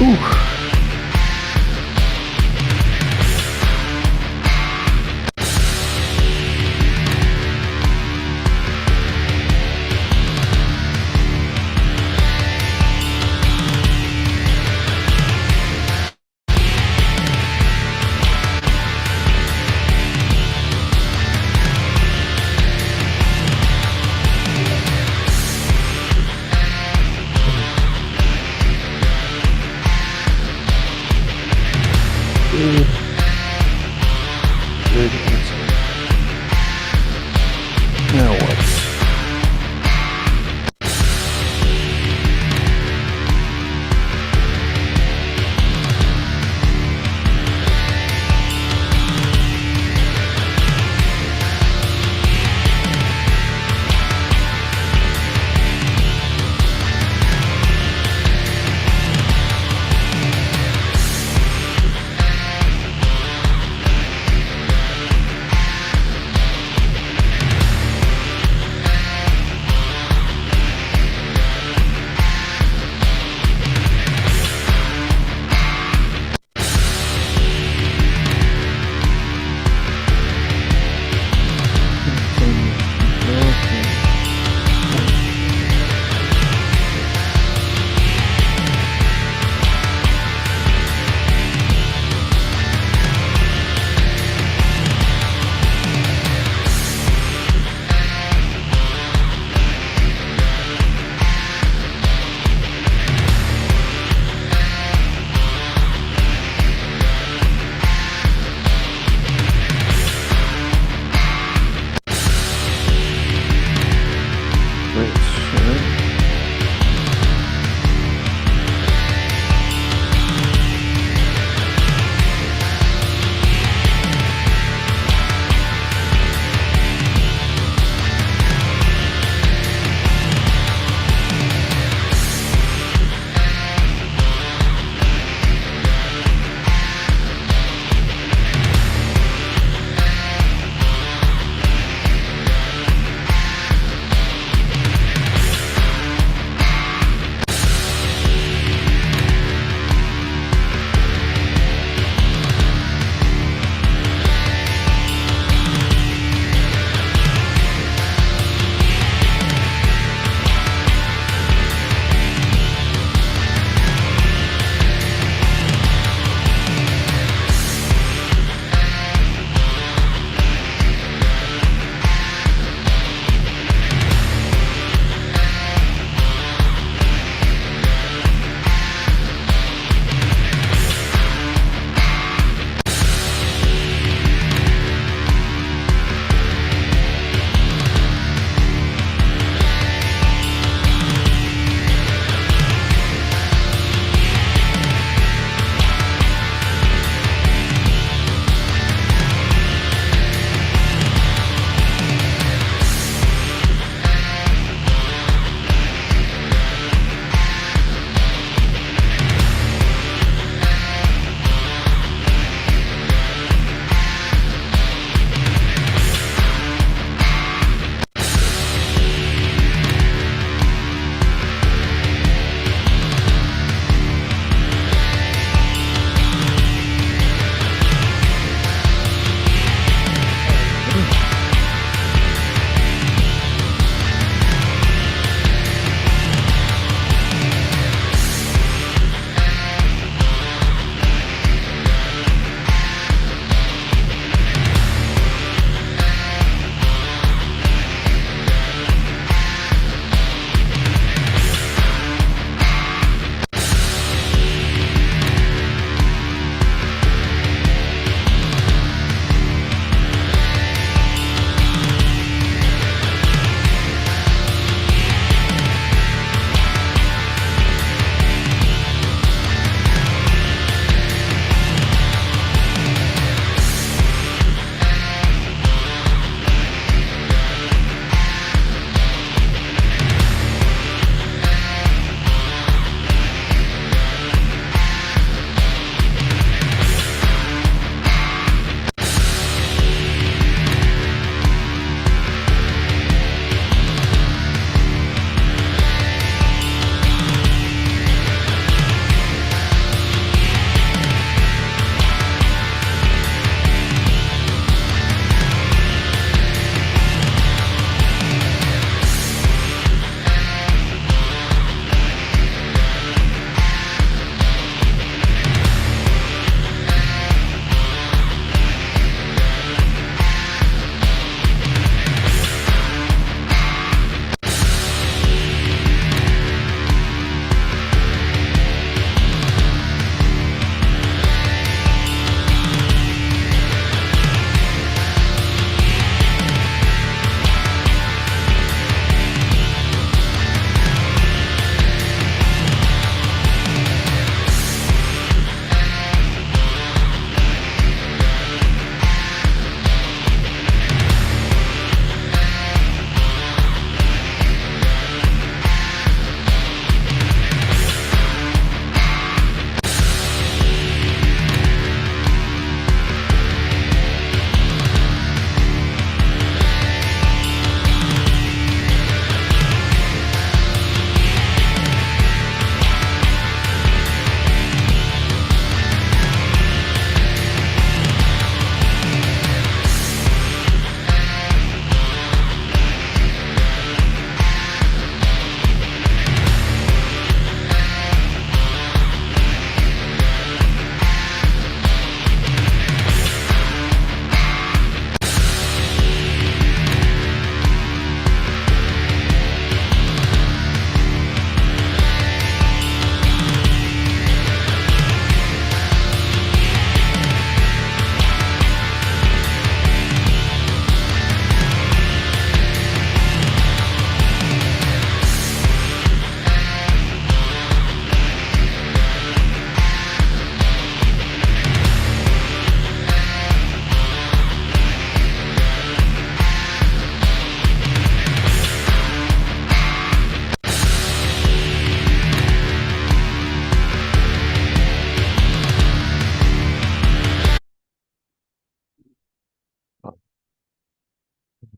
Uff.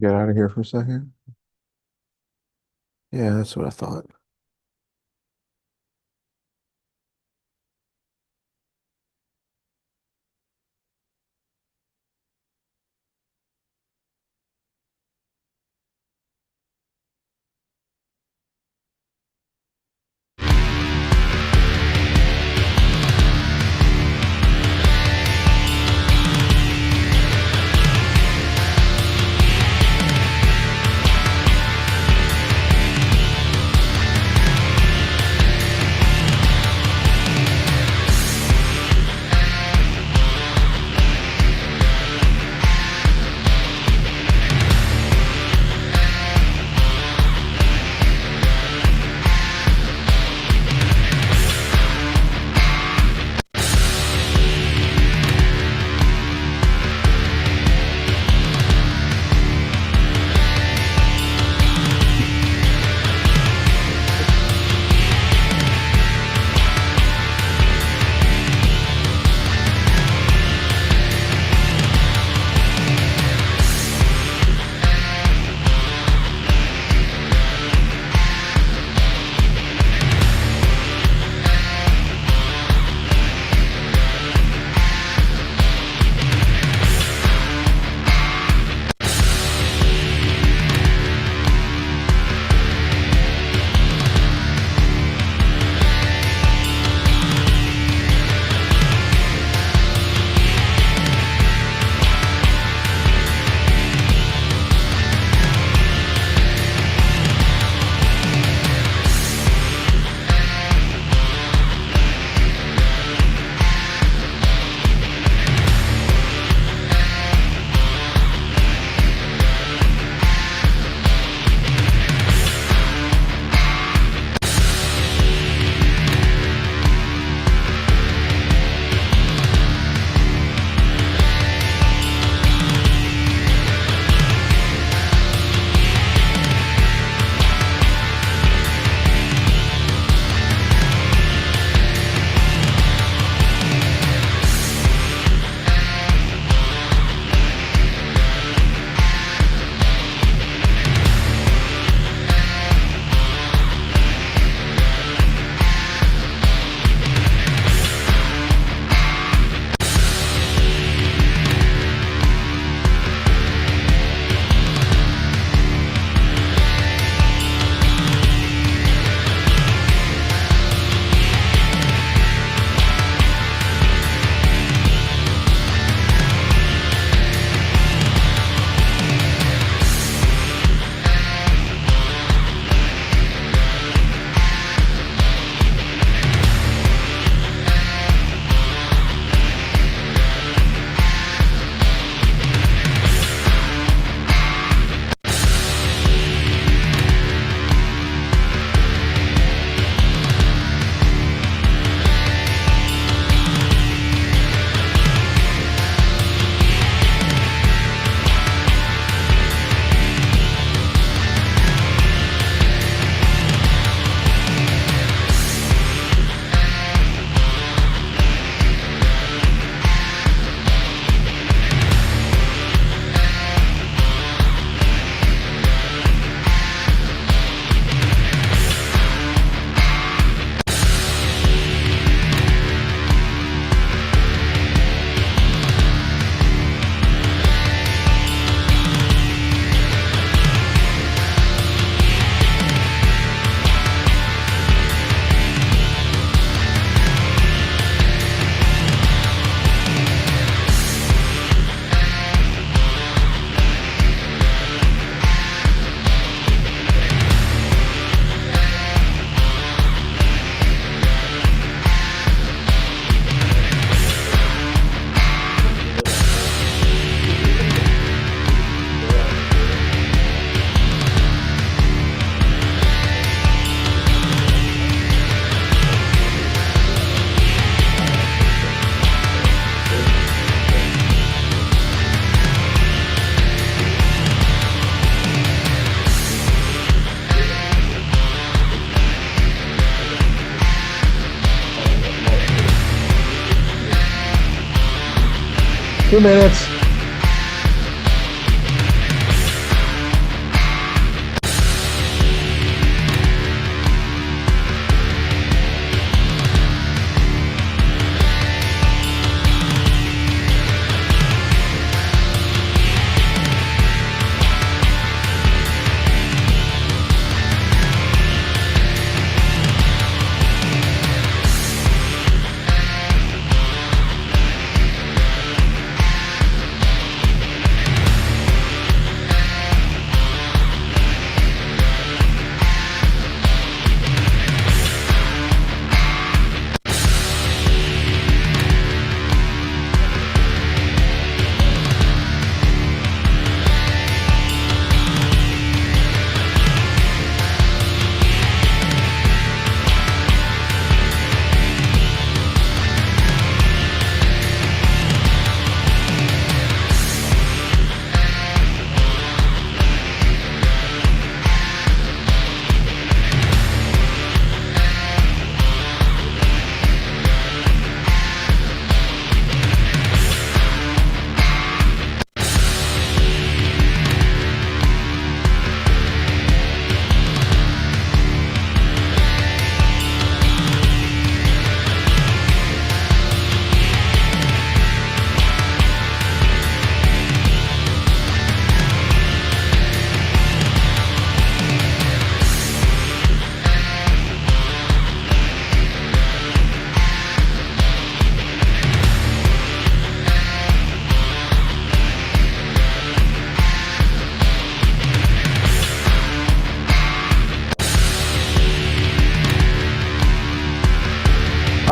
get out of here for a second? Yeah, that's what I thought.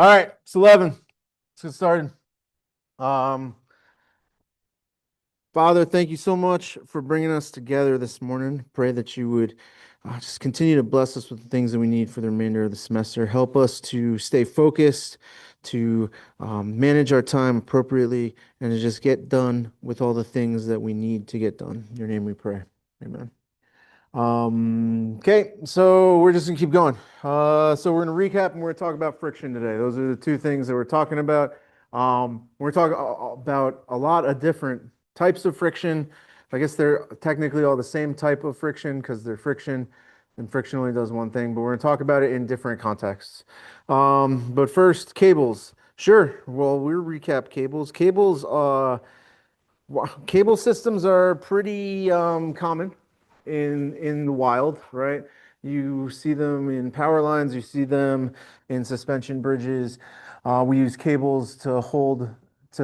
All right, it's 11. Let's get started. Um, Father, thank you so much for bringing us together this morning. Pray that you would just continue to bless us with the things that we need for the remainder of the semester. Help us to stay focused, to manage our time appropriately, and to just get done with all the things that we need to get done. In your name we pray. Amen. Okay, so we're just gonna keep going. So we're gonna recap and we're gonna talk about friction today. Those are the two things that we're talking about. We're talking about a lot of different types of friction. I guess they're technically all the same type of friction because they're friction, and friction only does one thing, but we're gonna talk about it in different contexts. But first, cables. Sure. Well, we'll recap cables. Cable systems are pretty common in the wild, right? You see them in power lines, you see them in suspension bridges. We use cables to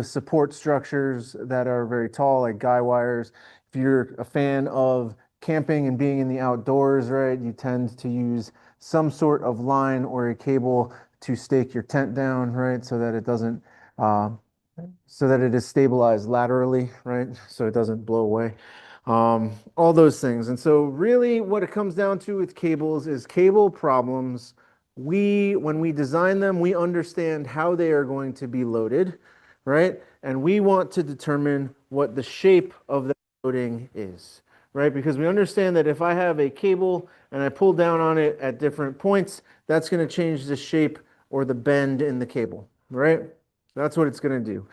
support structures that are very tall, like guy wires. If you're a fan of camping and being in the outdoors, right, you tend to use some sort of line or a cable to stake your tent down, right, uh, so that it is stabilized laterally, right? So it doesn't blow away. All those things. And so really what it comes down to with cables is cable problems. When we design them, we understand how they are going to be loaded, right? And we want to determine what the shape of the loading is, right? Because we understand that if I have a cable and I pull down on it at different points, that's going to change the shape or the bend in the cable, right? That's what it's going to do.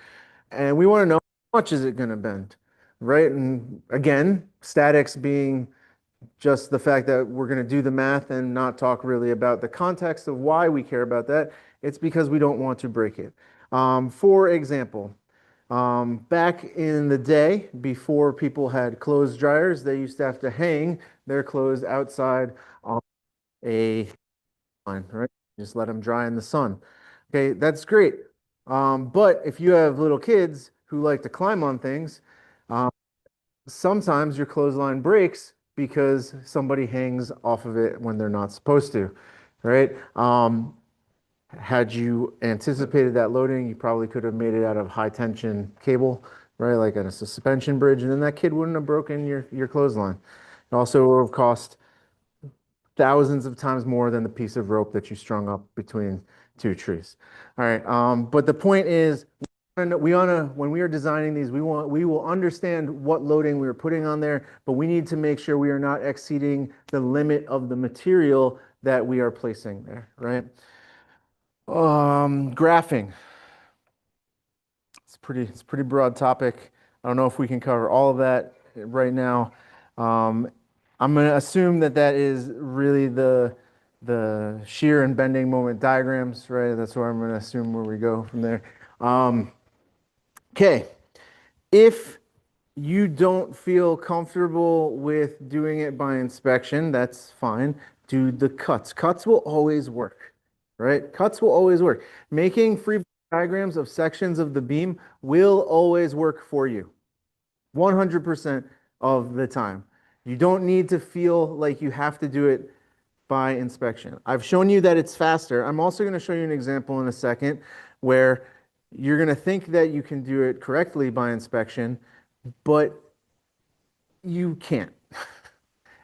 And we want to know how much is it going to bend, right? And again, statics being just the fact that we're going to do the math and not talk really about the context of why we care about that. It's because we don't want to break it. For example, back in the day, before people had clothes dryers, they used to have to hang their clothes outside on a line, right? Just let them dry in the sun. Okay, that's great. But if you have little kids who like to climb on things, um, sometimes your clothesline breaks because somebody hangs off of it when they're not supposed to, right? Had you anticipated that loading, you probably could have made it out of high tension cable, right? Like on a suspension bridge, and then that kid wouldn't have broken your clothesline. It also would have cost thousands of times more than the piece of rope that you strung up between two trees. All right, but the point is, when we are designing these, we will understand what loading we are putting on there, but we need to make sure we are not exceeding the limit of the material that we are placing there, right? Graphing. It's a pretty broad topic. I don't know if we can cover all of that right now. Um, I'm going to assume that that is really the shear and bending moment diagrams, right? That's where I'm going to assume where we go from there. Okay, if you don't feel comfortable with doing it by inspection, that's fine. Do the cuts. Cuts will always work, right? Cuts will always work. Making free diagrams of sections of the beam will always work for you 100% of the time. You don't need to feel like you have to do it by inspection. I've shown you that it's faster. I'm also going to show you an example in a second where you're going to think that you can do it correctly by inspection, but you can't.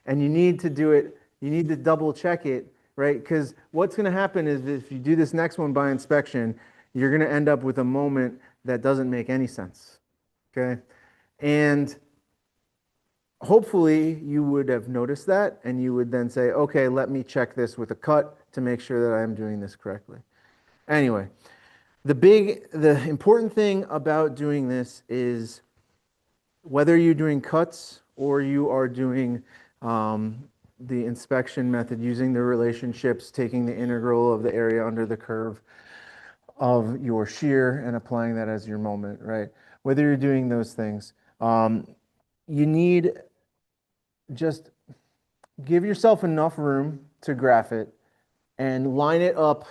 And you need to do it, you need to double check it, right? Because what's going to happen is if you do this next one by inspection, you're going to end up with a moment that doesn't make any sense, okay? And hopefully you would have noticed that and you would then say, okay, let me check this with a cut to make sure that I am doing this correctly. Anyway, the important thing about doing this is whether you're doing cuts or you are doing the inspection method using the relationships, taking the integral of the area under the curve of your shear and applying that as your moment, right? Whether you're doing those things, you need just give yourself enough room to graph it and line it up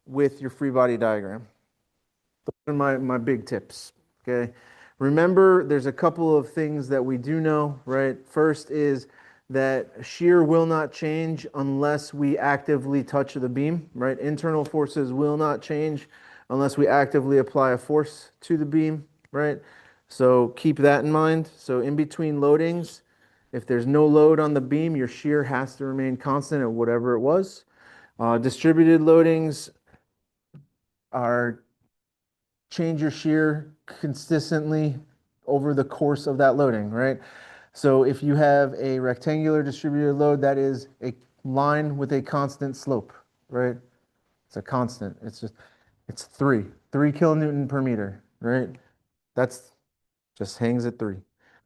with your free body diagram. Those are my big tips, okay? Remember, there's a couple of things that we do know, right? First is that shear will not change unless we actively touch the beam, right? Internal forces will not change unless we actively apply a force to the beam, right? So keep that in mind. So in between loadings, if there's no load on the beam, your shear has to remain constant at whatever it was. Distributed loadings are change your shear consistently over the course of that loading, right? So if you have a rectangular distributed load, that is a line with a constant slope, right? It's a constant. It's three kilonewton per meter, right? That's just hangs at three.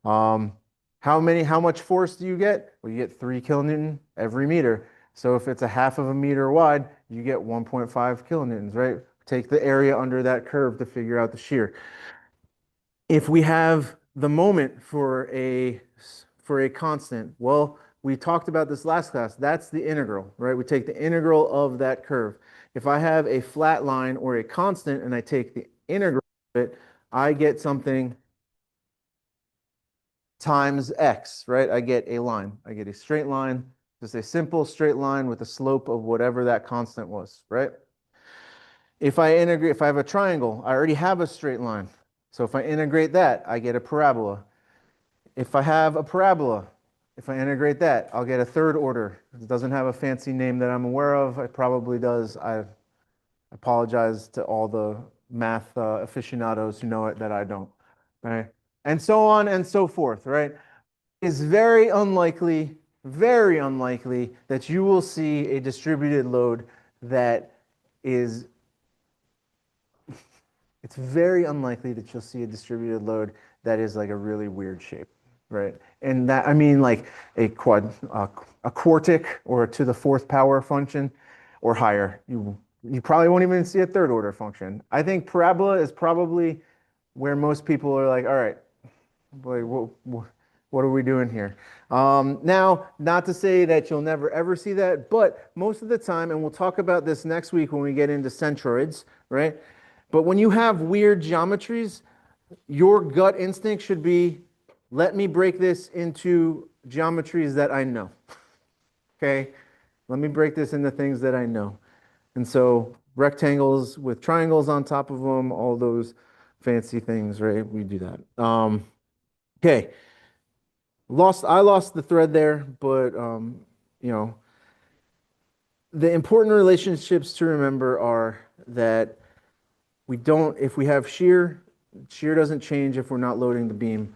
Um, how much force do you get? Well, you get 3 kilonewton every meter. So if it's a half of a meter wide, you get 1.5 kilonewtons, right? Take the area under that curve to figure out the shear. If we have the moment for a constant, well, we talked about this last class. That's the integral, right? We take the integral of that curve. If I have a flat line or a constant and I take the integral of it, I get something times x, right? I get a line. I get a straight line, just a simple straight line with a slope of whatever that constant was, right? If I have a triangle, I already have a straight line. So if I integrate that, I get a parabola. If I have a parabola, if I integrate that, I'll get a third order. It doesn't have a fancy name that I'm aware of. It probably does. I apologize to all the math aficionados who know it that I don't, right? And so on and so forth, right? It's very unlikely that you will see a distributed load that is, it's very unlikely that you'll see a distributed load that is like a really weird shape, right? And that, I mean like a quartic or to the fourth power function or higher. You probably won't even see a third order function. I think parabola is probably where most people are like, all right, boy, what are we doing here? Now, not to say that you'll never ever see that, but most of the time, and we'll talk about this next week when we get into centroids, right? But when you have weird geometries, your gut instinct should be, let me break this into geometries that I know. Okay? Let me break this into things that I know. And so rectangles with triangles on top of them, all those fancy things, right? We do that. Okay. I lost the thread there, but you know, the important relationships to remember are that if we have shear doesn't change if we're not loading the beam.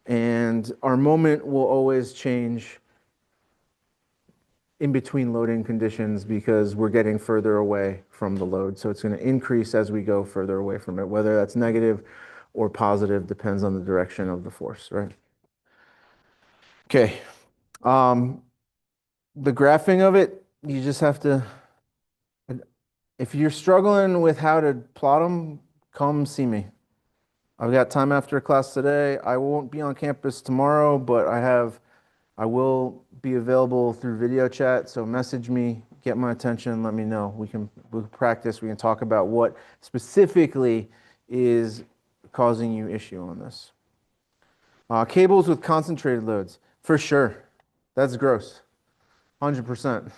And our moment will always change in between loading conditions because we're getting further away from the load. So it's going to increase as we go further away from it, whether that's negative or positive, depends on the direction of the force, right? Okay. Um, the graphing of it, you just have to, if you're struggling with how to plot them, come see me. I've got time after class today. I won't be on campus tomorrow, but I will be available through video chat. So message me, get my attention, let me know. We'll practice. We can talk about what specifically is causing you issue on this. Cables with concentrated loads, for sure. That's gross, 100%.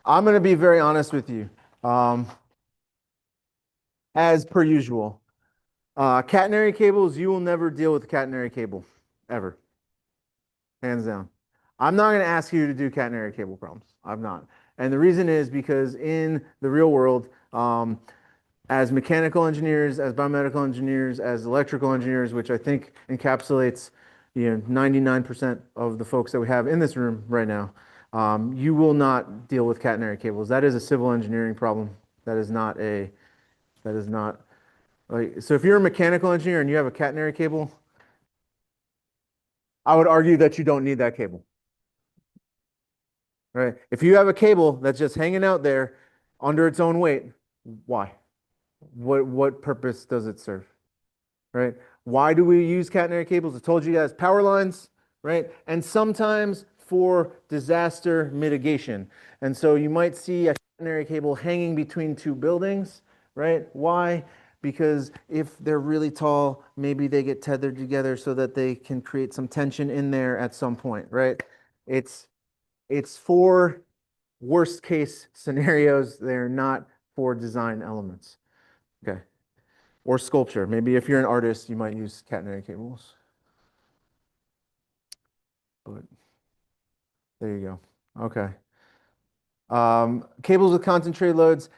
I'm going to be very honest with you, as per usual. Catenary cables, you will never deal with a catenary cable, ever. Hands down. I'm not going to ask you to do catenary cable problems. I'm not. And the reason is because in the real world, as mechanical engineers, as biomedical engineers, as electrical engineers, which I think encapsulates 99% of the folks that we have in this room right now, you will not deal with catenary cables. That is a civil engineering problem. That is not like, so if you're a mechanical engineer and you have a catenary cable, I would argue that you don't need that cable. Right? If you have a cable that's just hanging out there under its own weight, why? What purpose does it serve? Right? Why do we use catenary cables? I told you guys, power lines, right? And sometimes for disaster mitigation. And so you might see a catenary cable hanging between two buildings, right? Why? Because if they're really tall, maybe they get tethered together so that they can create some tension in there at some point, right? It's for worst case scenarios. They're not for design elements. Okay. Or sculpture. Maybe if you're an artist, you might use catenary cables. But there you go. Okay. Cables with concentrated loads.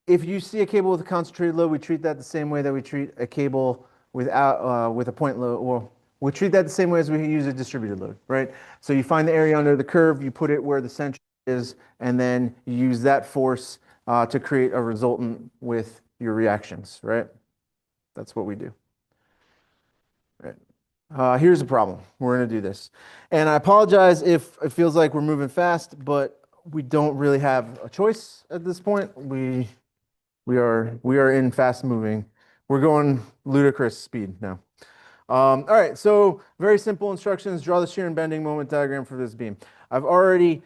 If you see a cable with a concentrated load, we treat that the same way that we treat a cable without with a point load. Well, we treat that the same way as we use a distributed load, right? So you find the area under the curve, you put it where the center is, and then you use that force to create a resultant with your reactions, right? That's what we do. Right. Here's the problem. We're going to do this. And I apologize if it feels like we're moving fast, but we don't really have a choice at this point. We are in fast moving. We're going ludicrous speed now. All right, so very simple instructions. Draw the shear and bending moment diagram for this beam. I've already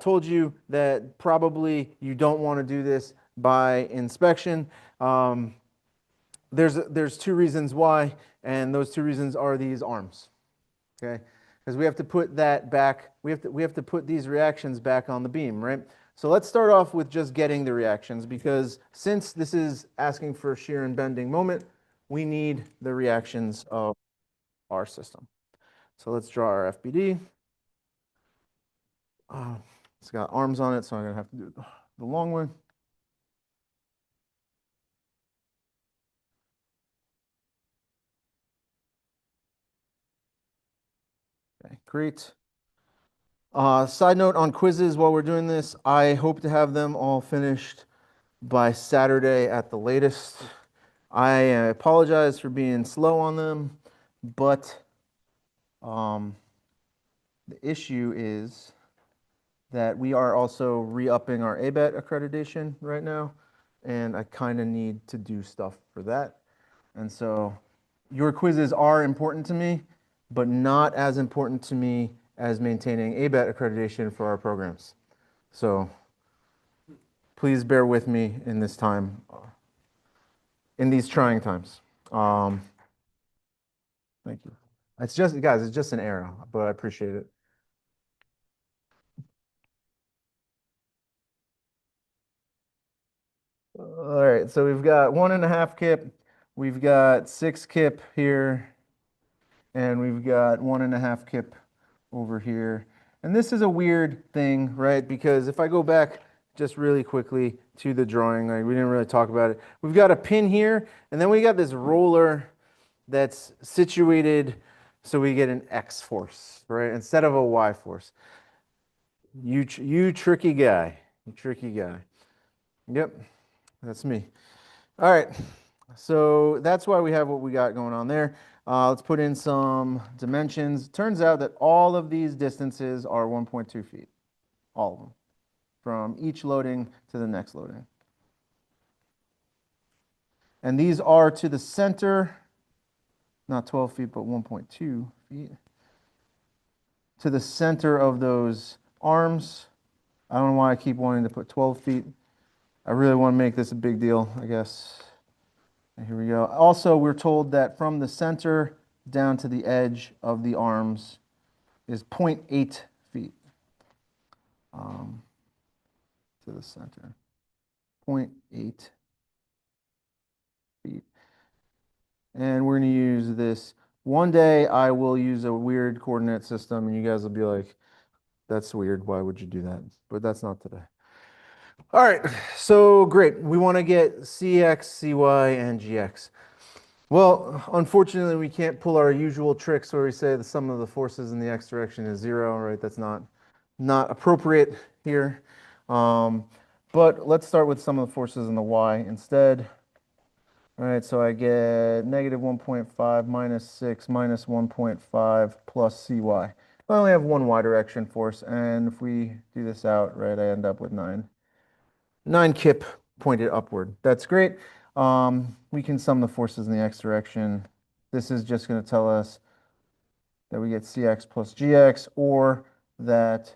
told you that probably you don't want to do this by inspection. There's two reasons why, and those two reasons are these arms. Okay, because we have to put that back. We have to put these reactions back on the beam, right? So let's start off with just getting the reactions, because since this is asking for shear and bending moment, we need the reactions of our system. So let's draw our FBD. It's got arms on it, so I'm going to have to do the long one. Okay, great. Side note on quizzes while we're doing this, I hope to have them all finished by Saturday at the latest. I apologize for being slow on them, but the issue is that we are also re-upping our ABET accreditation right now, and I kind of need to do stuff for that. And so your quizzes are important to me, but not as important to me as maintaining ABET accreditation for our programs. So please bear with me in this time, in these trying times. Thank you. It's just, guys, it's just an error, but I appreciate it. All right, so we've got 1.5 kip, we've got 6 kip here, and we've got 1.5 kip over here. And this is a weird thing, right? Because if I go back just really quickly to the drawing, like we didn't really talk about it. We've got a pin here, and then we got this roller that's situated so we get an X force, right? Instead of a Y force. You tricky guy. You tricky guy. Yep, that's me. All right, so that's why we have what we got going on there. Let's put in some dimensions. Turns out that all of these distances are 1.2 feet, all of them, from each loading to the next loading. And these are to the center, not 12 feet, but 1.2 feet, to the center of those arms. I don't know why I keep wanting to put 12 feet. I really want to make this a big deal, I guess. Here we go. Also, we're told that from the center down to the edge of the arms is 0.8 feet to the center. 0.8 feet. And we're going to use this. One day I will use a weird coordinate system, and you guys will be like, that's weird. Why would you do that? But that's not today. All right, so great. We want to get CX, CY, and GX. Well, unfortunately, we can't pull our usual tricks where we say the sum of the forces in the x direction is 0, right? That's not appropriate here. But let's start with sum of the forces in the y instead. All right, so I get negative 1.5 minus 6 minus 1.5 plus cy. I only have one y direction force, and if we do this out, right, I end up with 9. 9 kip pointed upward. That's great. We can sum the forces in the x direction. This is just going to tell us that we get cx plus gx, or that,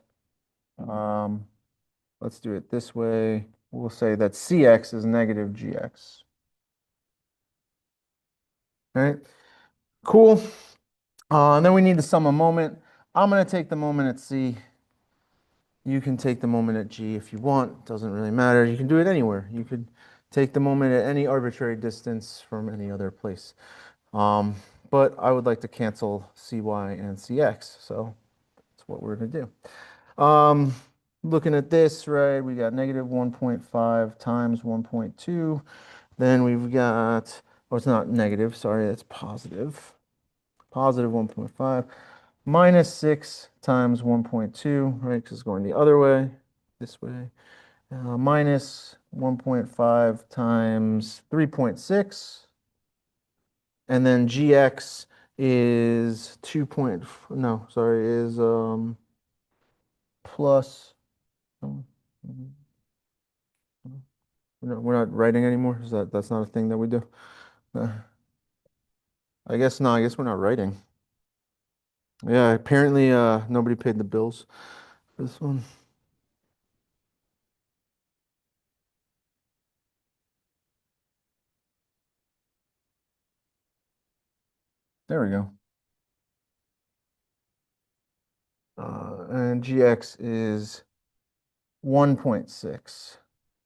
let's do it this way. We'll say that cx is negative gx. All right, cool. And then we need to sum a moment. I'm going to take the moment at C. You can take the moment at G if you want. Doesn't really matter. You can do it anywhere. You could take the moment at any arbitrary distance from any other place. Um, but I would like to cancel cy and cx, so that's what we're going to do. Looking at this, right, we got negative 1.5 times 1.2. Then we've got, oh, it's not negative, sorry, that's positive. Positive 1.5 minus 6 times 1.2, right, because it's going the other way, this way. Minus 1.5 times 3.6. And then gx is 2 point, no, sorry, is plus, um, we're not writing anymore? Is that's not a thing that we do? Uh, I guess no, I guess we're not writing. Yeah, apparently nobody paid the bills for this one. There we go. And gx is 1.6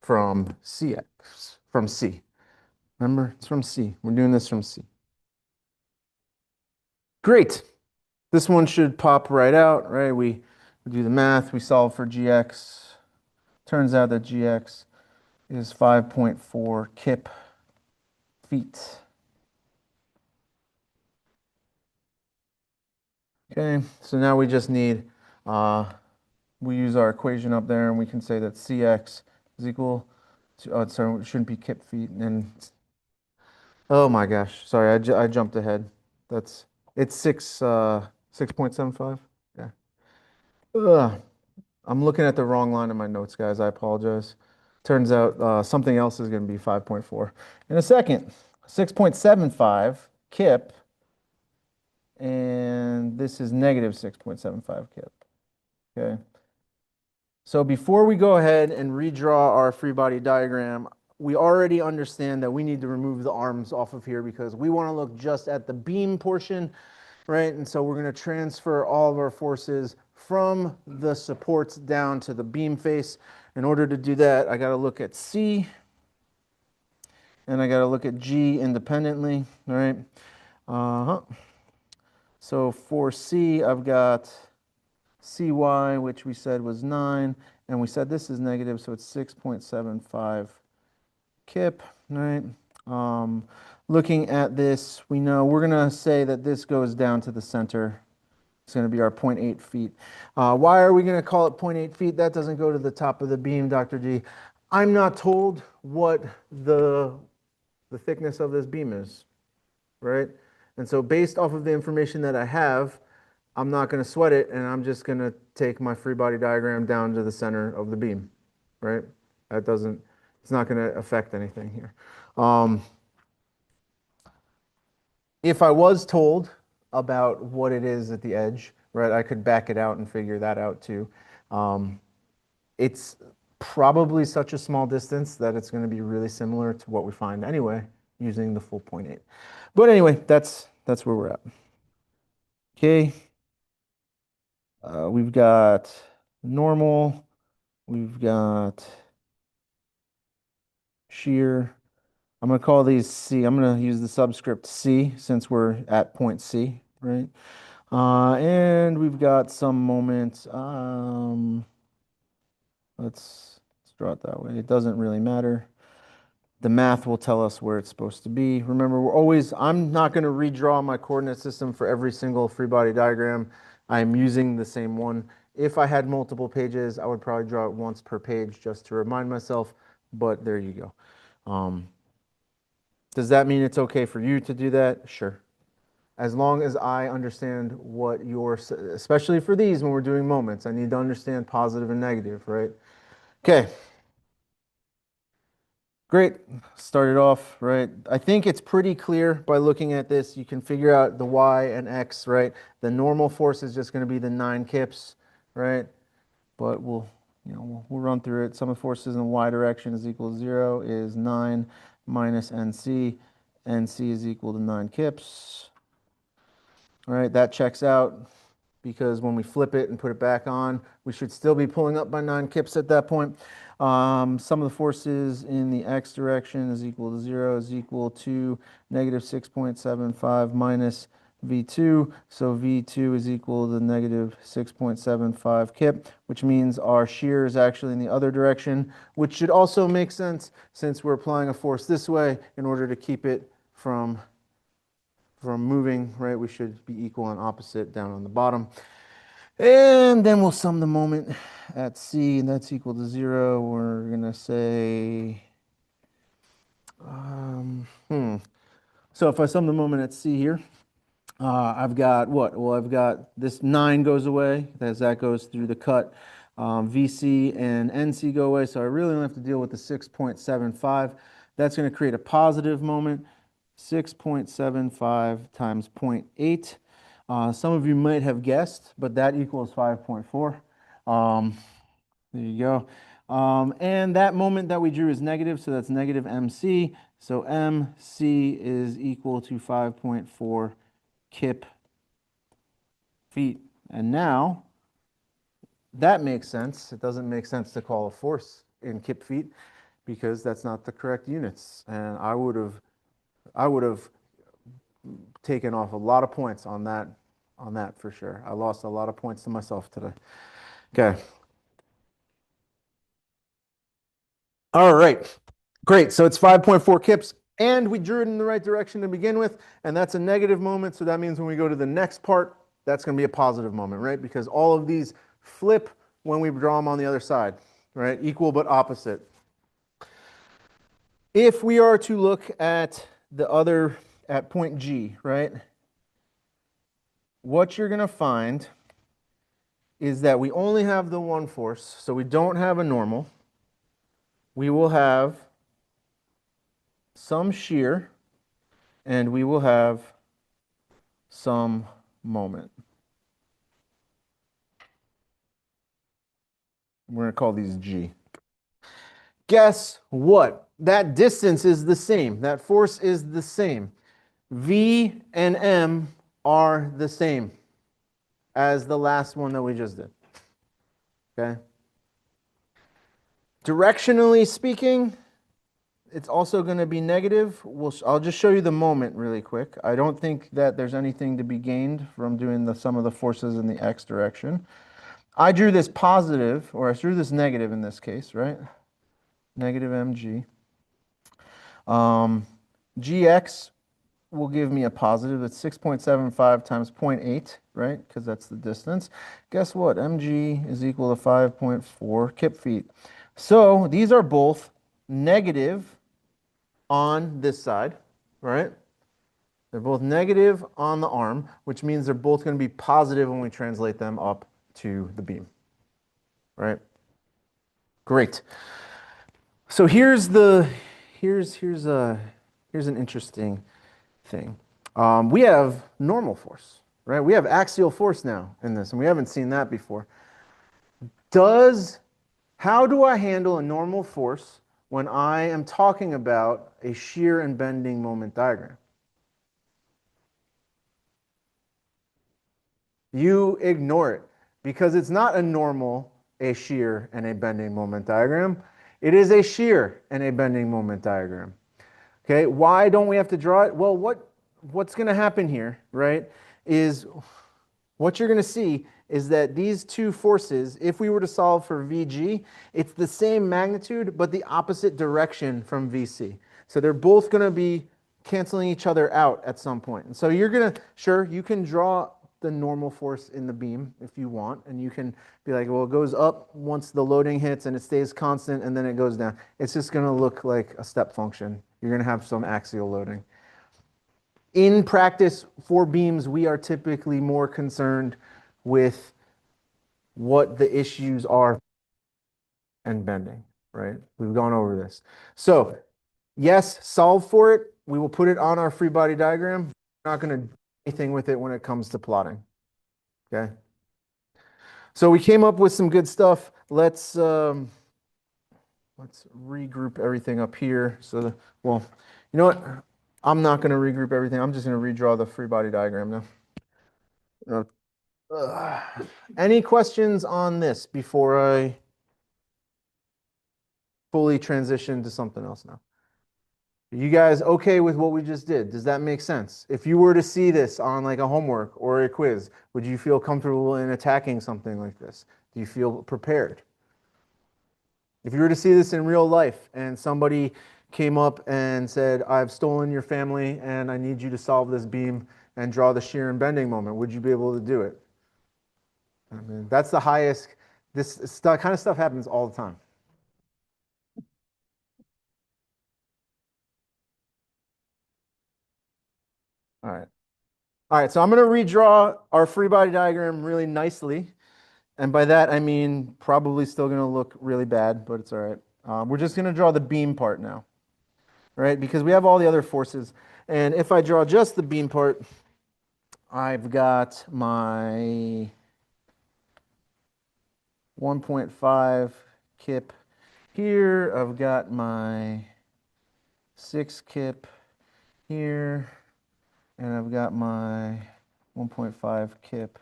from cx, from c. Remember, it's from c. We're doing this from c. Great. This one should pop right out, right? We do the math, we solve for gx. Turns out that gx is 5.4 kip feet. Okay, so now we just need, we use our equation up there and we can say that cx is equal to, oh, sorry, it shouldn't be kip feet. And, oh my gosh, sorry, I jumped ahead. It's 6.75. Yeah. Ugh. I'm looking at the wrong line in my notes, guys. I apologize. Turns out something else is going to be 5.4 in a second. 6.75 kip, and this is negative 6.75 kip. Okay. So before we go ahead and redraw our free body diagram, we already understand that we need to remove the arms off of here because we want to look just at the beam portion, right? And so we're going to transfer all of our forces from the supports down to the beam face. In order to do that, I got to look at C and I got to look at G independently, all right? So for C, I've got cy, which we said was 9, and we said this is negative, so it's 6.75 kip, right? Looking at this, we know we're going to say that this goes down to the center. It's going to be our 0.8 feet. Why are we going to call it 0.8 feet? That doesn't go to the top of the beam, Dr. D. I'm not told what the thickness of this beam is, right? And so based off of the information that I have, I'm not going to sweat it, and I'm just going to take my free body diagram down to the center of the beam, right? It's not going to affect anything here. If I was told about what it is at the edge, right, I could back it out and figure that out too. It's probably such a small distance that it's going to be really similar to what we find anyway using the full 0.8. But anyway, that's where we're at. Okay. We've got normal, we've got shear. I'm going to call these C. I'm going to use the subscript C since we're at point C, right? And we've got some moment. Let's draw it that way. It doesn't really matter. The math will tell us where it's supposed to be. Remember, I'm not going to redraw my coordinate system for every single free body diagram. I'm using the same one. If I had multiple pages, I would probably draw it once per page just to remind myself, but there you go. Does that mean it's okay for you to do that? Sure. As long as I understand what especially for these when we're doing moments, I need to understand positive and negative, right? Okay. Great. Started off, right? I think it's pretty clear by looking at this. You can figure out the y and x, right? The normal force is just going to be the 9 kips, right? But we'll run through it. Sum of forces in the y direction is equal to 0 is 9 minus nc. Nc is equal to 9 kips. All right, that checks out. because when we flip it and put it back on, we should still be pulling up by 9 kips at that point. Sum of the forces in the x direction is equal to 0 is equal to negative 6.75 minus V2. So V2 is equal to negative 6.75 kip, which means our shear is actually in the other direction, which should also make sense since we're applying a force this way in order to keep it from moving, right? We should be equal and opposite down on the bottom. And then we'll sum the moment at C, and that's equal to 0. We're going to say, so if I sum the moment at C here, I've got what? Well, I've got this 9 goes away as that goes through the cut. VC and NC go away, so I really don't have to deal with the 6.75. That's going to create a positive moment. 6.75 times 0.8. Some of you might have guessed, but that equals 5.4. There you go. And that moment that we drew is negative, so that's negative MC. So MC is equal to 5.4 kip feet. And now that makes sense. It doesn't make sense to call a force in kip feet because that's not the correct units. And I would have taken off a lot of points on that for sure. I lost a lot of points to myself today. Okay. All right. Great. So it's 5.4 kips, and we drew it in the right direction to begin with, and that's a negative moment. So that means when we go to the next part, that's going to be a positive moment, right? Because all of these flip when we draw them on the other side, right? Equal but opposite. If we are to look at at point G, right? What you're going to find is that we only have the one force, so we don't have a normal. We will have some shear, and we will have some moment. We're going to call these G. Guess what? That distance is the same. That force is the same. V and M are the same as the last one that we just did. Okay? Directionally speaking, it's also going to be negative. I'll just show you the moment really quick. I don't think that there's anything to be gained from doing the sum of the forces in the x direction. I drew this positive, or I drew this negative in this case, right? Negative mg. Gx will give me a positive. That's 6.75 times 0.8, right? Because that's the distance. Guess what? mg is equal to 5.4 kip feet. So these are both negative on this side, right? They're both negative on the arm, which means they're both going to be positive when we translate them up to the beam, right? Great. So here's an interesting thing. We have normal force, right? We have axial force now in this, and we haven't seen that before. How do I handle a normal force when I am talking about a shear and bending moment diagram? You ignore it because it's not a normal, a shear, and a bending moment diagram. It is a shear and a bending moment diagram. Okay, why don't we have to draw it? Well, what's going to happen here, right, is what you're going to see is that these two forces, if we were to solve for VG, it's the same magnitude, but the opposite direction from VC. So they're both going to be canceling each other out at some point. And so you're going to, sure, you can draw the normal force in the beam if you want, and you can be like, well, it goes up once the loading hits and it stays constant, and then it goes down. It's just going to look like a step function. You're going to have some axial loading. In practice, for beams, we are typically more concerned with what the issues are and bending, right? We've gone over this. So, yes, solve for it. We will put it on our free body diagram. We're not going to do anything with it when it comes to plotting, okay? So we came up with some good stuff. Let's regroup everything up here. Well, you know what? I'm not going to regroup everything. I'm just going to redraw the free body diagram now. Any questions on this before I fully transition to something else now? Are you guys okay with what we just did? Does that make sense? If you were to see this on like a homework or a quiz, would you feel comfortable in attacking something like this? Do you feel prepared? If you were to see this in real life and somebody came up and said, I've stolen your family and I need you to solve this beam and draw the shear and bending moment, would you be able to do it? I mean, that's the highest, kind of stuff happens all the time. All right. All right, so I'm going to redraw our free body diagram really nicely. And by that, I mean probably still going to look really bad, but it's all right. We're just going to draw the beam part now, right? Because we have all the other forces. And if I draw just the beam part, I've got my 1.5 kip here. I've got my 6 kip here. And I've got my 1.5 kip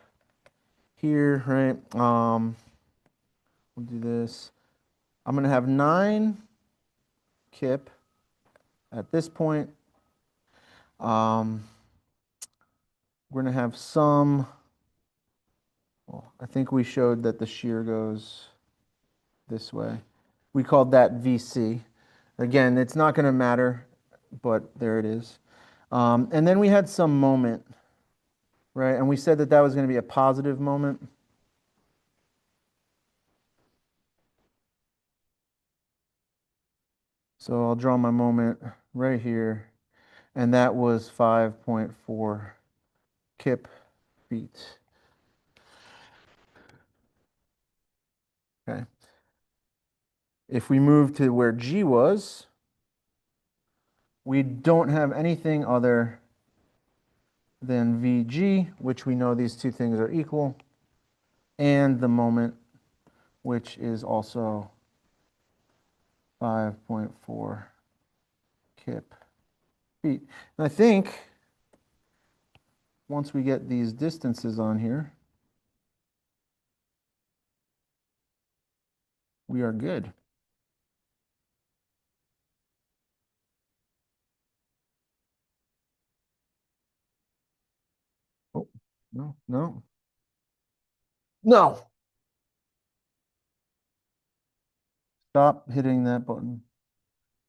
here, right? We'll do this. I'm going to have 9 kip at this point. We're going to have some, well, I think we showed that the shear goes this way. We called that VC. Again, it's not going to matter, but there it is. And then we had some moment, right? And we said that that was going to be a positive moment. So I'll draw my moment right here. And that was 5.4 kip feet. Okay. If we move to where G was, we don't have anything other than VG, which we know these two things are equal, and the moment, which is also 5.4 kip feet. And I think once we get these distances on here, we are good. Oh, no, no, no. Stop hitting that button.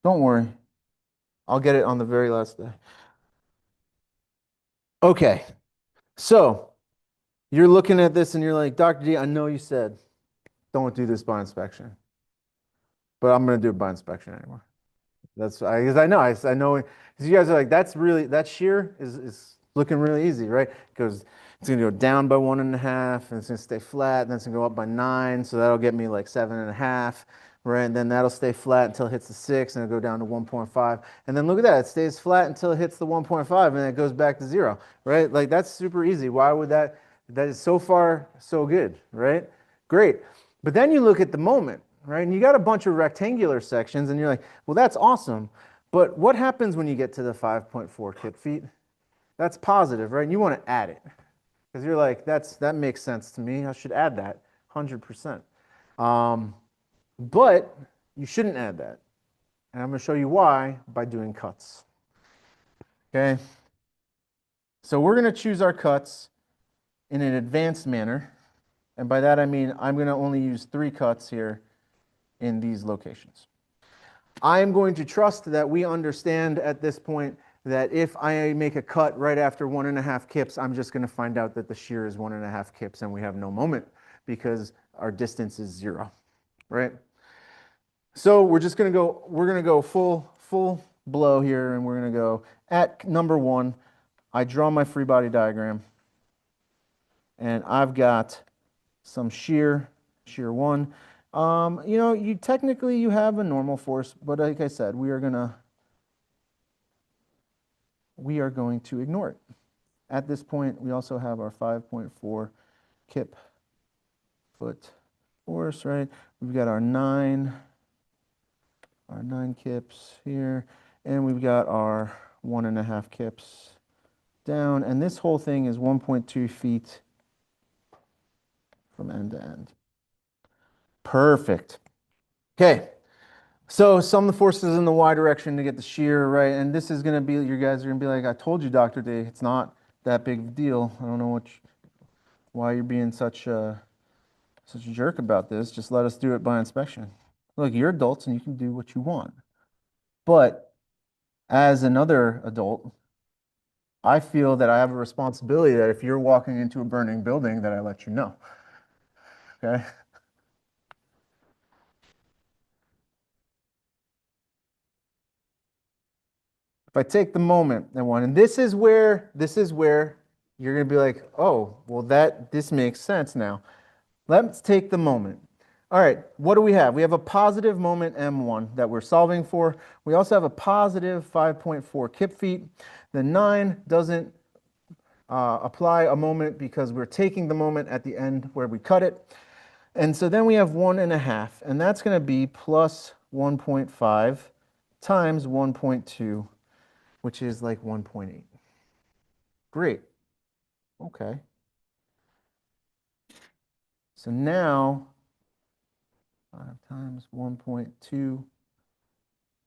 Don't worry. I'll get it on the very last day. Okay. So you're looking at this and you're like, Dr. D, I know you said don't do this by inspection, but I'm going to do it by inspection anyway. That's because I know because you guys are like, that's really, that shear is looking really easy, right? Because it's going to go down by 1.5 and it's going to stay flat and then it's going to go up by 9. So that'll get me like 7.5, right? And then that'll stay flat until it hits the 6 and it'll go down to 1.5. And then look at that, it stays flat until it hits the 1.5 and then it goes back to 0, right? Like that's super easy. Why would that is so far so good, right? Great. But then you look at the moment, right? And you got a bunch of rectangular sections and you're like, well, that's awesome. But what happens when you get to the 5.4 kip feet? That's positive, right? And you want to add it because you're like, that makes sense to me. I should add that 100%. But you shouldn't add that. And I'm going to show you why by doing cuts. Okay. So we're going to choose our cuts in an advanced manner. And by that, I mean, I'm going to only use 3 cuts here in these locations. I am going to trust that we understand at this point that if I make a cut right after 1.5 kips, I'm just going to find out that the shear is 1.5 kips and we have no moment because our distance is 0, right? So we're going to go full blow here and we're going to go at number 1. I draw my free body diagram and I've got some shear 1. You know, you technically you have a normal force, but like I said, we are going to ignore it. At this point, we also have our 5.4 kip foot force, right? We've got our 9 kips here, and we've got our 1.5 kips down, and this whole thing is 1.2 feet from end to end. Perfect. Okay. So sum the forces in the y direction to get the shear, right? And this is going to be, you guys are going to be like, I told you, Dr. D, it's not that big of a deal. I don't know why you're being such a jerk about this. Just let us do it by inspection. Look, you're adults and you can do what you want. But as another adult, I feel that I have a responsibility that if you're walking into a burning building, that I let you know. Okay? If I take the moment and one, and this is where you're gonna be like, oh, well, this makes sense now. Let's take the moment. All right, what do we have? We have a positive moment M1 that we're solving for. We also have a positive 5.4 kip feet. The 9 doesn't apply a moment because we're taking the moment at the end where we cut it. And so then we have 1.5, and that's going to be plus 1.5 times 1.2, which is like 1.8. Great. Okay. So now 5 times 1.2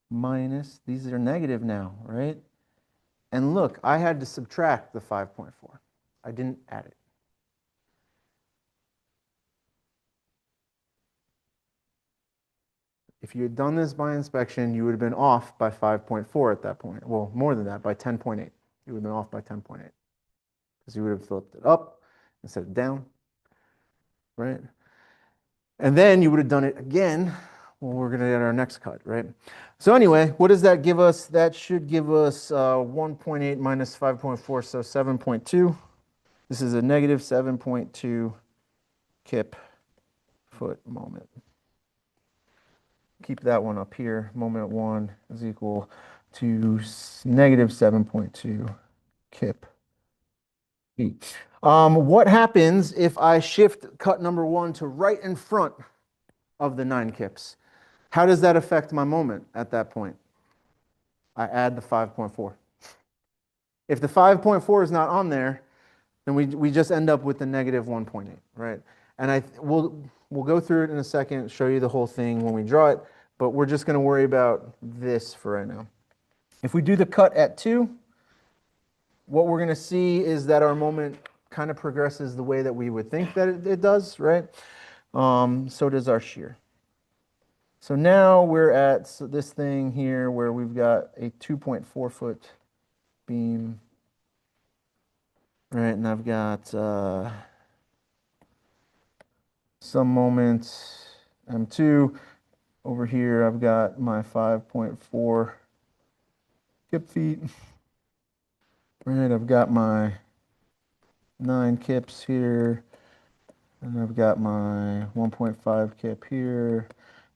minus, these are negative now, right? And look, I had to subtract the 5.4. I didn't add it. If you had done this by inspection, you would have been off by 5.4 at that point. Well, more than that, by 10.8. You would have been off by 10.8 because you would have flipped it up instead of down, right? And then you would have done it again when we're going to get our next cut, right? So anyway, what does that give us? That should give us 1.8 minus 5.4, so 7.2. This is a negative 7.2 kip foot moment. Keep that one up here. Moment 1 is equal to negative 7.2 kip feet. What happens if I shift cut number 1 to right in front of the 9 kips? How does that affect my moment at that point? I add the 5.4. If the 5.4 is not on there, then we just end up with the negative 1.8, right? And we'll go through it in a second, show you the whole thing when we draw it, but we're just going to worry about this for right now. If we do the cut at 2, what we're going to see is that our moment kind of progresses the way that we would think that it does, right? So does our shear. So now we're at this thing here where we've got a 2.4 foot beam, right? And I've got some moment M2. Over here, I've got my 5.4 kip feet. Right, I've got my 9 kips here, and I've got my 1.5 kip here,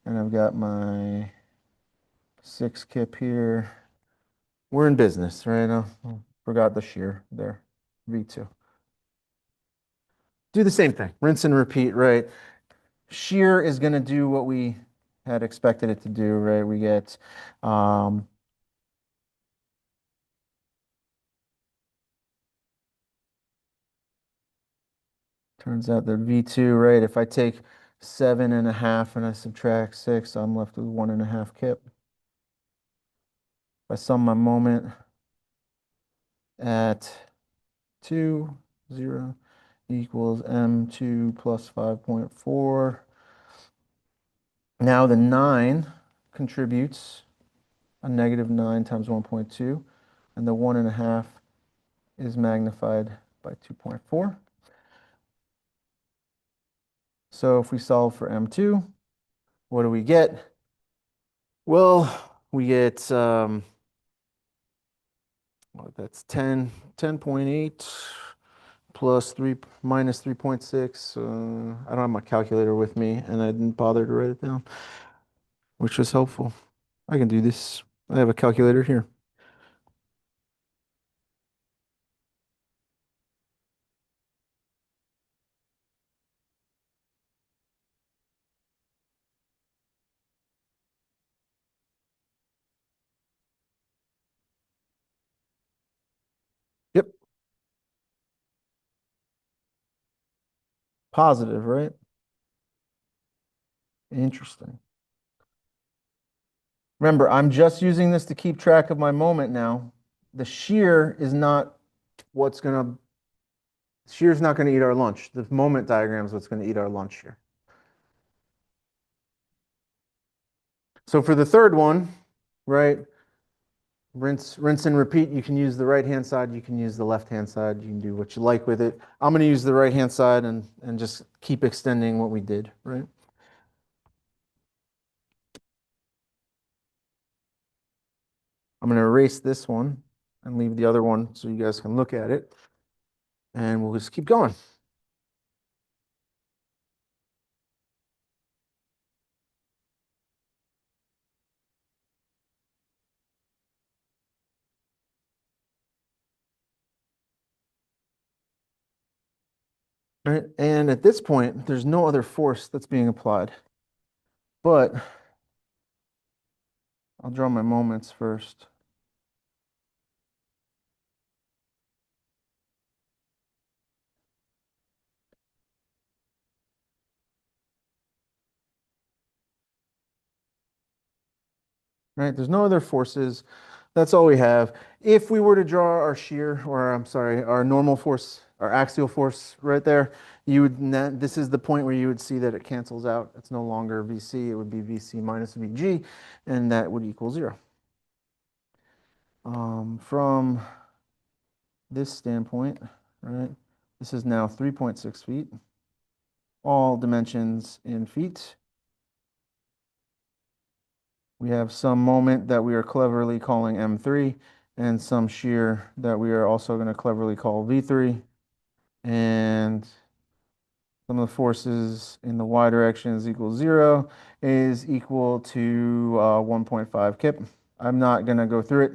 and I've got my 6 kip here. We're in business, right? I forgot the shear there, V2. Do the same thing, rinse and repeat, right? Shear is going to do what we had expected it to do, right? We get turns out that V2, right? If I take 7.5 and I subtract 6, I'm left with 1.5 kip. If I sum my moment at 2, 0 equals M2 plus 5.4. Now the 9 contributes a negative 9 times 1.2, and the 1.5 is magnified by 2.4. So if we solve for M2, what do we get? Well, we get, that's 10.8 plus 3 minus 3.6. I don't have my calculator with me, and I didn't bother to write it down, which was helpful. I can do this. I have a calculator here. Yep. Positive, right? Interesting. Remember, I'm just using this to keep track of my moment now. The shear is not what's gonna, shear's not gonna eat our lunch. The moment diagram is what's gonna eat our lunch here. So for the third one, right, rinse and repeat. You can use the right-hand side, you can use the left-hand side, you can do what you like with it. I'm gonna use the right-hand side and just keep extending what we did, right? I'm gonna erase this one and leave the other one so you guys can look at it. And we'll just keep going. Right? And at this point, there's no other force that's being applied. But I'll draw my moments first. Right? There's no other forces. That's all we have. If we were to draw our shear, or I'm sorry, our normal force, our axial force right there, you would, this is the point where you would see that it cancels out. It's no longer VC, it would be VC minus VG, and that would equal 0. From this standpoint, right, this is now 3.6 feet, all dimensions in feet. We have some moment that we are cleverly calling M3 and some shear that we are also going to cleverly call V3. And some of the forces in the y direction is equal to 0 is equal to 1.5 kip. I'm not going to go through it.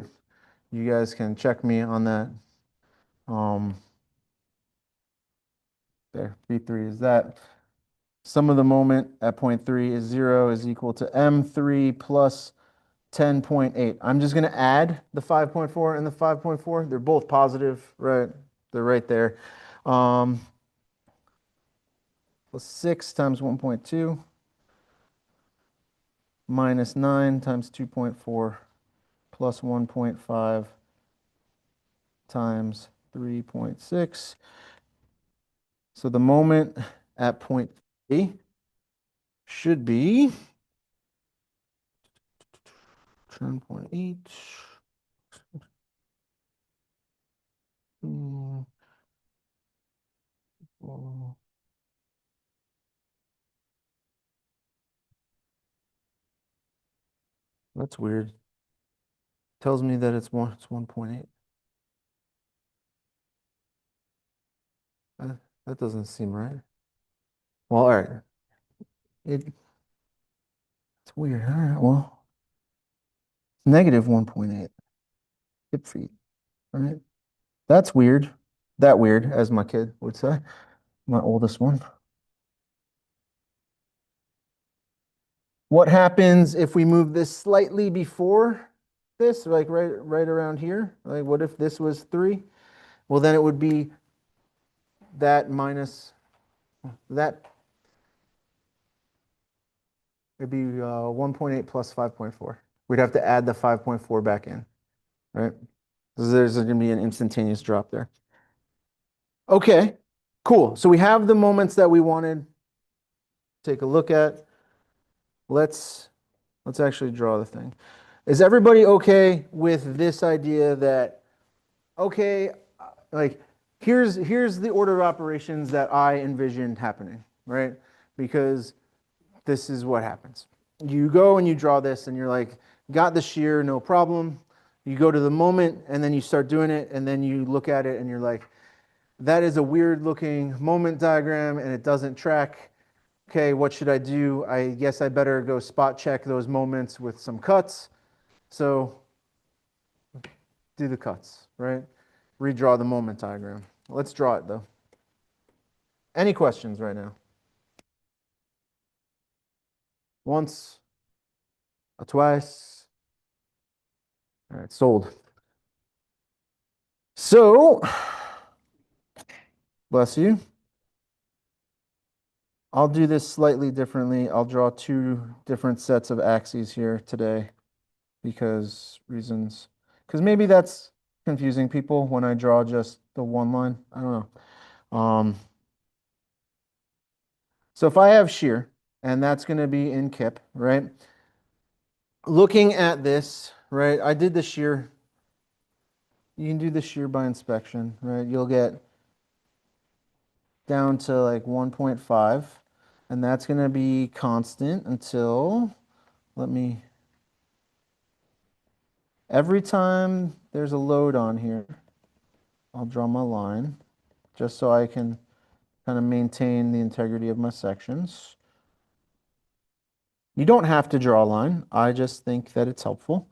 You guys can check me on that. Um, there, V3 is that. Sum of the moment at point 3 is 0 is equal to M3 plus 10.8. I'm just going to add the 5.4 and the 5.4. They're both positive, right? They're right there. Plus 6 times 1.2 minus 9 times 2.4 plus 1.5 times 3.6. So the moment at point A should be 10.8. That's weird. Tells me that it's 1.8. That doesn't seem right. Well, all right. It's weird. All right. Well, it's negative 1.8 hip feet. All right. That's weird. That weird, as my kid would say, my oldest one. What happens if we move this slightly before this, like right around here? Like, what if this was 3? Well, then it would be that minus that. It'd be 1.8 plus 5.4. We'd have to add the 5.4 back in, right? So there's going to be an instantaneous drop there. Okay, cool. So we have the moments that we wanted. Take a look at. Let's actually draw the thing. Is everybody okay with this idea that, okay, like here's the order of operations that I envisioned happening, right? Because this is what happens. You go and you draw this and you're like, got the shear, no problem. You go to the moment and then you start doing it and then you look at it and you're like, that is a weird looking moment diagram and it doesn't track. Okay, what should I do? I guess I better go spot check those moments with some cuts. So do the cuts, right? Redraw the moment diagram. Let's draw it though. Any questions right now? Once, a twice. All right, sold. So, bless you. I'll do this slightly differently. I'll draw two different sets of axes here today because reasons. Because maybe that's confusing people when I draw just the one line. I don't know. So if I have shear, and that's going to be in KIP, right? Looking at this, right? I did the shear. You can do the shear by inspection, right? You'll get down to like 1.5, and that's going to be constant until, let me, every time there's a load on here, I'll draw my line just so I can kind of maintain the integrity of my sections. You don't have to draw a line. I just think that it's helpful.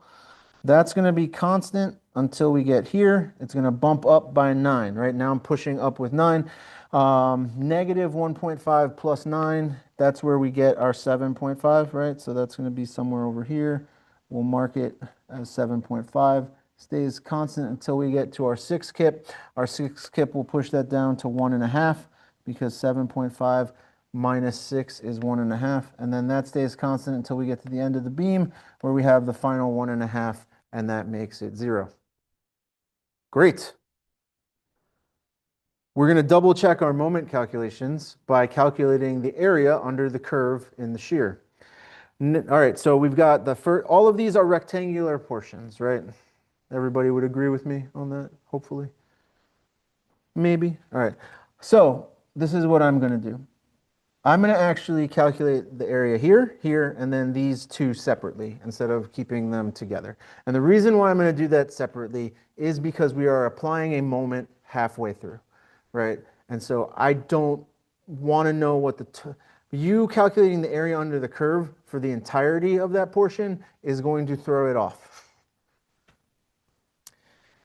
That's going to be constant until we get here. It's going to bump up by 9. Right now I'm pushing up with 9. Negative 1.5 plus 9, that's where we get our 7.5, right? So that's going to be somewhere over here. We'll mark it as 7.5. Stays constant until we get to our 6 kip. Our 6 kip will push that down to 1.5 because 7.5 minus 6 is 1.5. And then that stays constant until we get to the end of the beam where we have the final 1.5, and that makes it 0. Great. We're going to double check our moment calculations by calculating the area under the curve in the shear. All right, so we've got the first, all of these are rectangular portions, right? Everybody would agree with me on that, hopefully. Maybe. All right. So this is what I'm going to do. I'm going to actually calculate the area here, here, and then these two separately instead of keeping them together. And the reason why I'm going to do that separately is because we are applying a moment halfway through, right? And so I don't want to know what you calculating the area under the curve for the entirety of that portion is going to throw it off.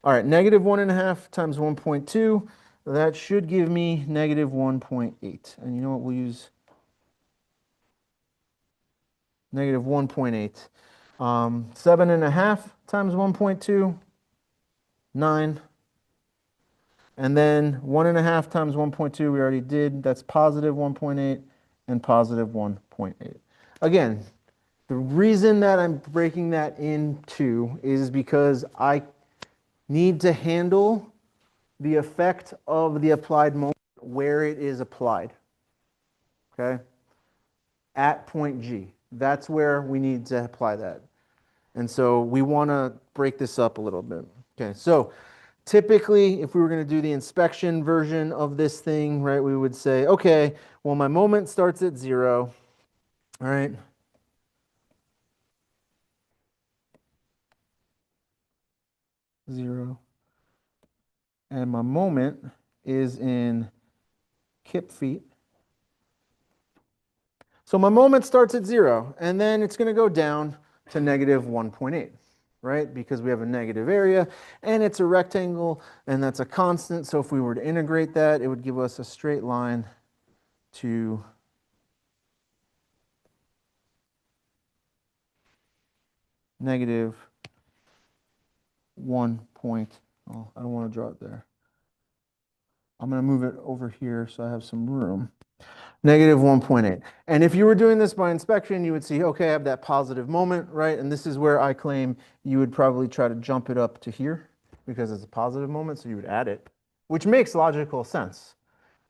All right, negative 1.5 times 1.2, that should give me negative 1.8. And you know what, we'll use negative 1.8. 7.5 times 1.2, 9. And then 1.5 times 1.2, we already did. That's positive 1.8 and positive 1.8. Again, the reason that I'm breaking that into is because I need to handle the effect of the applied moment where it is applied. Okay? At point G. That's where we need to apply that. And so we want to break this up a little bit. Okay, so typically, if we were going to do the inspection version of this thing, right, we would say, okay, well, my moment starts at 0. All right. Zero. And my moment is in kip feet. So my moment starts at 0, and then it's going to go down to negative 1.8, right? Because we have a negative area, and it's a rectangle, and that's a constant. So if we were to integrate that, it would give us a straight line to negative 1 point. Oh, I don't want to draw it there. I'm going to move it over here so I have some room. Negative 1.8. And if you were doing this by inspection, you would see, okay, I have that positive moment, right? And this is where I claim you would probably try to jump it up to here because it's a positive moment, so you would add it, which makes logical sense.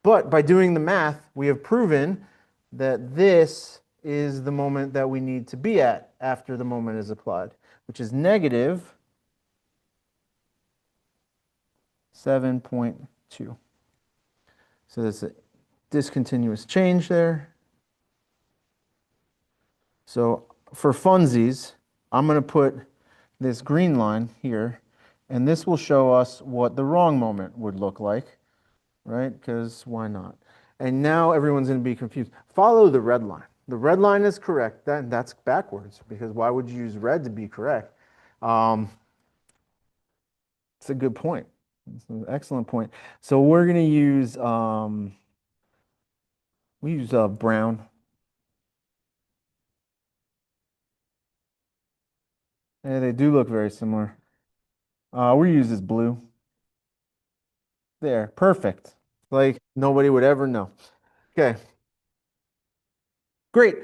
But by doing the math, we have proven that this is the moment that we need to be at after the moment is applied, which is negative 7.2. So there's a discontinuous change there. So for funsies, I'm going to put this green line here, and this will show us what the wrong moment would look like, right? Because why not? And now everyone's going to be confused. Follow the red line. The red line is correct. That's backwards, because why would you use red to be correct? It's a good point. It's an excellent point. So we're going to use, we use brown. Yeah, they do look very similar. We use this blue. There, perfect. Like nobody would ever know. Okay. Great.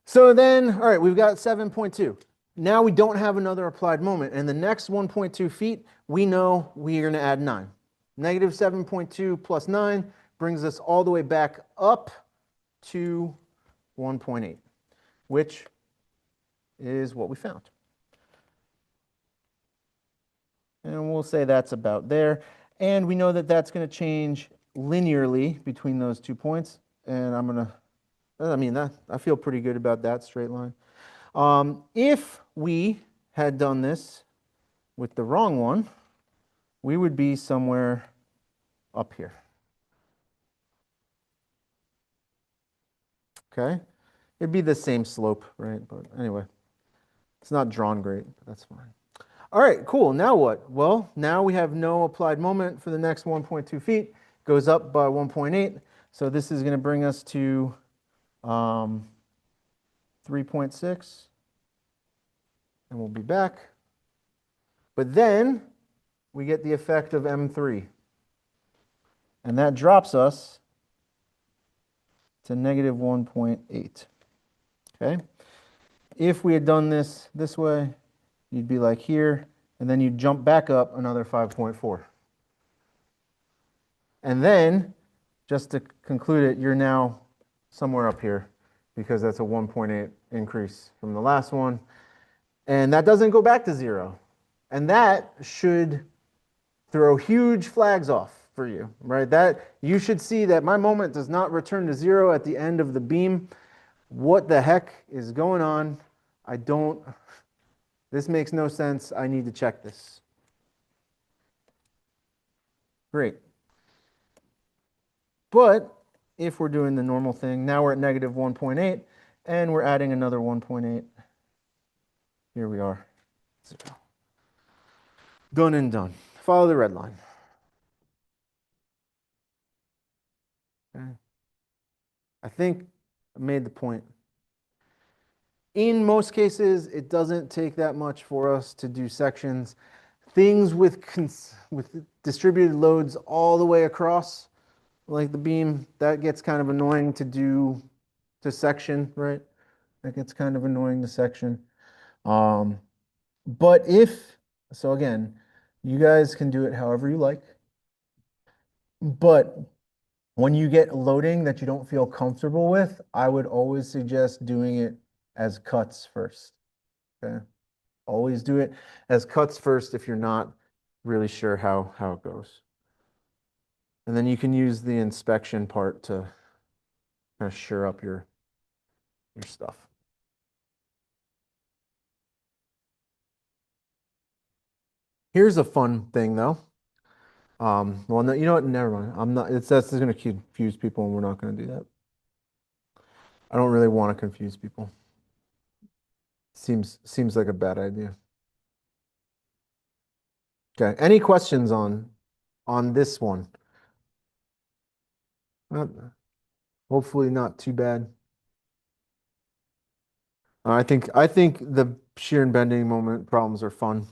So then, all right, we've got 7.2. Now we don't have another applied moment. And the next 1.2 feet, we know we are going to add 9. Negative 7.2 plus 9 brings us all the way back up to 1.8, which is what we found. And we'll say that's about there. And we know that that's going to change linearly between those 2 points. And I'm going to, I mean, I feel pretty good about that straight line. If we had done this with the wrong one, we would be somewhere up here. Okay? It'd be the same slope, right? But anyway, it's not drawn great. That's fine. All right, cool. Now what? Well, now we have no applied moment for the next 1.2 feet. Goes up by 1.8. So this is going to bring us to 3.6. And we'll be back. But then we get the effect of M3. And that drops us to negative 1.8. Okay? If we had done this way, you'd be like here, and then you'd jump back up another 5.4. And then, just to conclude it, you're now somewhere up here because that's a 1.8 increase from the last one. And that doesn't go back to 0. And that should throw huge flags off for you, right? That you should see that my moment does not return to 0 at the end of the beam. What the heck is going on? This makes no sense. I need to check this. Great. But if we're doing the normal thing, now we're at negative 1.8 and we're adding another 1.8. Here we are. 0. Done and done. Follow the red line. Okay. I think I made the point. In most cases, it doesn't take that much for us to do sections. Things with distributed loads all the way across, like the beam, that gets kind of annoying to do to section, right? That gets kind of annoying to section. But so again, you guys can do it however you like. But when you get loading that you don't feel comfortable with, I would always suggest doing it as cuts first. Okay. Always do it as cuts first if you're not really sure how it goes. And then you can use the inspection part to kind of sure up your stuff. Here's a fun thing though. Well, no, you know what? Never mind. That's going to confuse people, and we're not going to do that. I don't really want to confuse people. Seems like a bad idea. Okay. Any questions on this one? Hopefully not too bad. I think the shear and bending moment problems are fun.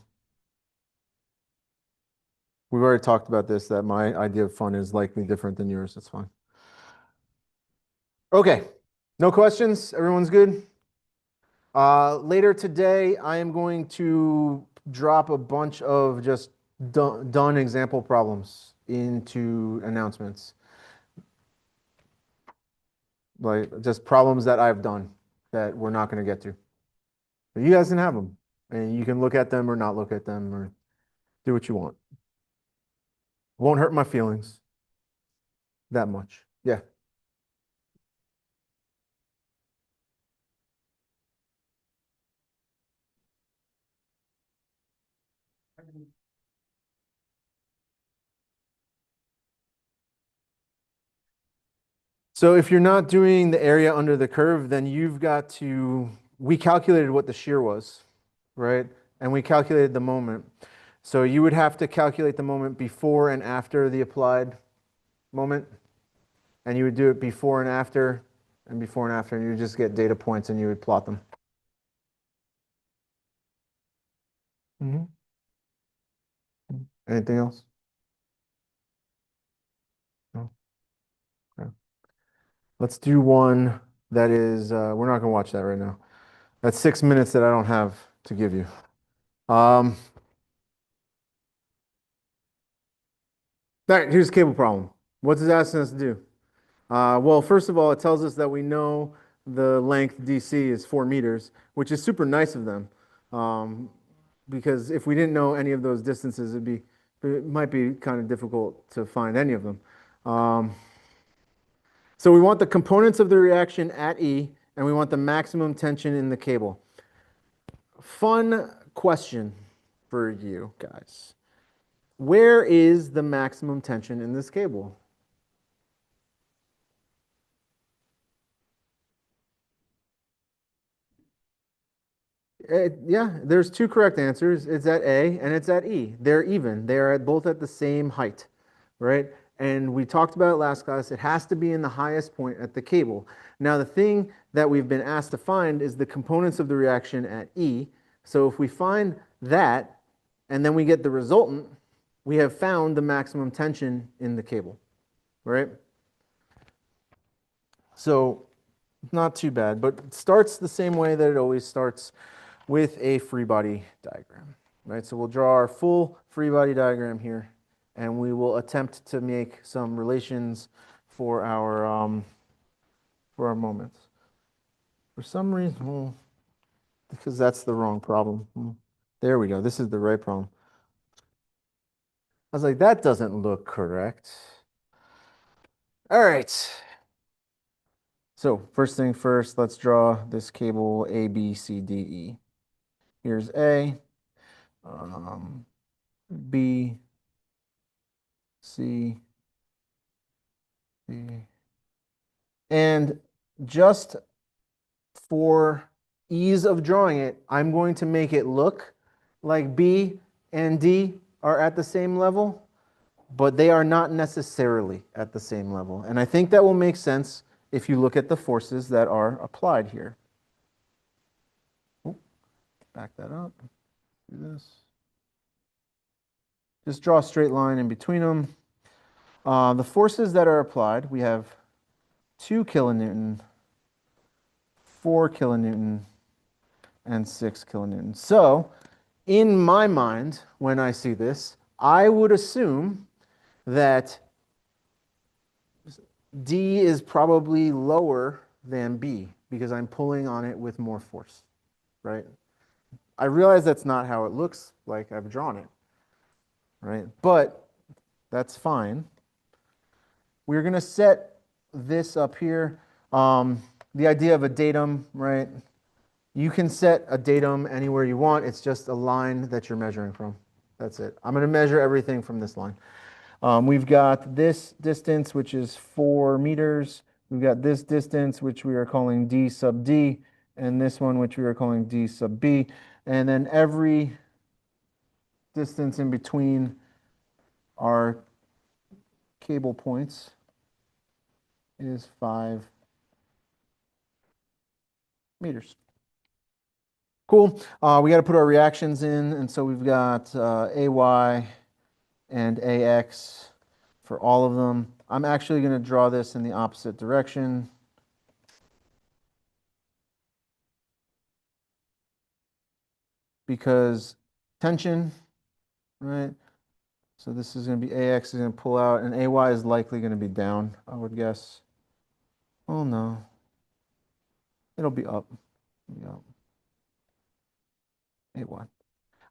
We've already talked about this, that my idea of fun is likely different than yours. That's fine. Okay. No questions? Everyone's good? Later today, I am going to drop a bunch of just done example problems into announcements. Like just problems that I've done that we're not going to get to. But you guys can have them. And you can look at them or not look at them or do what you want. Won't hurt my feelings that much. Yeah. So if you're not doing the area under the curve, then we calculated what the shear was, right? And we calculated the moment. So you would have to calculate the moment before and after the applied moment. And you would do it before and after, and before and after, and you would just get data points and you would plot them. Mm-hmm. Anything else? No. Okay. Let's do one That is, we're not going to watch that right now. That's 6 minutes that I don't have to give you. All right, here's the cable problem. What's it asking us to do? Well, first of all, it tells us that we know the length DC is 4 meters, which is super nice of them. Um, because if we didn't know any of those distances, it might be kind of difficult to find any of them. Um, so we want the components of the reaction at E, and we want the maximum tension in the cable. Fun question for you guys. Where is the maximum tension in this cable? Yeah, there's two correct answers. It's at A and it's at E. They're even. They are both at the same height, right? And we talked about it last class. It has to be in the highest point at the cable. Now, the thing that we've been asked to find is the components of the reaction at E. So if we find that and then we get the resultant, we have found the maximum tension in the cable, right? So not too bad, but it starts the same way that it always starts with a free body diagram, right? So we'll draw our full free body diagram here, and we will attempt to make some relations for our moments. For some reason, well, because that's the wrong problem. There we go. This is the right problem. I was like, that doesn't look correct. All right. So first thing first, let's draw this cable A, B, C, D, E. Here's A, B, C, D. And just for ease of drawing it, I'm going to make it look like B and D are at the same level, but they are not necessarily at the same level. And I think that will make sense if you look at the forces that are applied here. Back that up. Do this. Just draw a straight line in between them. The forces that are applied, we have 2 kilonewton, 4 kilonewton, and 6 kilonewtons. So, in my mind, when I see this, I would assume that D is probably lower than B because I'm pulling on it with more force, right? I realize that's not how it looks like I've drawn it, right? But that's fine. We're going to set this up here. The idea of a datum, right? You can set a datum anywhere you want. It's just a line that you're measuring from. That's it. I'm going to measure everything from this line. We've got this distance, which is 4 meters. We've got this distance, which we are calling D sub D, and this one, which we are calling D sub B. And then every distance in between our cable points is 5 meters. Cool. We got to put our reactions in, and so we've got AY and AX for all of them. I'm actually going to draw this in the opposite direction. Because tension, right? So this is going to be AX is going to pull out, and AY is likely going to be down, I would guess. Oh no. It'll be up. Yeah. AY.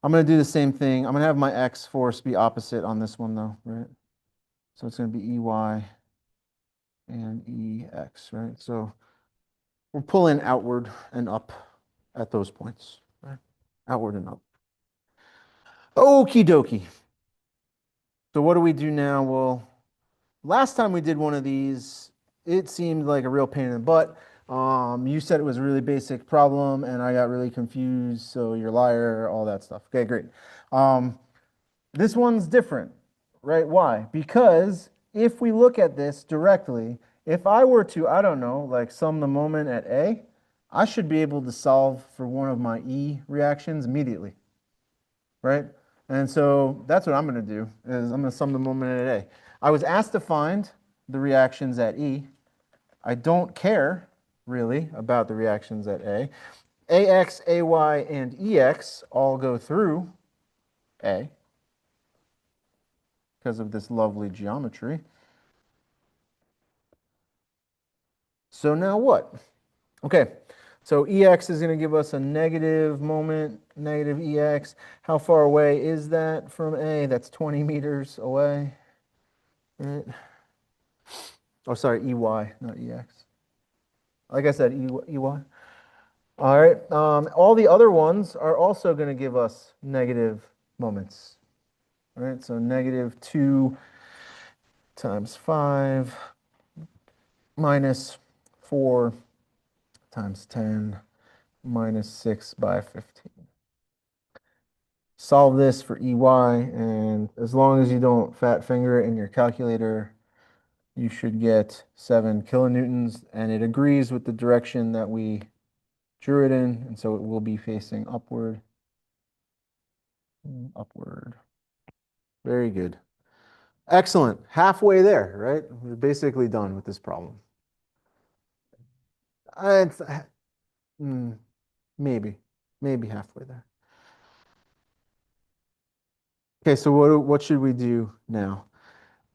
I'm going to do the same thing. I'm going to have my X force be opposite on this one though, right? So it's going to be EY and EX, right? So we're pulling outward and up at those points, right? Outward and up. Okie dokie. So what do we do now? Well, last time we did one of these, it seemed like a real pain in the butt. You said it was a really basic problem, and I got really confused, so you're a liar, all that stuff. Okay, great. This one's different, right? Why? Because if we look at this directly, if I were to, I don't know, like sum the moment at A, I should be able to solve for one of my E reactions immediately, right? And so that's what I'm going to do, is I'm going to sum the moment at A. I was asked to find the reactions at E. I don't care really, about the reactions at A. AX, AY, and EX all go through A because of this lovely geometry. So now what? Okay, so EX is going to give us a negative moment, negative EX. How far away is that from A? That's 20 meters away. Right? Oh, sorry, EY, not EX. Like I said, EY. All right, all the other ones are also going to give us negative moments. All right, so negative 2 times 5 minus 4 times 10 minus 6 by 15. Solve this for EY, and as long as you don't fat finger it in your calculator, you should get 7 kilonewtons, and it agrees with the direction that we drew it in, and so it will be facing upward. Upward. Very good. Excellent. Halfway there, right? We're basically done with this problem. It's mm, maybe, maybe halfway there. Okay, so what should we do now?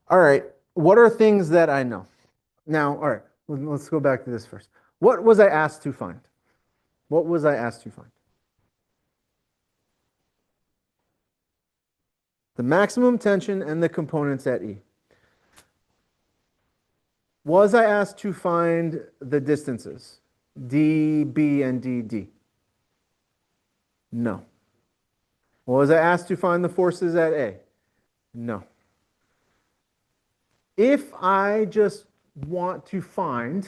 All right, what are things that I know? Now, all right, let's go back to this first. What was I asked to find? What was I asked to find? The maximum tension and the components at E. Was I asked to find the distances? D, B, and D, D? No. Was I asked to find the forces at A? No. If I just want to find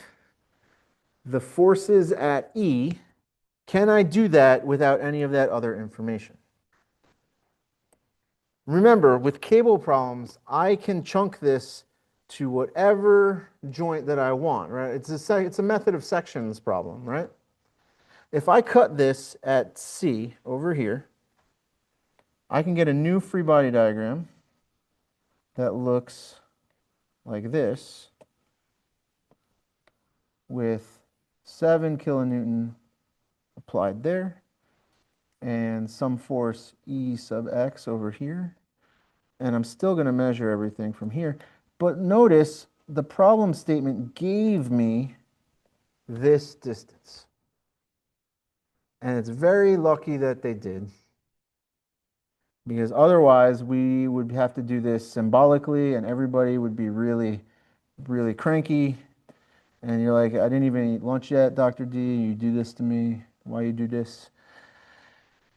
the forces at E, can I do that without any of that other information? Remember, with cable problems, I can chunk this to whatever joint that I want, right? It's a method of sections problem, right? If I cut this at C over here, I can get a new free body diagram that looks like this with 7 kilonewton applied there and some force E sub x over here. And I'm still going to measure everything from here. But notice the problem statement gave me this distance. And it's very lucky that they did, because otherwise we would have to do this symbolically and everybody would be really, really cranky. And you're like, I didn't even eat lunch yet, Dr. D. You do this to me. Why you do this?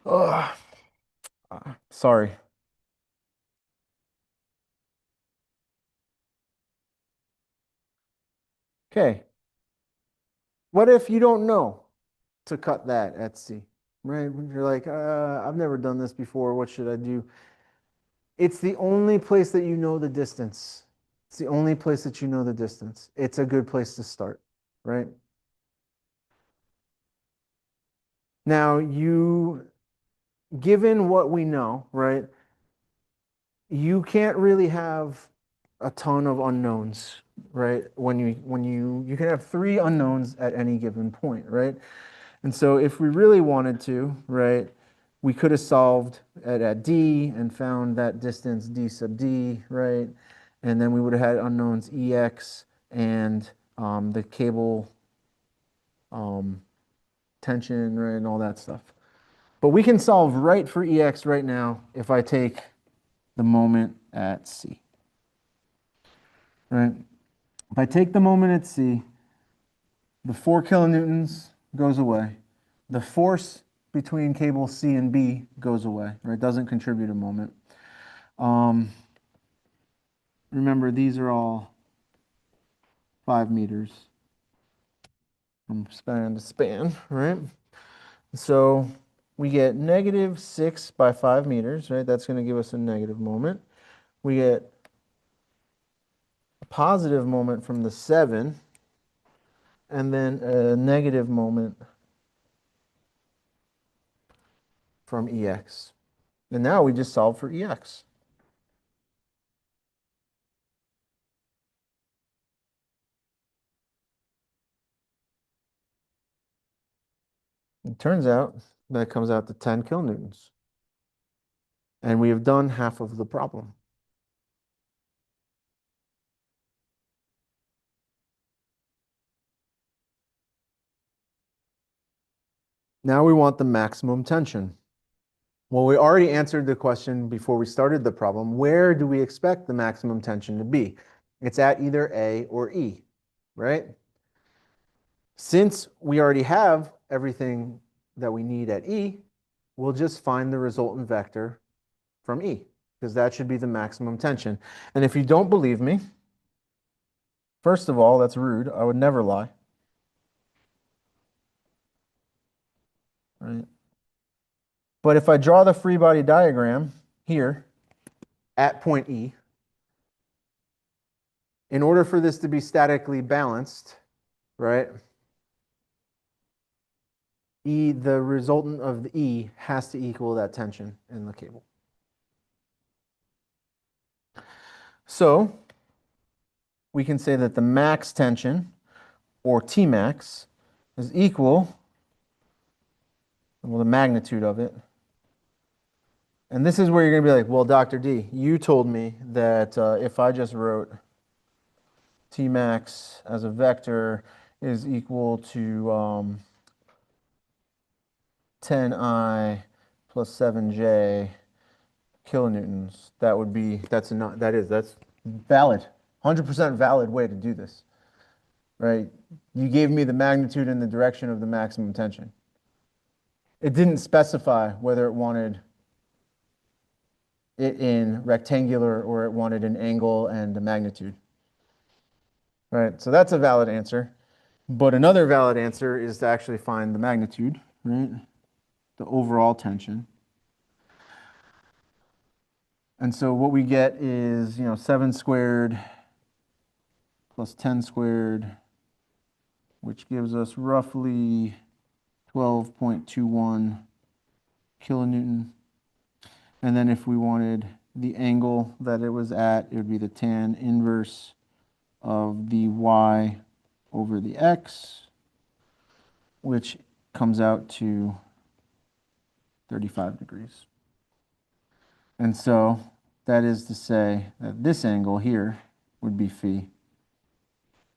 Oh, sorry. Okay. What if you don't know to cut that at C? Right? You're like, I've never done this before. What should I do? It's the only place that you know the distance. It's the only place that you know the distance. It's a good place to start, right? Now, given what we know, right, you can't really have a ton of unknowns, right? You can have 3 unknowns at any given point, right? And so if we really wanted to, right, we could have solved at D and found that distance D sub D, right? And then we would have had unknowns EX and the cable tension, right, and all that stuff. But we can solve right for EX right now if I take the moment at C, right? If I take the moment at C, the 4 kilonewtons goes away. The force between cable C and B goes away, right? Doesn't contribute a moment. Remember, these are all 5 meters from span to span, right? So we get negative 6 by 5 meters, right? That's going to give us a negative moment. We get a positive moment from the 7, and then a negative moment from EX. And now we just solve for EX. It turns out that comes out to 10 kilonewtons. And we have done half of the problem. Now we want the maximum tension. Well, we already answered the question before we started the problem. Where do we expect the maximum tension to be? It's at either A or E, right? Since we already have everything that we need at E, we'll just find the resultant vector from E, because that should be the maximum tension. And if you don't believe me, first of all, that's rude. I would never lie. Right? But if I draw the free body diagram here at point E, in order for this to be statically balanced, right, E, the resultant of the E has to equal that tension in the cable. So we can say that the max tension, or Tmax, is equal, well, the magnitude of it. And this is where you're going to be like, well, Dr. D, you told me that if I just wrote Tmax as a vector is equal to 10I plus 7J kilonewtons, that's valid, 100% valid way to do this, right? You gave me the magnitude and the direction of the maximum tension. It didn't specify whether it wanted it in rectangular or it wanted an angle and a magnitude, right? So that's a valid answer. But another valid answer is to actually find the magnitude, right? The overall tension. And so what we get is, 7 squared plus 10 squared, which gives us roughly 12.21 kilonewton. And then if we wanted the angle that it was at, it would be the tan inverse of the y over the x, which comes out to 35 degrees. And so that is to say that this angle here would be phi,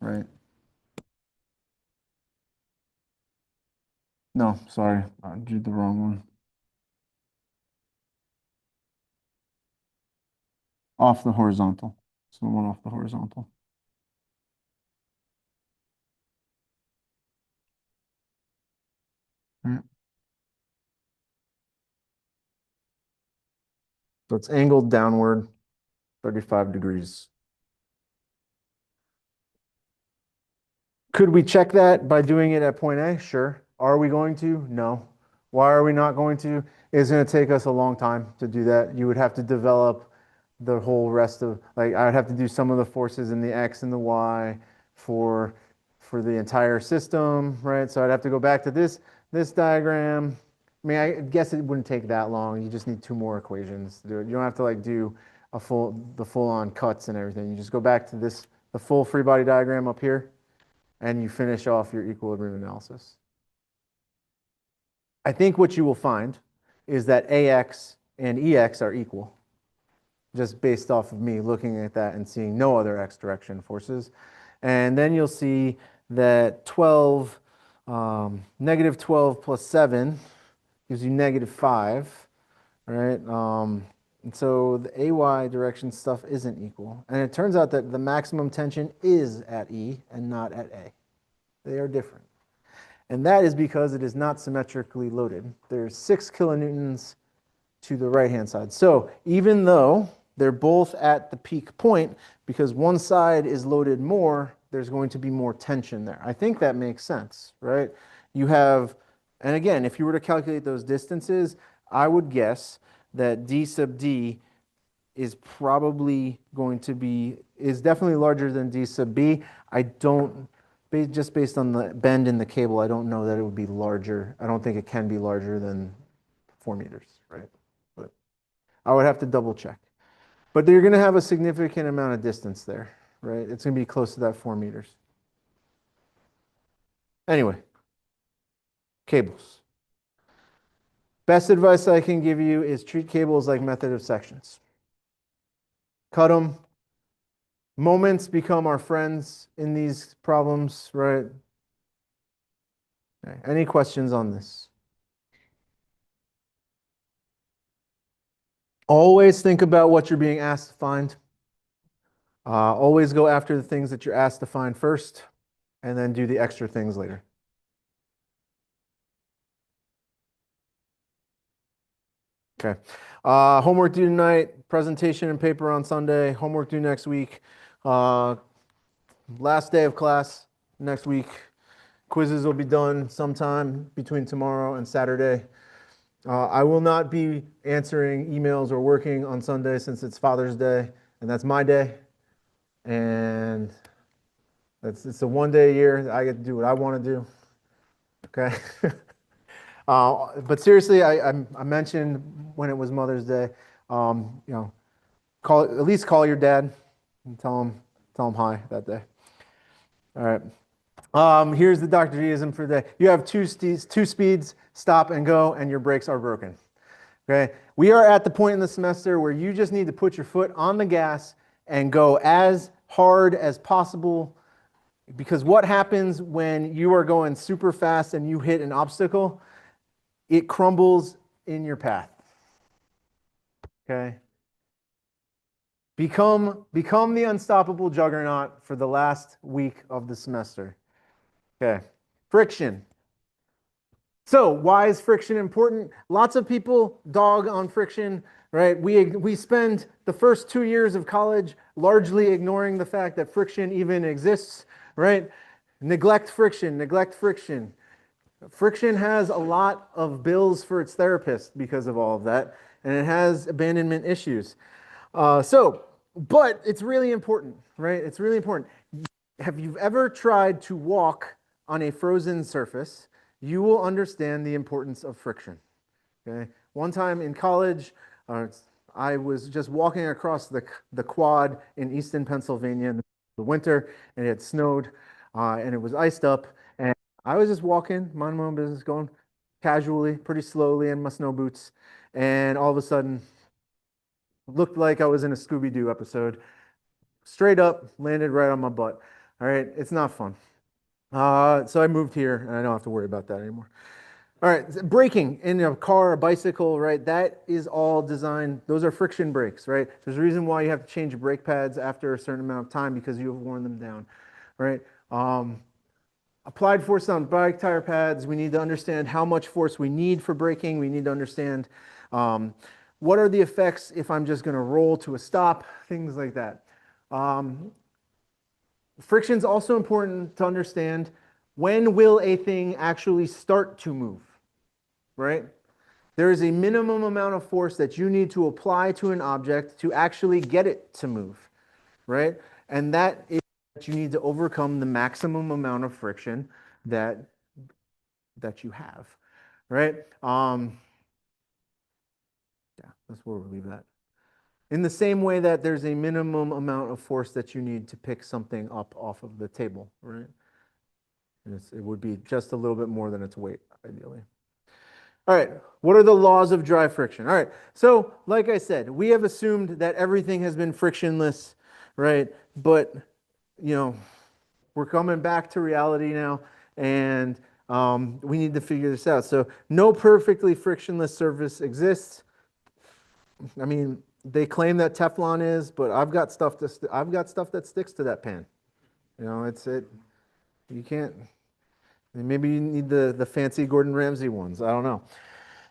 right? No, sorry, I did the wrong one. Off the horizontal. So the one off the horizontal. Right. So it's angled downward 35 degrees. Could we check that by doing it at point A? Sure. Are we going to? No. Why are we not going to? It's going to take us a long time to do that. You would have to develop the whole rest of, like, I would have to do some of the forces in the X and the Y for the entire system, right? So I'd have to go back to this diagram. I mean, I guess it wouldn't take that long. You just need 2 more equations to do it. You don't have to like do the full on cuts and everything. You just go back to the full free body diagram up here, and you finish off your equilibrium analysis. I think what you will find is that AX and EX are equal, just based off of me looking at that and seeing no other X direction forces. And then you'll see that negative 12 plus 7 gives you negative 5, right? And so the AY direction stuff isn't equal. And it turns out that the maximum tension is at E and not at A. They are different. And that is because it is not symmetrically loaded. There's 6 kilonewtons to the right-hand side. So even though they're both at the peak point, because one side is loaded more, there's going to be more tension there. I think that makes sense, right? You have, and again, if you were to calculate those distances, I would guess that D sub D is probably going to be, is definitely larger than D sub B. I don't, just based on the bend in the cable, I don't know that it would be larger. I don't think it can be larger than 4 meters, right? But I would have to double check. But you're going to have a significant amount of distance there, right? It's going to be close to that 4 meters. Anyway, cables. Best advice I can give you is treat cables like method of sections. Cut them. Moments become our friends in these problems, right? Okay. Any questions on this? Always think about what you're being asked to find. Always go after the things that you're asked to find first, and then do the extra things later. Okay. Homework due tonight, presentation and paper on Sunday, homework due next week. Last day of class next week. Quizzes will be done sometime between tomorrow and Saturday. I will not be answering emails or working on Sunday since it's Father's Day, and that's my day. And it's a 1 day a year that I get to do what I want to do. Okay. But seriously, I mentioned when it was Mother's Day, at least call your dad and tell him hi that day. All right. Here's the Dr. Deism for the day. You have two speeds, stop and go, and your brakes are broken. Okay. We are at the point in the semester where you just need to put your foot on the gas and go as hard as possible. Because what happens when you are going super fast and you hit an obstacle? It crumbles in your path. Okay. Become the unstoppable juggernaut for the last week of the semester. Okay. Friction. So why is friction important? Lots of people dog on friction, right? We spend the first 2 years of college largely ignoring the fact that friction even exists, right? Neglect friction, neglect friction. Friction has a lot of bills for its therapist because of all of that, and it has abandonment issues. But it's really important, right? It's really important. Have you ever tried to walk on a frozen surface? You will understand the importance of friction. Okay. One time in college, I was just walking across the quad in Easton, Pennsylvania in the winter, and it had snowed, and it was iced up. And I was just walking, minding my own business, going casually, pretty slowly in my snow boots, and all of a sudden, looked like I was in a Scooby-Doo episode. Straight up, landed right on my butt. All right, it's not fun. So I moved here, and I don't have to worry about that anymore. All right, braking in a car, a bicycle, right? That is all designed, those are friction brakes, right? There's a reason why you have to change your brake pads after a certain amount of time because you have worn them down, right? Applied force on bike tire pads, we need to understand how much force we need for braking. We need to understand what are the effects if I'm just going to roll to a stop, things like that. Friction is also important to understand. When will a thing actually start to move, right? There is a minimum amount of force that you need to apply to an object to actually get it to move, right? And that is that you need to overcome the maximum amount of friction that you have, right? Yeah, that's where we'll leave that. In the same way that there's a minimum amount of force that you need to pick something up off of the table, right? It would be just a little bit more than its weight, ideally. All right, what are the laws of dry friction? All right, so like I said, we have assumed that everything has been frictionless, right? But, we're coming back to reality now, and we need to figure this out. So no perfectly frictionless surface exists. I mean, they claim that Teflon is, but I've got stuff that sticks to that pan. You can't. Maybe you need the fancy Gordon Ramsay ones. I don't know.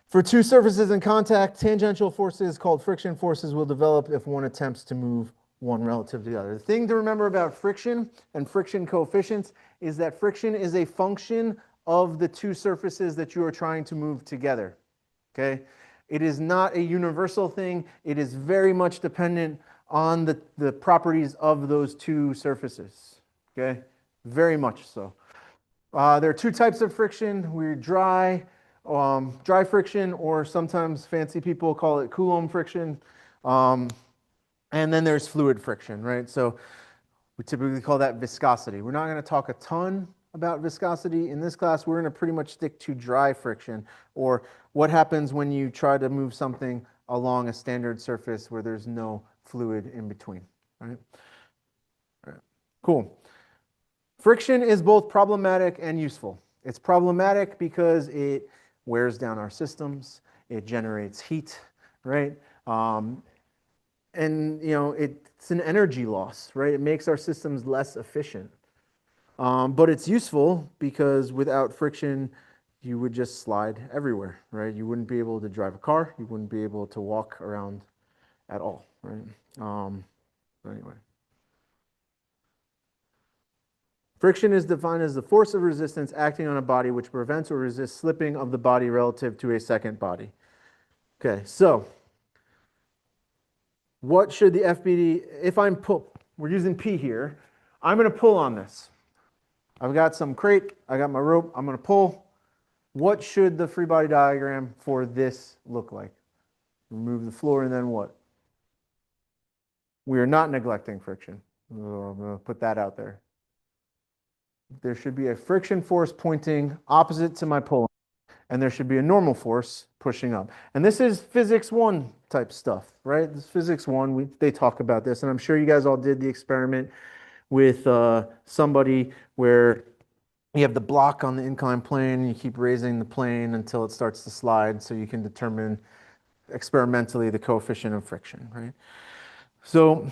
For two surfaces in contact, tangential forces called friction forces will develop if one attempts to move one relative to the other. The thing to remember about friction and friction coefficients is that friction is a function of the two surfaces that you are trying to move together. Okay? It is not a universal thing. It is very much dependent on the properties of those two surfaces. Okay? Very much so. There are two types of friction. We're dry friction, or sometimes fancy people call it Coulomb friction. And then there's fluid friction, right? So we typically call that viscosity. We're not going to talk a ton about viscosity. In this class, we're going to pretty much stick to dry friction, or what happens when you try to move something along a standard surface where there's no fluid in between. Right? All right. Cool. Friction is both problematic and useful. It's problematic because it wears down our systems, it generates heat, right? And it's an energy loss, right? It makes our systems less efficient. But it's useful because without friction, you would just slide everywhere, right? You wouldn't be able to drive a car, you wouldn't be able to walk around at all, right? Anyway. Friction is defined as the force of resistance acting on a body which prevents or resists slipping of the body relative to a second body. Okay, so what should the FBD, if we're using P here, I'm going to pull on this. I've got some crate, I got my rope, I'm going to pull. What should the free body diagram for this look like? Remove the floor and then what? We are not neglecting friction. I'm going to put that out there. There should be a friction force pointing opposite to my pulling, and there should be a normal force pushing up. And this is physics 1 type stuff, right? This is physics 1. They talk about this, and I'm sure you guys all did the experiment with somebody where you have the block on the inclined plane, and you keep raising the plane until it starts to slide so you can determine experimentally the coefficient of friction, right? So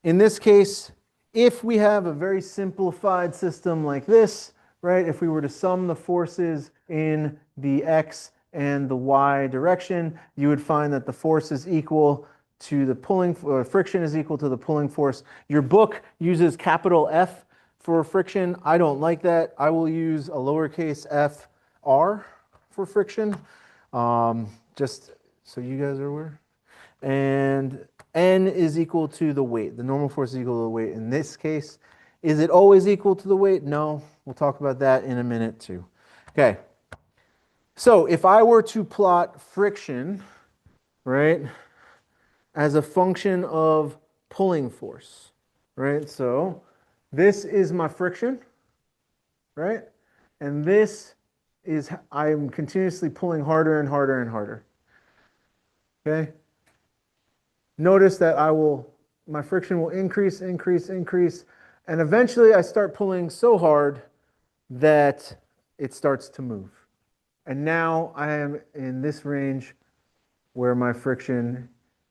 in this case, if we have a very simplified system like this, right, if we were to sum the forces in the x and the y direction, you would find that the force is equal to the pulling, or friction is equal to the pulling force. Your book uses capital F for friction. I don't like that. I will use a lowercase f r for friction, just so you guys are aware. And N is equal to the weight. The normal force is equal to the weight. In this case, is it always equal to the weight? No. We'll talk about that in a minute too. Okay. So if I were to plot friction, right, as a function of pulling force, right? So this is my friction, right? And this is, I'm continuously pulling harder and harder and harder. Okay? Notice that my friction will increase, increase, increase, and eventually I start pulling so hard that it starts to move. And now I am in this range where my friction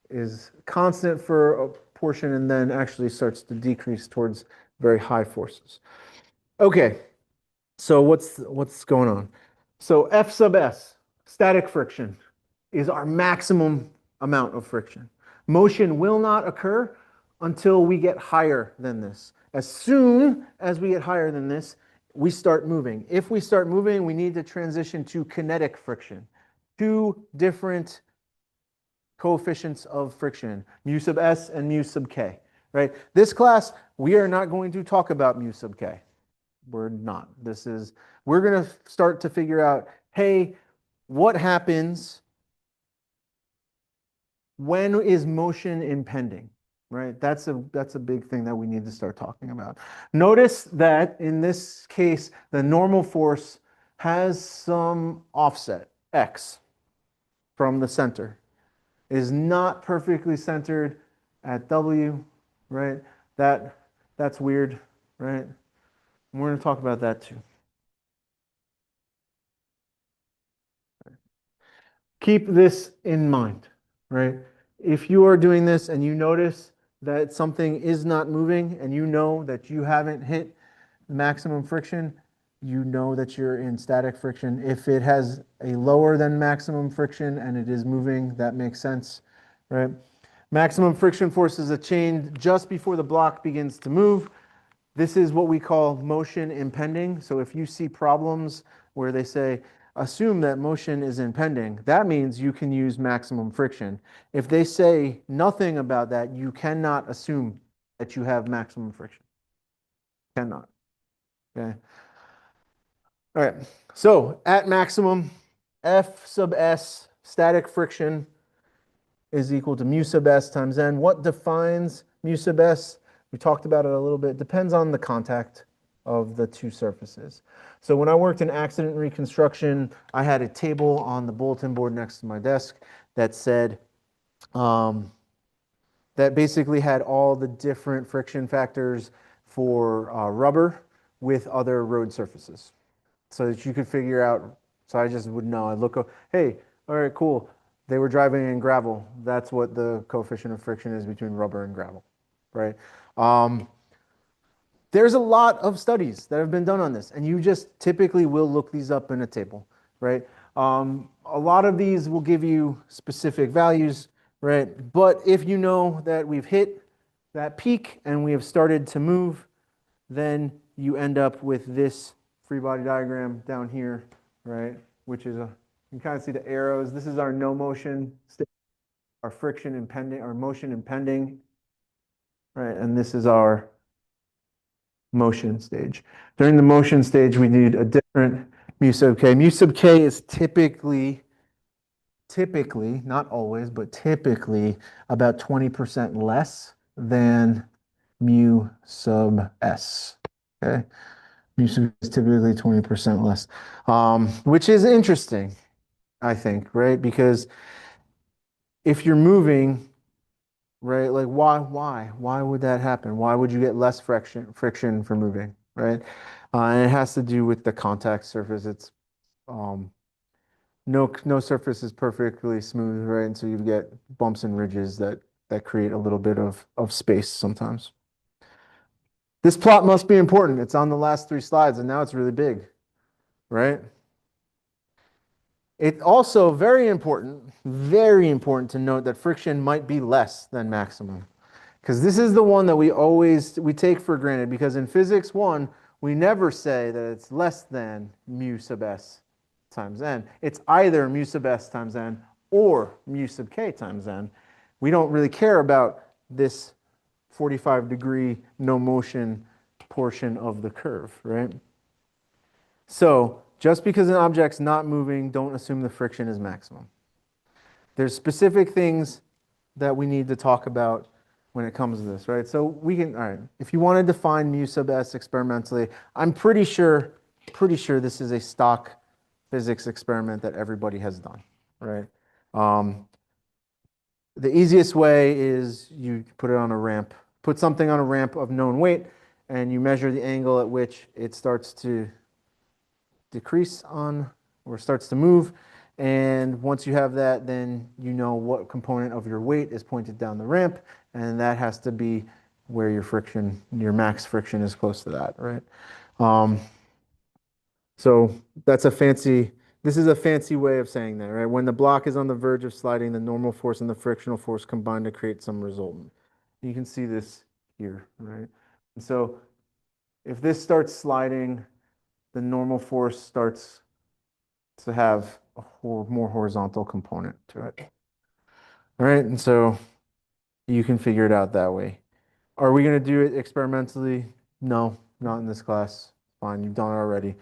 is constant for a portion and then actually starts to decrease towards very high forces. Okay, so what's going on? So F sub S, static friction, is our maximum amount of friction. Motion will not occur until we get higher than this. As soon as we get higher than this, we start moving. If we start moving, we need to transition to kinetic friction. Two different coefficients of friction, mu sub s and mu sub k, right? This class, we are not going to talk about mu sub k. We're not. We're going to start to figure out, hey, what happens when is motion impending, right? That's a big thing that we need to start talking about. Notice that in this case, the normal force has some offset, x, from the center. It is not perfectly centered at W, right? That's weird, right? We're going to talk about that too. Keep this in mind, right? If you are doing this and you notice that something is not moving and you know that you haven't hit maximum friction, you know that you're in static friction. If it has a lower than maximum friction and it is moving, that makes sense, right? Maximum friction force is attained just before the block begins to move. This is what we call motion impending. So if you see problems where they say, assume that motion is impending, that means you can use maximum friction. If they say nothing about that, you cannot assume that you have maximum friction. Cannot. Okay. All right. So at maximum, F sub S, static friction, is equal to mu sub S times N. What defines mu sub S? We talked about it a little bit. Depends on the contact, of the two surfaces. So when I worked in accident reconstruction, I had a table on the bulletin board next to my desk that said, um, that basically had all the different friction factors for rubber with other road surfaces so that you could figure out. So I just would know. I'd look, hey, all right, cool. They were driving in gravel. That's what the coefficient of friction is between rubber and gravel, right? Um, there's a lot of studies that have been done on this, and you just typically will look these up in a table, right? A lot of these will give you specific values, right? But if you know that we've hit that peak and we have started to move, then you end up with this free body diagram down here, right? Which is you can kind of see the arrows. This is our no motion state, our friction impending, our motion impending, right? And this is our motion stage. During the motion stage, we need a different mu sub k. Mu sub k is typically, not always, but typically about 20% less than mu sub s. Okay, mu sub is typically 20% less, which is interesting, I think, right? Because if you're moving, right, like why would that happen? Why would you get less friction for moving, right? And it has to do with the contact surface. It's um, no surface is perfectly smooth, right? And so you get bumps and ridges that create a little bit of space sometimes. This plot must be important. It's on the last 3 slides, and now it's really big, right? It's also very important to note that friction might be less than maximum. Because this is the one that we take for granted, because in physics 1, we never say that it's less than mu sub s times n. It's either mu sub s times n or mu sub k times n. We don't really care about this 45-degree no motion portion of the curve, right? So just because an object's not moving, don't assume the friction is maximum. There's specific things that we need to talk about when it comes to this, right? So we can, all right, if you want to define mu sub s experimentally, I'm pretty sure this is a stock physics experiment that everybody has done, right? The easiest way is you put it on a ramp, put something on a ramp of known weight, and you measure the angle at which it starts to decrease on or starts to move. And once you have that, then you know what component of your weight is pointed down the ramp, and that has to be where your friction, your max friction is close to that, right? So that's this is a fancy way of saying that, right? When the block is on the verge of sliding, the normal force and the frictional force combine to create some resultant. You can see this here, right? And so if this starts sliding, the normal force starts to have a more horizontal component to it. All right, and so you can figure it out that way. Are we going to do it experimentally? No, not in this class. Fine, you've done it already.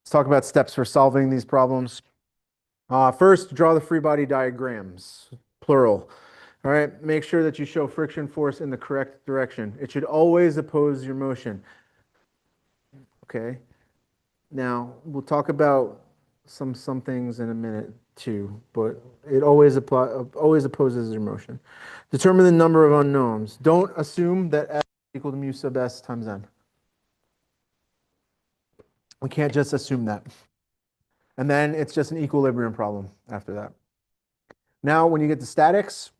Let's talk about steps for solving these problems. First, draw the free body diagrams, plural. All right, make sure that you show friction force in the correct direction. It should always oppose your motion. Okay, now we'll talk about some things in a minute too, but it always opposes your motion. Determine the number of unknowns. Don't assume that S is equal to mu sub s times n. We can't just assume that. And then it's just an equilibrium problem after that. Now, when you get to statics,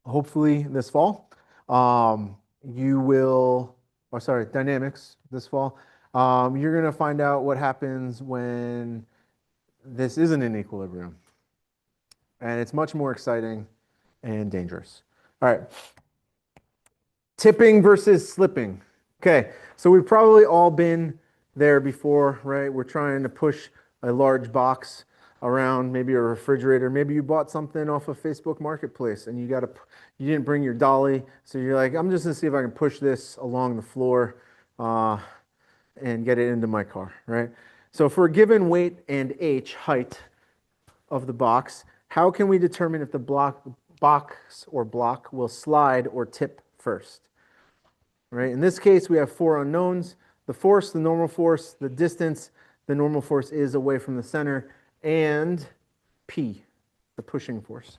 hopefully this fall, you will, or sorry, dynamics this fall, you're going to find out what happens when this isn't in equilibrium. And it's much more exciting and dangerous. All right. Tipping versus slipping. Okay, so we've probably all been there before, right? We're trying to push a large box around, maybe a refrigerator. Maybe you bought something off of Facebook Marketplace and you didn't bring your dolly, so you're like, I'm just gonna see if I can push this along the floor and get it into my car, right? So for a given weight and h, height of the box, how can we determine if the box or block will slide or tip first? Right? In this case, we have 4 unknowns. the force, the normal force, the distance the normal force is away from the center, and P, the pushing force.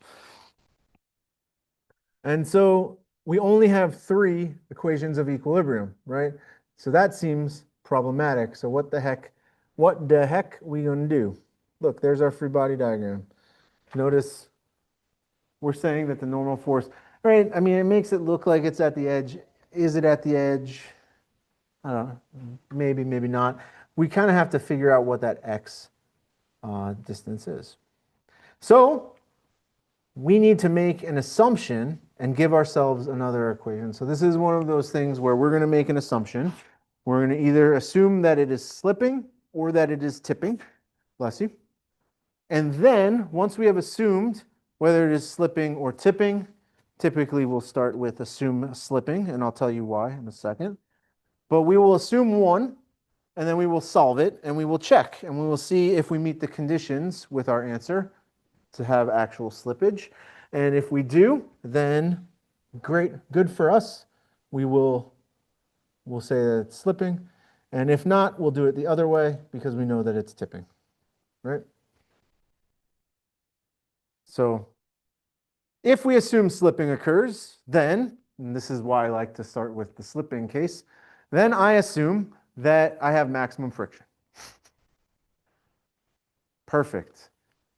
And so we only have 3 equations of equilibrium, right? So that seems problematic. So what the heck we going to do? Look, there's our free body diagram. Notice we're saying that the normal force, right? I mean, it makes it look like it's at the edge. Is it at the edge? I don't know. Maybe, maybe not. We kind of have to figure out what that x distance is. So we need to make an assumption and give ourselves another equation. So this is one of those things where we're going to make an assumption. We're going to either assume that it is slipping or that it is tipping. Bless you. And then once we have assumed whether it is slipping or tipping, typically we'll start with assume slipping, and I'll tell you why in a second. But we will assume one, and then we will solve it, and we will check, and we will see if we meet the conditions with our answer to have actual slippage. And if we do, then great, good for us. We'll say that it's slipping. And if not, we'll do it the other way because we know that it's tipping, right? So if we assume slipping occurs, then, and this is why I like to start with the slipping case, then I assume that I have maximum friction. Perfect,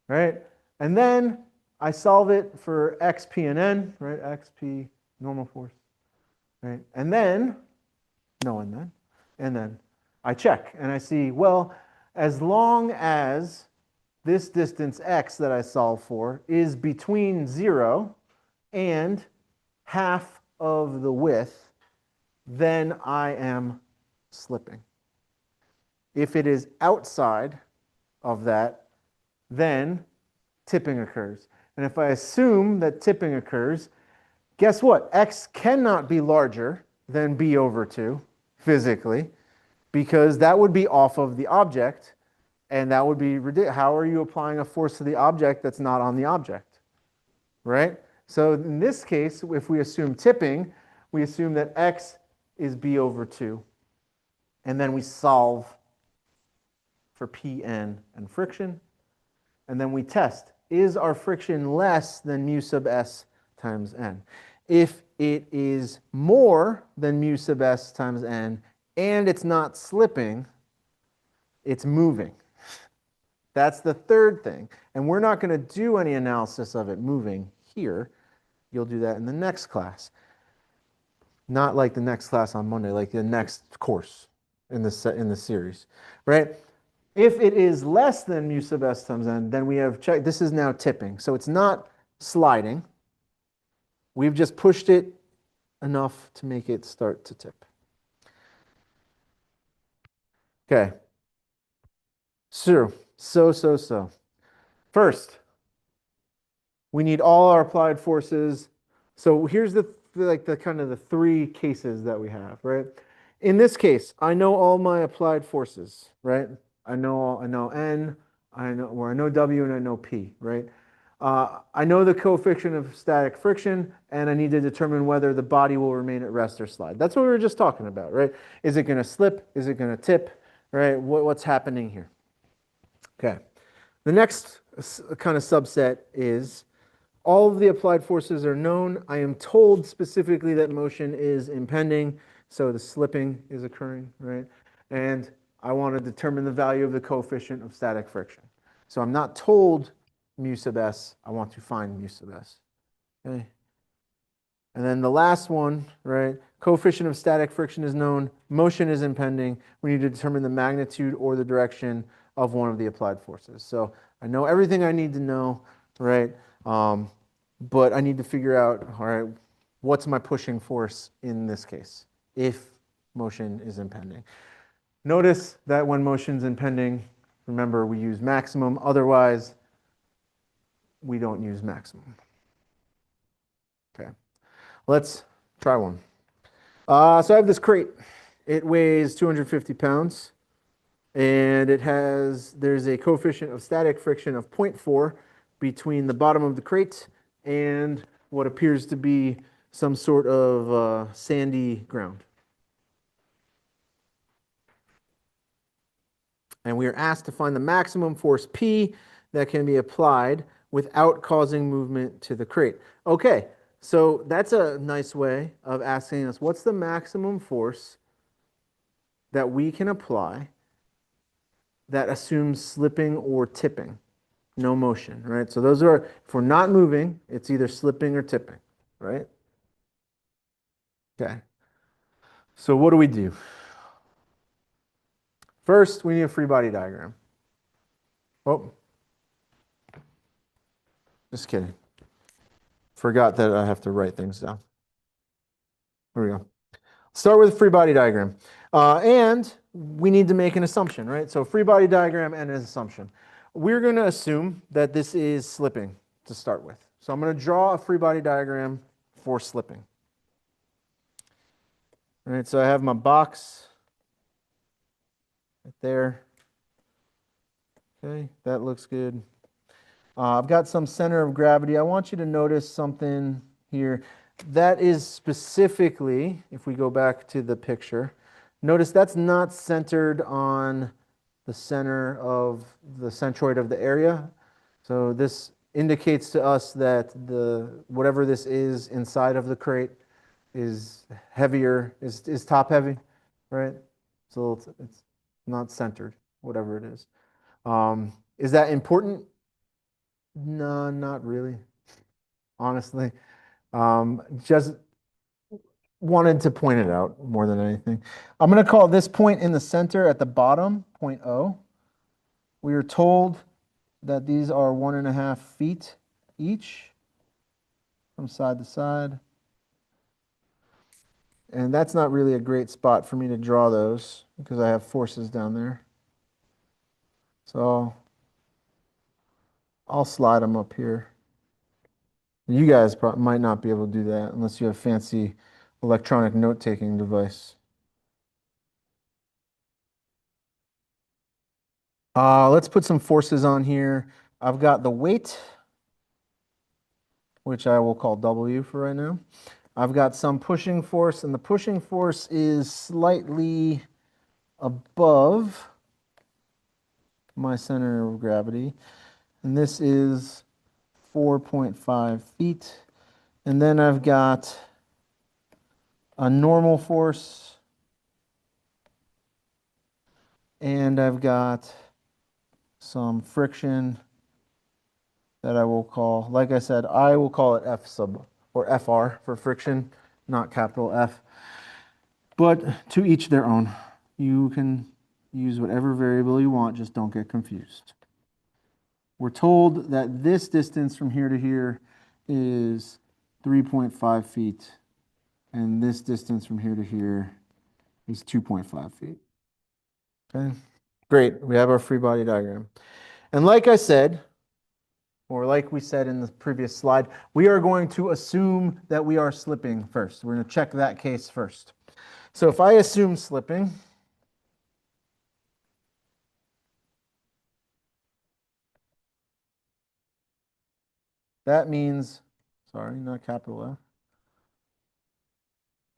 right? And then I solve it for x, p, and n, right? X, p, normal force, right? And then, no, and then I check and I see, well, as long as this distance x that I solve for is between 0 and half of the width, then I am slipping. If it is outside of that, then tipping occurs. And if I assume that tipping occurs, guess what? X cannot be larger than b over 2 physically, because that would be off of the object, and that would be ridiculous. How are you applying a force to the object that's not on the object, right? So in this case, if we assume tipping, we assume that x is b over 2, and then we solve for Pn and friction, and then we test, is our friction less than mu sub s times n? If it is more than mu sub s times n, and it's not slipping, it's moving. That's the third thing. And we're not going to do any analysis of it moving here. You'll do that in the next class. Not like the next class on Monday, like the next course in the series, right? If it is less than mu sub s times n, then we have checked. This is now tipping. So it's not sliding. We've just pushed it enough to make it start to tip. Okay. So. First, we need all our applied forces. So here's the kind of the 3 cases that we have, right? In this case, I know all my applied forces, right? I know N, I know W, and I know P, right? I know the coefficient of static friction, and I need to determine whether the body will remain at rest or slide. That's what we were just talking about, right? Is it going to slip? Is it going to tip? Right? What's happening here? Okay. The next kind of subset is all of the applied forces are known. I am told specifically that motion is impending, so the slipping is occurring, right? And I want to determine the value of the coefficient of static friction. So I'm not told mu sub s, I want to find mu sub s. Okay. And then the last one, right? Coefficient of static friction is known, motion is impending. We need to determine the magnitude or the direction of one of the applied forces. So I know everything I need to know, right? But I need to figure out, all right, what's my pushing force in this case, if motion is impending. Notice that when motion's impending, remember we use maximum, otherwise we don't use maximum. Okay, let's try one. So I have this crate. It weighs 250 pounds. And there's a coefficient of static friction of 0.4 between the bottom of the crate and what appears to be some sort of sandy ground. And we are asked to find the maximum force P that can be applied without causing movement to the crate. Okay, so that's a nice way of asking us what's the maximum force that we can apply that assumes slipping or tipping, no motion, right? So those are, if we're not moving, it's either slipping or tipping, right? Okay. So what do we do? First, we need a free body diagram. Oh, just kidding. Forgot that I have to write things down. Here we go. Start with a free body diagram. And we need to make an assumption, right? So free body diagram and an assumption. We're going to assume that this is slipping to start with. So I'm going to draw a free body diagram for slipping. All right, so I have my box right there. Okay, that looks good. I've got some center of gravity. I want you to notice something here. That is specifically, if we go back to the picture, notice that's not centered on the center of the centroid of the area. So this indicates to us that whatever this is inside of the crate is heavier, is top heavy, right? So it's not centered, whatever it is. Is that important? No, not really, honestly. Just wanted to point it out more than anything. I'm going to call this point in the center at the bottom, point O. We are told that these are 1.5 feet each from side to side. And that's not really a great spot for me to draw those because I have forces down there. So I'll slide them up here. You guys might not be able to do that unless you have fancy electronic note-taking device. Let's put some forces on here. I've got the weight, which I will call W for right now. I've got some pushing force, and the pushing force is slightly above my center of gravity. And this is 4.5 feet. And then I've got a normal force, and I've got some friction that I will call, like I said, I will call it F sub or FR for friction, not capital F. But to each their own. You can use whatever variable you want, just don't get confused. We're told that this distance from here to here is 3.5 feet, and this distance from here to here is 2.5 feet. Okay, great. We have our free body diagram. And like I said, or like we said in the previous slide, we are going to assume that we are slipping first. We're going to check that case first. So if I assume slipping, that means, sorry, not capital F.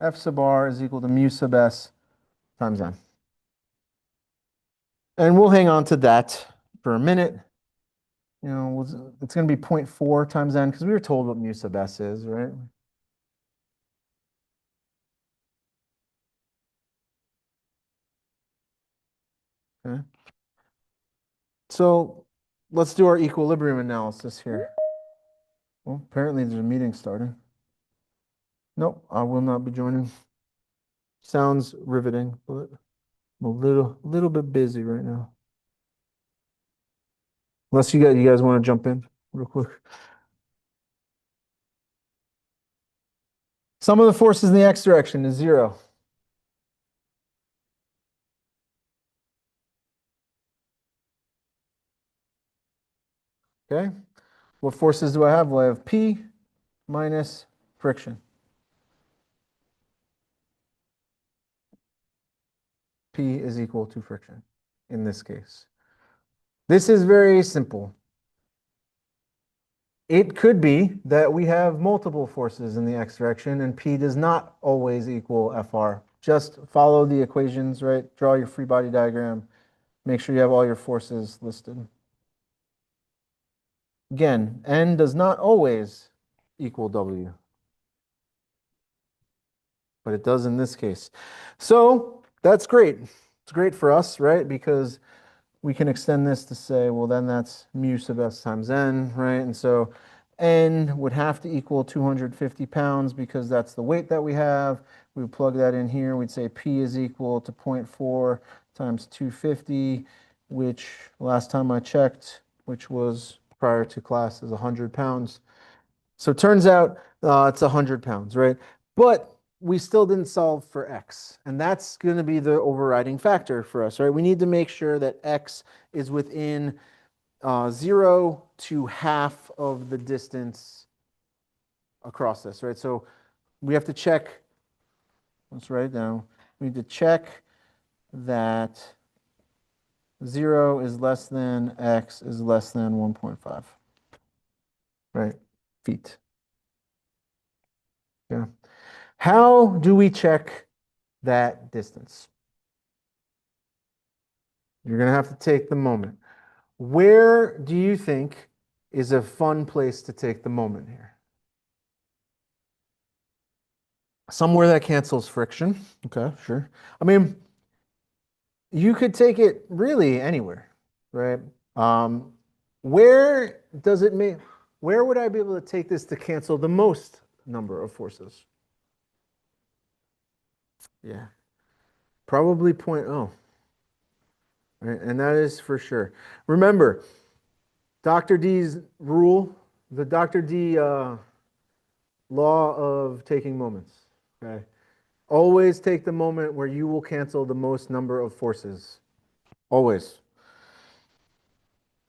F sub r is equal to mu sub s times m. And we'll hang on to that for a minute. You know, it's going to be 0.4 times n because we were told what mu sub s is, right? Okay. So let's do our equilibrium analysis here. Well, apparently there's a meeting starting. Nope, I will not be joining. Sounds riveting, but I'm a little bit busy right now. Unless you guys want to jump in real quick. Sum of the forces in the x direction is 0. Okay. What forces do I have? Well, I have P minus friction. P is equal to friction in this case. This is very simple. It could be that we have multiple forces in the x direction and P does not always equal FR. Just follow the equations, right? Draw your free body diagram. Make sure you have all your forces listed. Again, N does not always equal W, but it does in this case. So that's great. It's great for us, right? Because we can extend this to say, well, then that's mu sub s times n, right? And so n would have to equal 250 pounds because that's the weight that we have. We would plug that in here. We'd say P is equal to 0.4 times 250, which last time I checked, which was prior to class, is 100 pounds. So it turns out it's 100 pounds, right? But we still didn't solve for x. And that's going to be the overriding factor for us, right? We need to make sure that x is within 0 to half of the distance across this, right? So we have to check, let's write it down. We need to check that 0 is less than x is less than 1.5, right? Feet. Yeah. How do we check that distance? You're going to have to take the moment. Where do you think is a fun place to take the moment here? Somewhere that cancels friction. Okay, sure. I mean, you could take it really anywhere, right? Um, where does it make, where would I be able to take this to cancel the most number of forces? Yeah, probably 0.0, right? And that is for sure. Remember, Dr. D's rule, the Dr. D law of taking moments. Okay. Always take the moment where you will cancel the most number of forces. Always.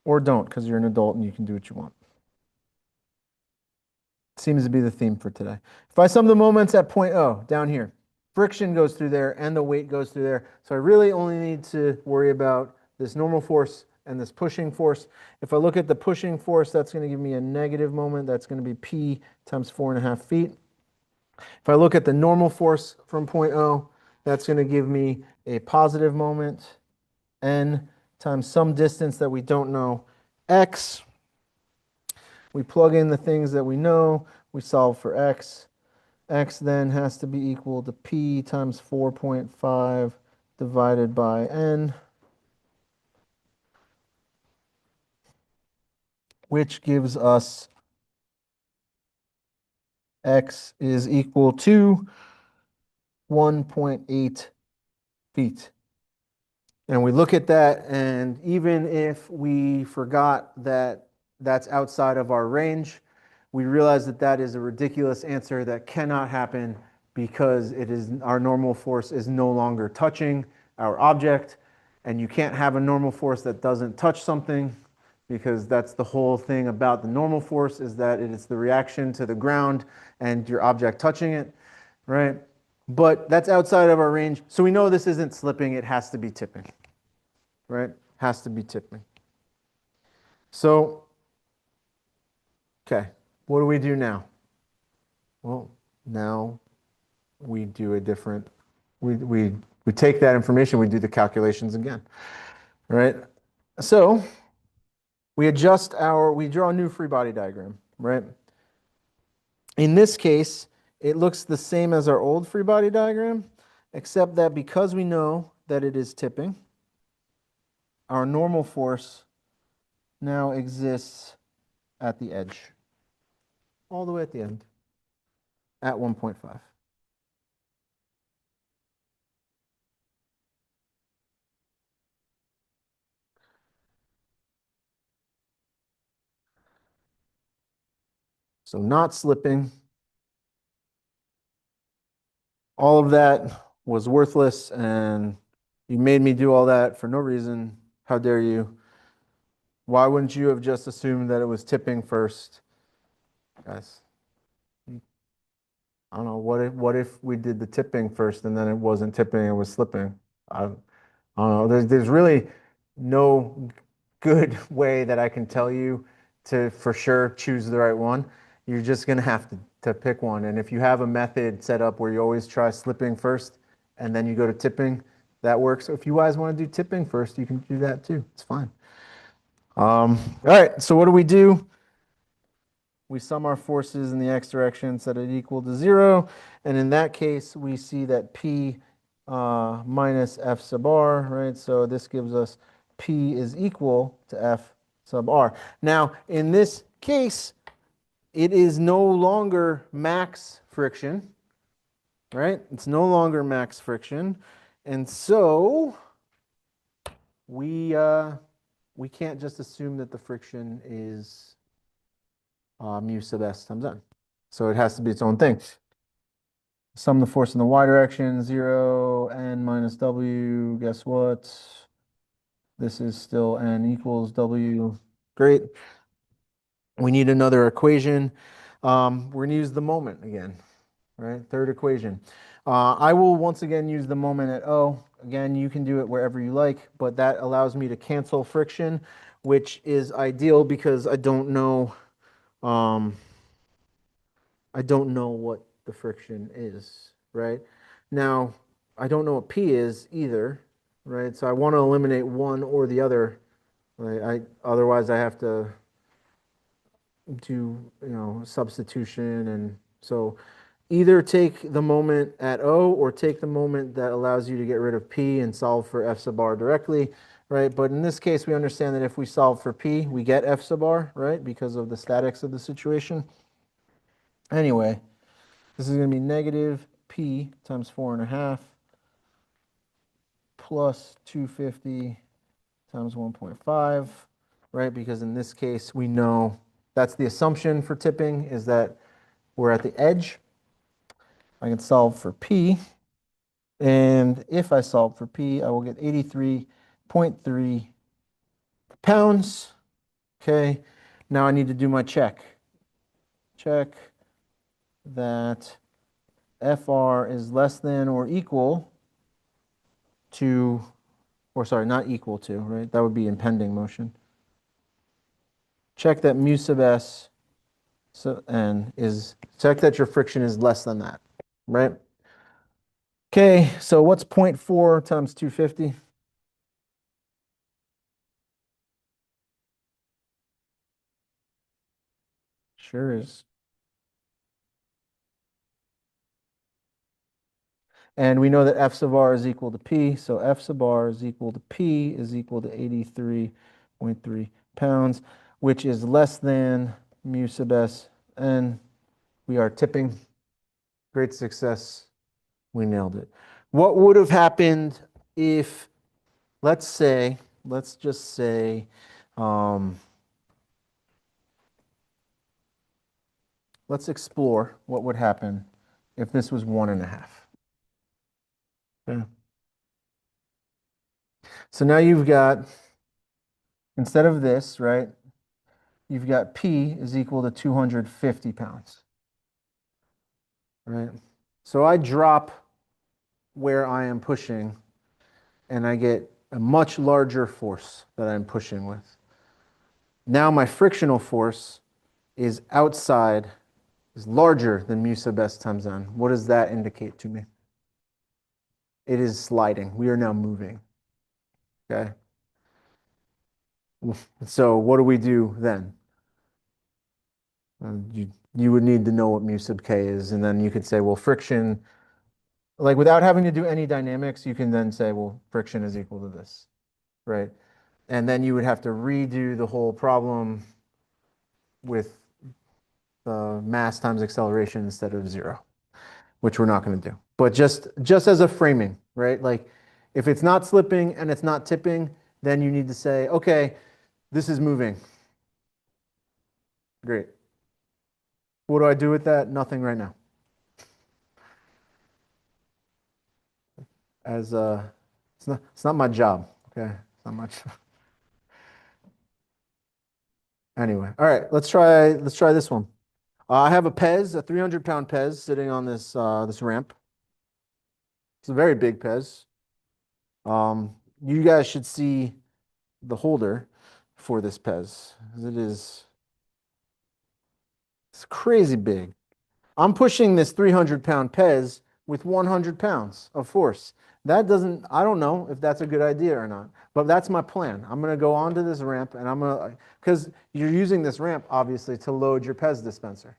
Or don't, because you're an adult and you can do what you want. Seems to be the theme for today. If I sum the moments at 0.0 down here, friction goes through there and the weight goes through there. So I really only need to worry about this normal force and this pushing force. If I look at the pushing force, that's going to give me a negative moment. That's going to be P times 4.5 feet. If I look at the normal force from 0.0, that's going to give me a positive moment, N times some distance that we don't know, X. We plug in the things that we know, we solve for X. X then has to be equal to P times 4.5 divided by N, which gives us X is equal to 1.8 feet. And we look at that, and even if we forgot that that's outside of our range, we realize that that is a ridiculous answer that cannot happen because it is our normal force is no longer touching our object, and you can't have a normal force that doesn't touch something because that's the whole thing about the normal force is that it is the reaction to the ground and your object touching it, right? But that's outside of our range, so we know this isn't slipping, it has to be tipping, right? Has to be tipping. So, okay, what do we do now? Well, now we do a different, we take that information, we do the calculations again, right? So we adjust we draw a new free body diagram, right? In this case, it looks the same as our old free body diagram, except that because we know that it is tipping, our normal force now exists at the edge, all the way at the end, at 1.5. So not slipping. All of that was worthless, and you made me do all that for no reason. How dare you? Why wouldn't you have just assumed that it was tipping first? Guys, I don't know. What if we did the tipping first and then it wasn't tipping, it was slipping? I don't know. There's really no good way that I can tell you to for sure choose the right one. You're just gonna have to pick one. And if you have a method set up where you always try slipping first and then you go to tipping, that works. So if you guys want to do tipping first, you can do that too. It's fine. All right, so what do? We sum our forces in the x direction, set it equal to 0. And in that case, we see that P minus F sub r, right? So this gives us P is equal to F sub r. Now, in this case, it is no longer max friction, right? It's no longer max friction. And so we can't just assume that the friction is mu sub s times n. So it has to be its own thing. Sum the force in the y direction, 0, n minus w. Guess what? This is still n equals w. Great. We need another equation. We're going to use the moment again, right? Third equation. I will once again use the moment at O. Again, you can do it wherever you like, but that allows me to cancel friction, which is ideal because I don't know what the friction is, right? Now, I don't know what P is either, right? So I want to eliminate one or the other, right? Otherwise I have to do, substitution. And so either take the moment at O or take the moment that allows you to get rid of P and solve for F sub r directly, right? But in this case, we understand that if we solve for P, we get F sub r, right? Because of the statics of the situation. Anyway, this is going to be negative P times 4.5 plus 250 times 1.5, right? Because in this case, we know that's the assumption for tipping is that we're at the edge. I can solve for P. And if I solve for P, I will get 83.3 pounds. Okay. Now I need to do my check. Check that FR is less than or equal to, or sorry, not equal to, right? That would be impending motion. Check that mu sub s so n is, check that your friction is less than that, right? Okay, so what's 0.4 times 250? Sure is. And we know that F sub r is equal to P, so F sub r is equal to P is equal to 83.3 pounds, which is less than mu sub s, and we are tipping. Great success. We nailed it. What would have happened if, let's just say, let's explore what would happen if this was 1.5. Okay. So now you've got, instead of this, right, you've got P is equal to 250 pounds, right? So I drop where I am pushing and I get a much larger force that I'm pushing with. Now my frictional force is outside, is larger than mu sub s times n. What does that indicate to me? It is sliding. We are now moving. Okay. So what do we do then? You would need to know what mu sub k is, and then you could say, well, friction, like without having to do any dynamics, you can then say, well, friction is equal to this, right? And then you would have to redo the whole problem with the mass times acceleration instead of 0, which we're not going to do. But just as a framing, right? Like if it's not slipping and it's not tipping, then you need to say, okay, this is moving. Great. What do I do with that? Nothing right now. As it's not my job. Okay, it's not much. Anyway, all right, let's try this one. I have a Pez, a 300-pound Pez, sitting on this ramp. It's a very big Pez. You guys should see the holder for this Pez. It's crazy big. I'm pushing this 300-pound Pez with 100 pounds of force. That doesn't, I don't know if that's a good idea or not, but that's my plan. I'm going to go onto this ramp and I'm going to, because you're using this ramp obviously to load your Pez dispenser.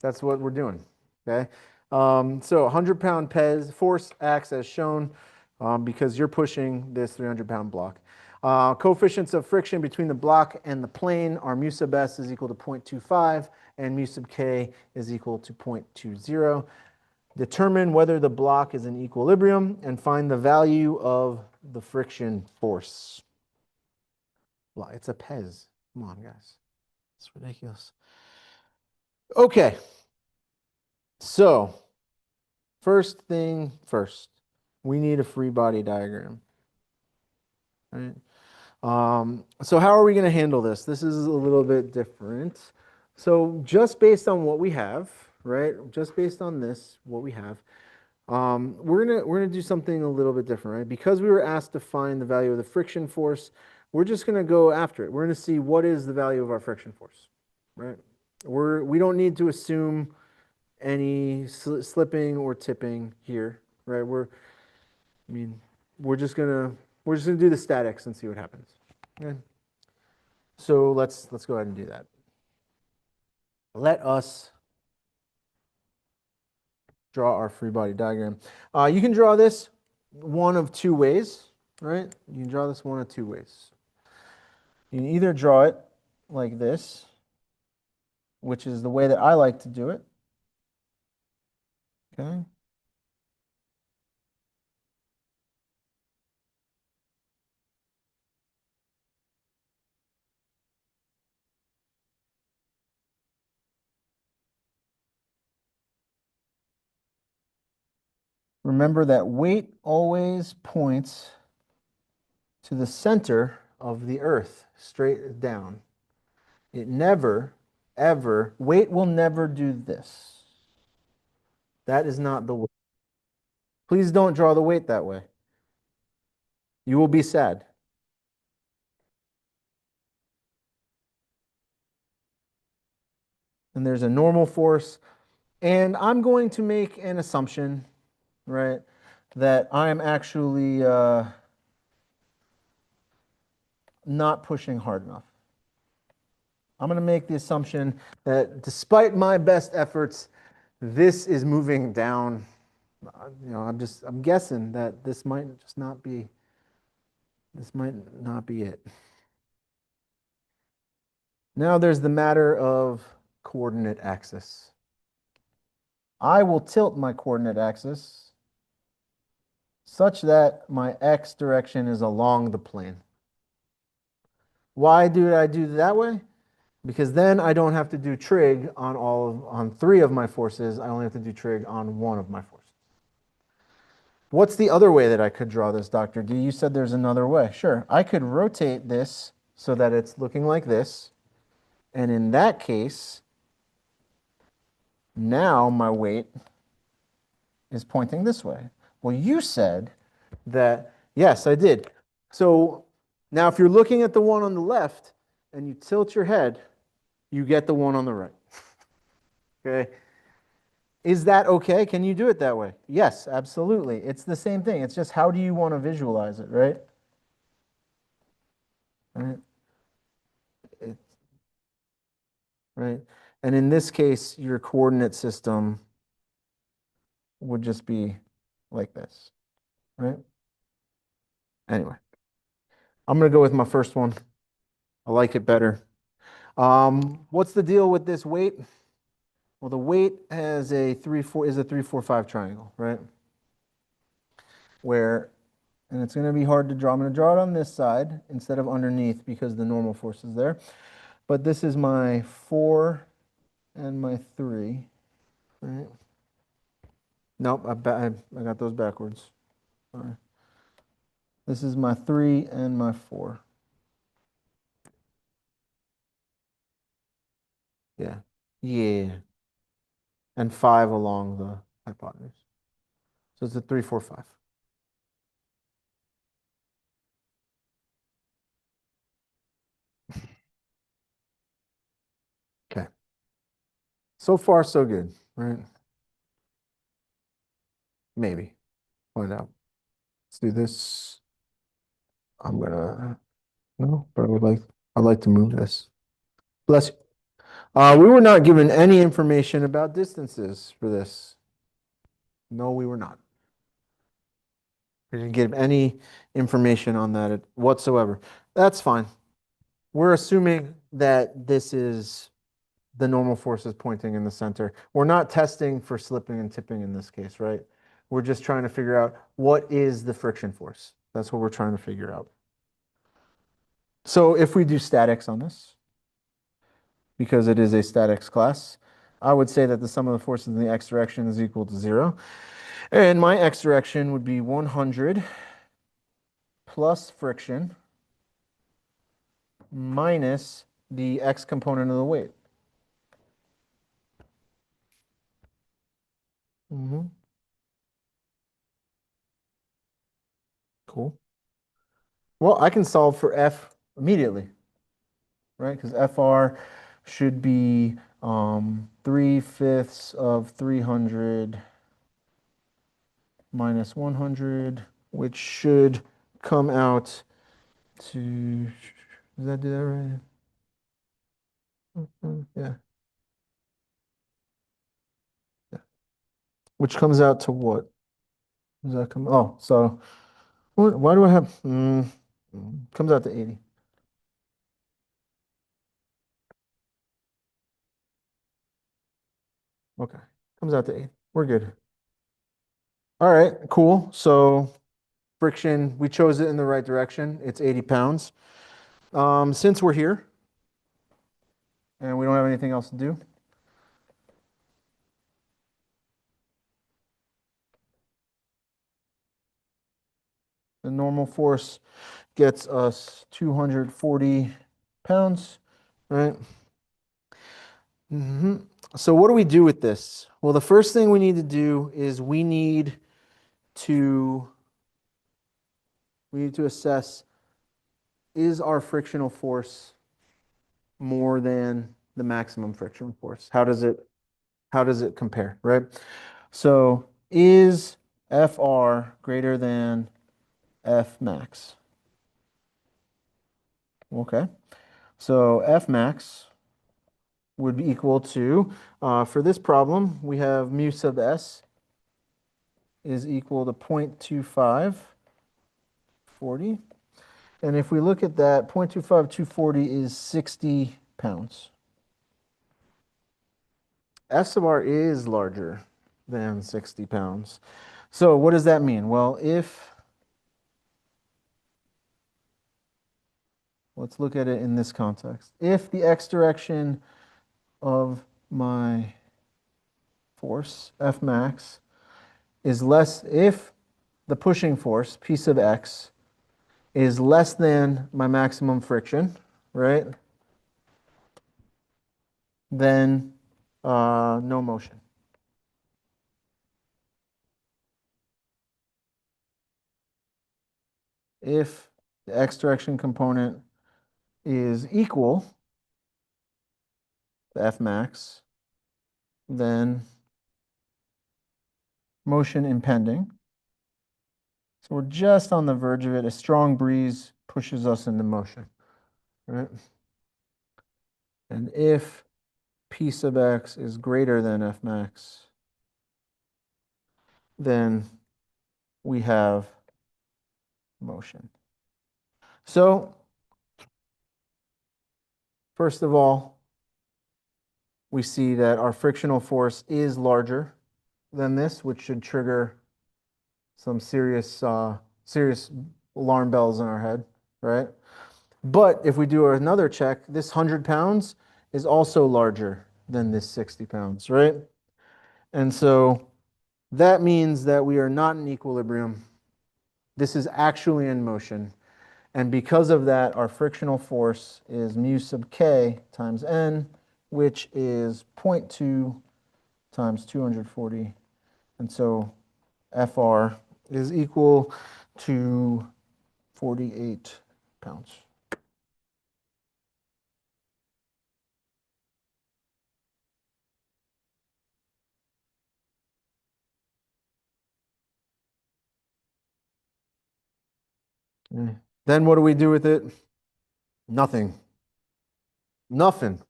That's what we're doing. Okay. So 100-pound Pez force acts as shown because you're pushing this 300-pound block. Coefficients of friction between the block and the plane are mu sub s is equal to 0.25 and mu sub k is equal to 0.20. Determine whether the block is in equilibrium and find the value of the friction force. It's a Pez. Come on, guys. It's ridiculous. Okay. So, first thing first, we need a free body diagram. Right? So how are we going to handle this? This is a little bit different. So just based on what we have, right? Just based on this, what we have, we're gonna do something a little bit different, right? Because we were asked to find the value of the friction force, we're just gonna go after it. We're gonna see what is the value of our friction force, right? We don't need to assume any slipping or tipping here, right? I mean, we're just gonna do the statics and see what happens. Okay. So let's go ahead and do that. Let us draw our free body diagram. You can draw this one of two ways, right? You can draw this one of two ways. You can either draw it like this, which is the way that I like to do it. Okay. Remember that weight always points to the center of the earth, straight down. It never, ever, weight will never do this. That is not the way. Please don't draw the weight that way. You will be sad. And there's a normal force. And I'm going to make an assumption, right, that I'm actually not pushing hard enough. I'm going to make the assumption that despite my best efforts, this is moving down. I'm guessing that this might not be it. Now there's the matter of coordinate axis. I will tilt my coordinate axis such that my x direction is along the plane. Why do I do it that way? Because then I don't have to do trig on three of my forces. I only have to do trig on one of my forces. What's the other way that I could draw this, Dr. D? You said there's another way. Sure, I could rotate this so that it's looking like this. And in that case, now my weight is pointing this way. Well, you said that, yes, I did. So now if you're looking at the one on the left and you tilt your head, you get the one on the right. Okay. Is that okay? Can you do it that way? Yes, absolutely. It's the same thing. It's just how do you want to visualize it, right? Right. Right. And in this case, your coordinate system would just be like this, right? Anyway, I'm going to go with my first one. I like it better. What's the deal with this weight? Well, the weight has a 3 4 5 triangle, right? And it's going to be hard to draw. I'm going to draw it on this side instead of underneath because the normal force is there. But this is my 4 and my 3, right? Nope, I got those backwards. Sorry. This is my 3 and my 4. Yeah. Yeah. And 5 along the hypotenuse. So it's a 3 4 5. Okay. So far, so good, right? Maybe. Find out. Let's do this. I'm gonna, no, but I'd like to move this. Bless you. We were not given any information about distances for this. No, we were not. We didn't give any information on that whatsoever. That's fine. We're assuming that this is the normal forces pointing in the center. We're not testing for slipping and tipping in this case, right? We're just trying to figure out what is the friction force. That's what we're trying to figure out. So if we do statics on this, because it is a statics class, I would say that the sum of the forces in the x direction is equal to 0. And my x direction would be 100 plus friction minus the x component of the weight. Cool. Well, I can solve for F immediately, right? Because FR should be 3/5 of 300 minus 100, which should come out to, does that do that right? Yeah. Which comes out to what? Does that come? Oh, so why do I have, comes out to 80. Okay. Comes out to 8. We're good. All right, cool. So friction, we chose it in the right direction. It's 80 pounds. Since we're here and we don't have anything else to do, the normal force gets us 240 pounds, right? So what do we do with this? Well, the first thing we need to do is to we need to assess, is our frictional force more than the maximum friction force? How does it compare, right? So is FR greater than F max? Okay. So F max would be equal to, for this problem, we have mu sub s is equal to 0.2540. And if we look at that, 0.25240 is 60 pounds. F sub r is larger than 60 pounds. So what does that mean? Well, let's look at it in this context. If the x direction of my force, F max, is less, if the pushing force, P sub x, is less than my maximum friction, right? Then no motion. If the x direction component is equal to F max, then motion impending. So we're just on the verge of it. A strong breeze pushes us into motion, right? And if P sub x is greater than F max, then we have motion. So first of all, we see that our frictional force is larger than this, which should trigger some serious alarm bells in our head, right? But if we do another check, this 100 pounds is also larger than this 60 pounds, right? And so that means that we are not in equilibrium. This is actually in motion. And because of that, our frictional force is mu sub k times n, which is 0.2 times 240. And so FR is equal to 48 pounds. Then what do we do with it? Nothing. Nothing.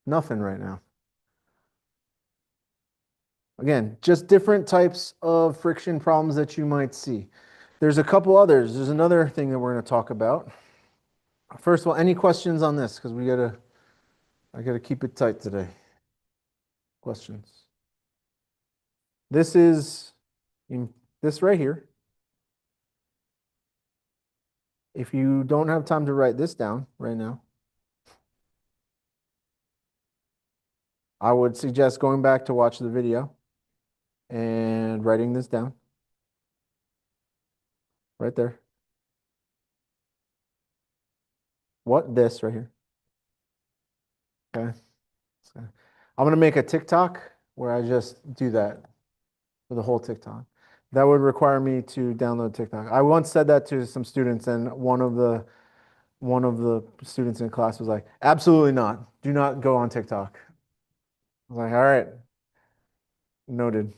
Nothing right now. Again, just different types of friction problems that you might see. There's a couple others. There's another thing that we're going to talk about. First of all, any questions on this? Because I gotta keep it tight today. Questions. This is this right here. If you don't have time to write this down right now, I would suggest going back to watch the video and writing this down right there. What? This right here. Okay. So I'm gonna make a TikTok where I just do that for the whole TikTok. That would require me to download TikTok. I once said that to some students, and one of the students in class was like, "Absolutely not. Do not go on TikTok." I was like, "All right, noted.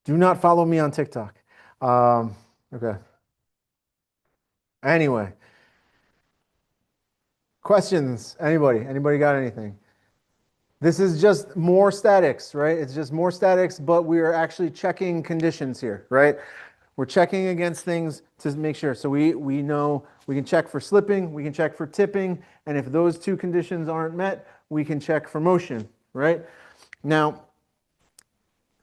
Do not follow me on TikTok." Okay. Anyway, questions? Anybody? Anybody got anything? This is just more statics, right? It's just more statics, but we are actually checking conditions here, right? We're checking against things to make sure. So we know we can check for slipping, we can check for tipping, and if those two conditions aren't met, we can check for motion, right? Now,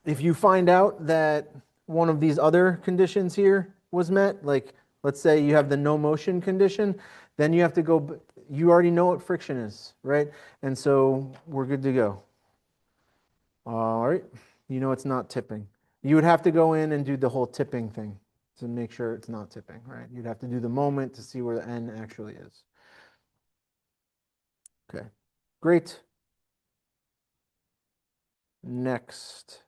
if you find out that one of these other conditions here was met, like let's say you have the no motion condition, then you have to go, you already know what friction is, right? And so we're good to go. All right, you know it's not tipping. You would have to go in and do the whole tipping thing to make sure it's not tipping, right? You'd have to do the moment to see where the N actually is. Okay, great. Next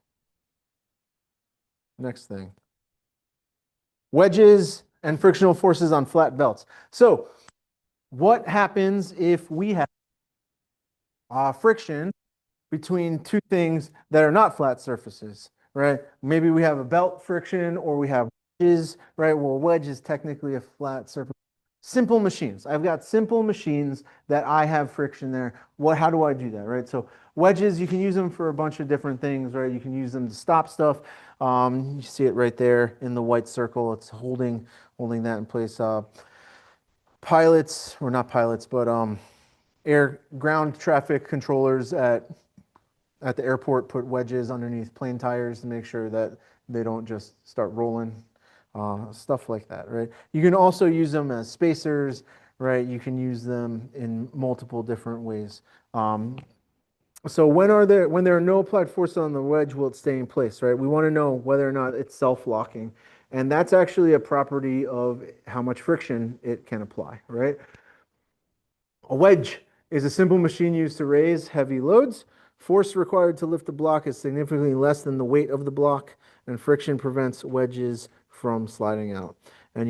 thing. Wedges and frictional forces on flat belts. So what happens if we have friction between two things that are not flat surfaces, right? Maybe we have a belt friction or we have wedges, right? Well, wedge is technically a flat surface. Simple machines. I've got simple machines that I have friction there. How do I do that, right? So wedges, you can use them for a bunch of different things, right? You can use them to stop stuff. You see it right there in the white circle. It's holding that in place. Pilots, or not pilots, but air ground traffic controllers at the airport put wedges underneath plane tires to make sure that they don't just start rolling, stuff like that, right? You can also use them as spacers, right? You can use them in multiple different ways. So when there are no applied forces on the wedge, will it stay in place, right? We want to know whether or not it's self-locking. And that's actually a property of how much friction it can apply, right? A wedge is a simple machine used to raise heavy loads. Force required to lift the block is significantly less than the weight of the block, and friction prevents wedges from sliding out. And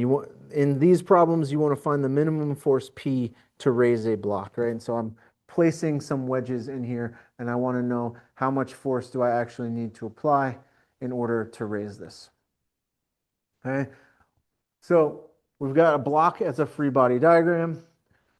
in these problems, you want to find the minimum force P to raise a block, right? And so I'm placing some wedges in here, and I want to know how much force do I actually need to apply in order to raise this. Okay, so we've got a block as a free body diagram.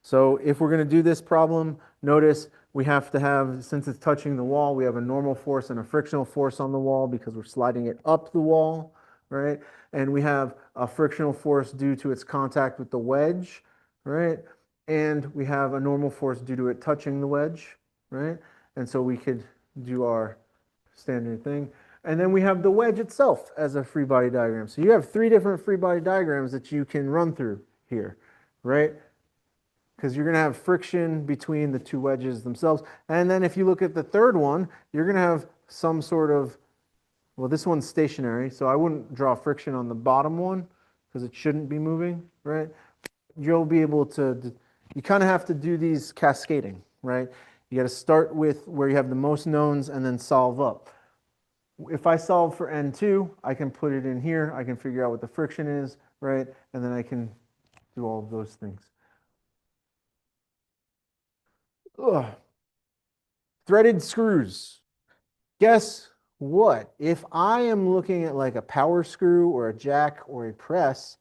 So if we're going to do this problem, notice we have to have, since it's touching the wall, we have a normal force and a frictional force on the wall because we're sliding it up the wall, right? And we have a frictional force due to its contact with the wedge, right? And we have a normal force due to it touching the wedge, right? And so we could do our standard thing. And then we have the wedge itself as a free body diagram. So you have three different free body diagrams that you can run through here, right? Because you're going to have friction between the two wedges themselves. And then if you look at the third one, you're going to have some sort of, well, this one's stationary, so I wouldn't draw friction on the bottom one because it shouldn't be moving, right? You'll be able to, you kind of have to do these cascading, right? You got to start with where you have the most knowns and then solve up. If I solve for N2, I can put it in here. I can figure out what the friction is, right? And then I can do all of those things. Ugh. Threaded screws. Guess what? If I am looking at like a power screw or a jack or a press,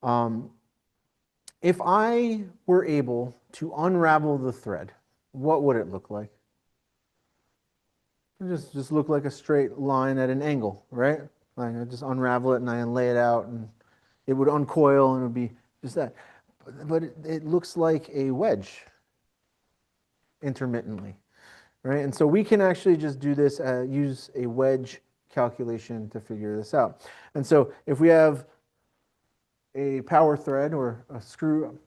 Um, if I were able to unravel the thread, what would it look like? It just look like a straight line at an angle, right? Like I just unravel it and I lay it out and it would uncoil and it would be just that. But it looks like a wedge intermittently, right? And so we can actually just do this, use a wedge calculation to figure this out. And so if we have a power thread or a screw,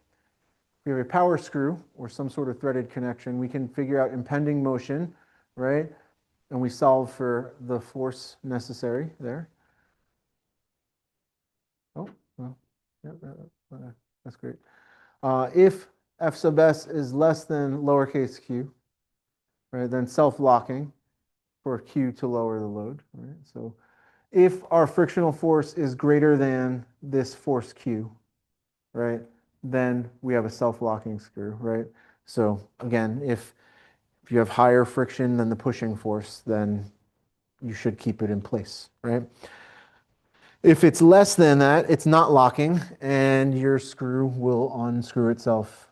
we have a power screw or some sort of threaded connection, we can figure out impending motion, right? And we solve for the force necessary there. Oh, well, yeah, that's great. If F sub s is less than lowercase q, right, then self-locking for q to lower the load, right? So if our frictional force is greater than this force q, right, then we have a self-locking screw, right? So again, if you have higher friction than the pushing force, then you should keep it in place, right? If it's less than that, it's not locking, and your screw will unscrew itself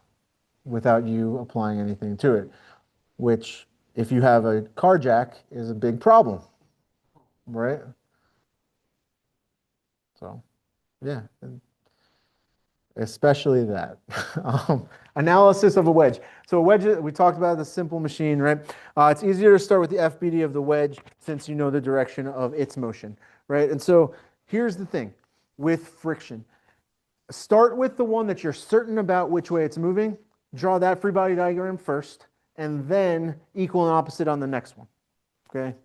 without you applying anything to it, which, if you have a car jack, is a big problem, right? So, yeah, especially that. Analysis of a wedge. So a wedge, we talked about the simple machine, right? It's easier to start with the FBD of the wedge since you know the direction of its motion, right? And so here's the thing with friction. Start with the one that you're certain about which way it's moving. Draw that free body diagram first, and then equal and opposite on the next one, okay?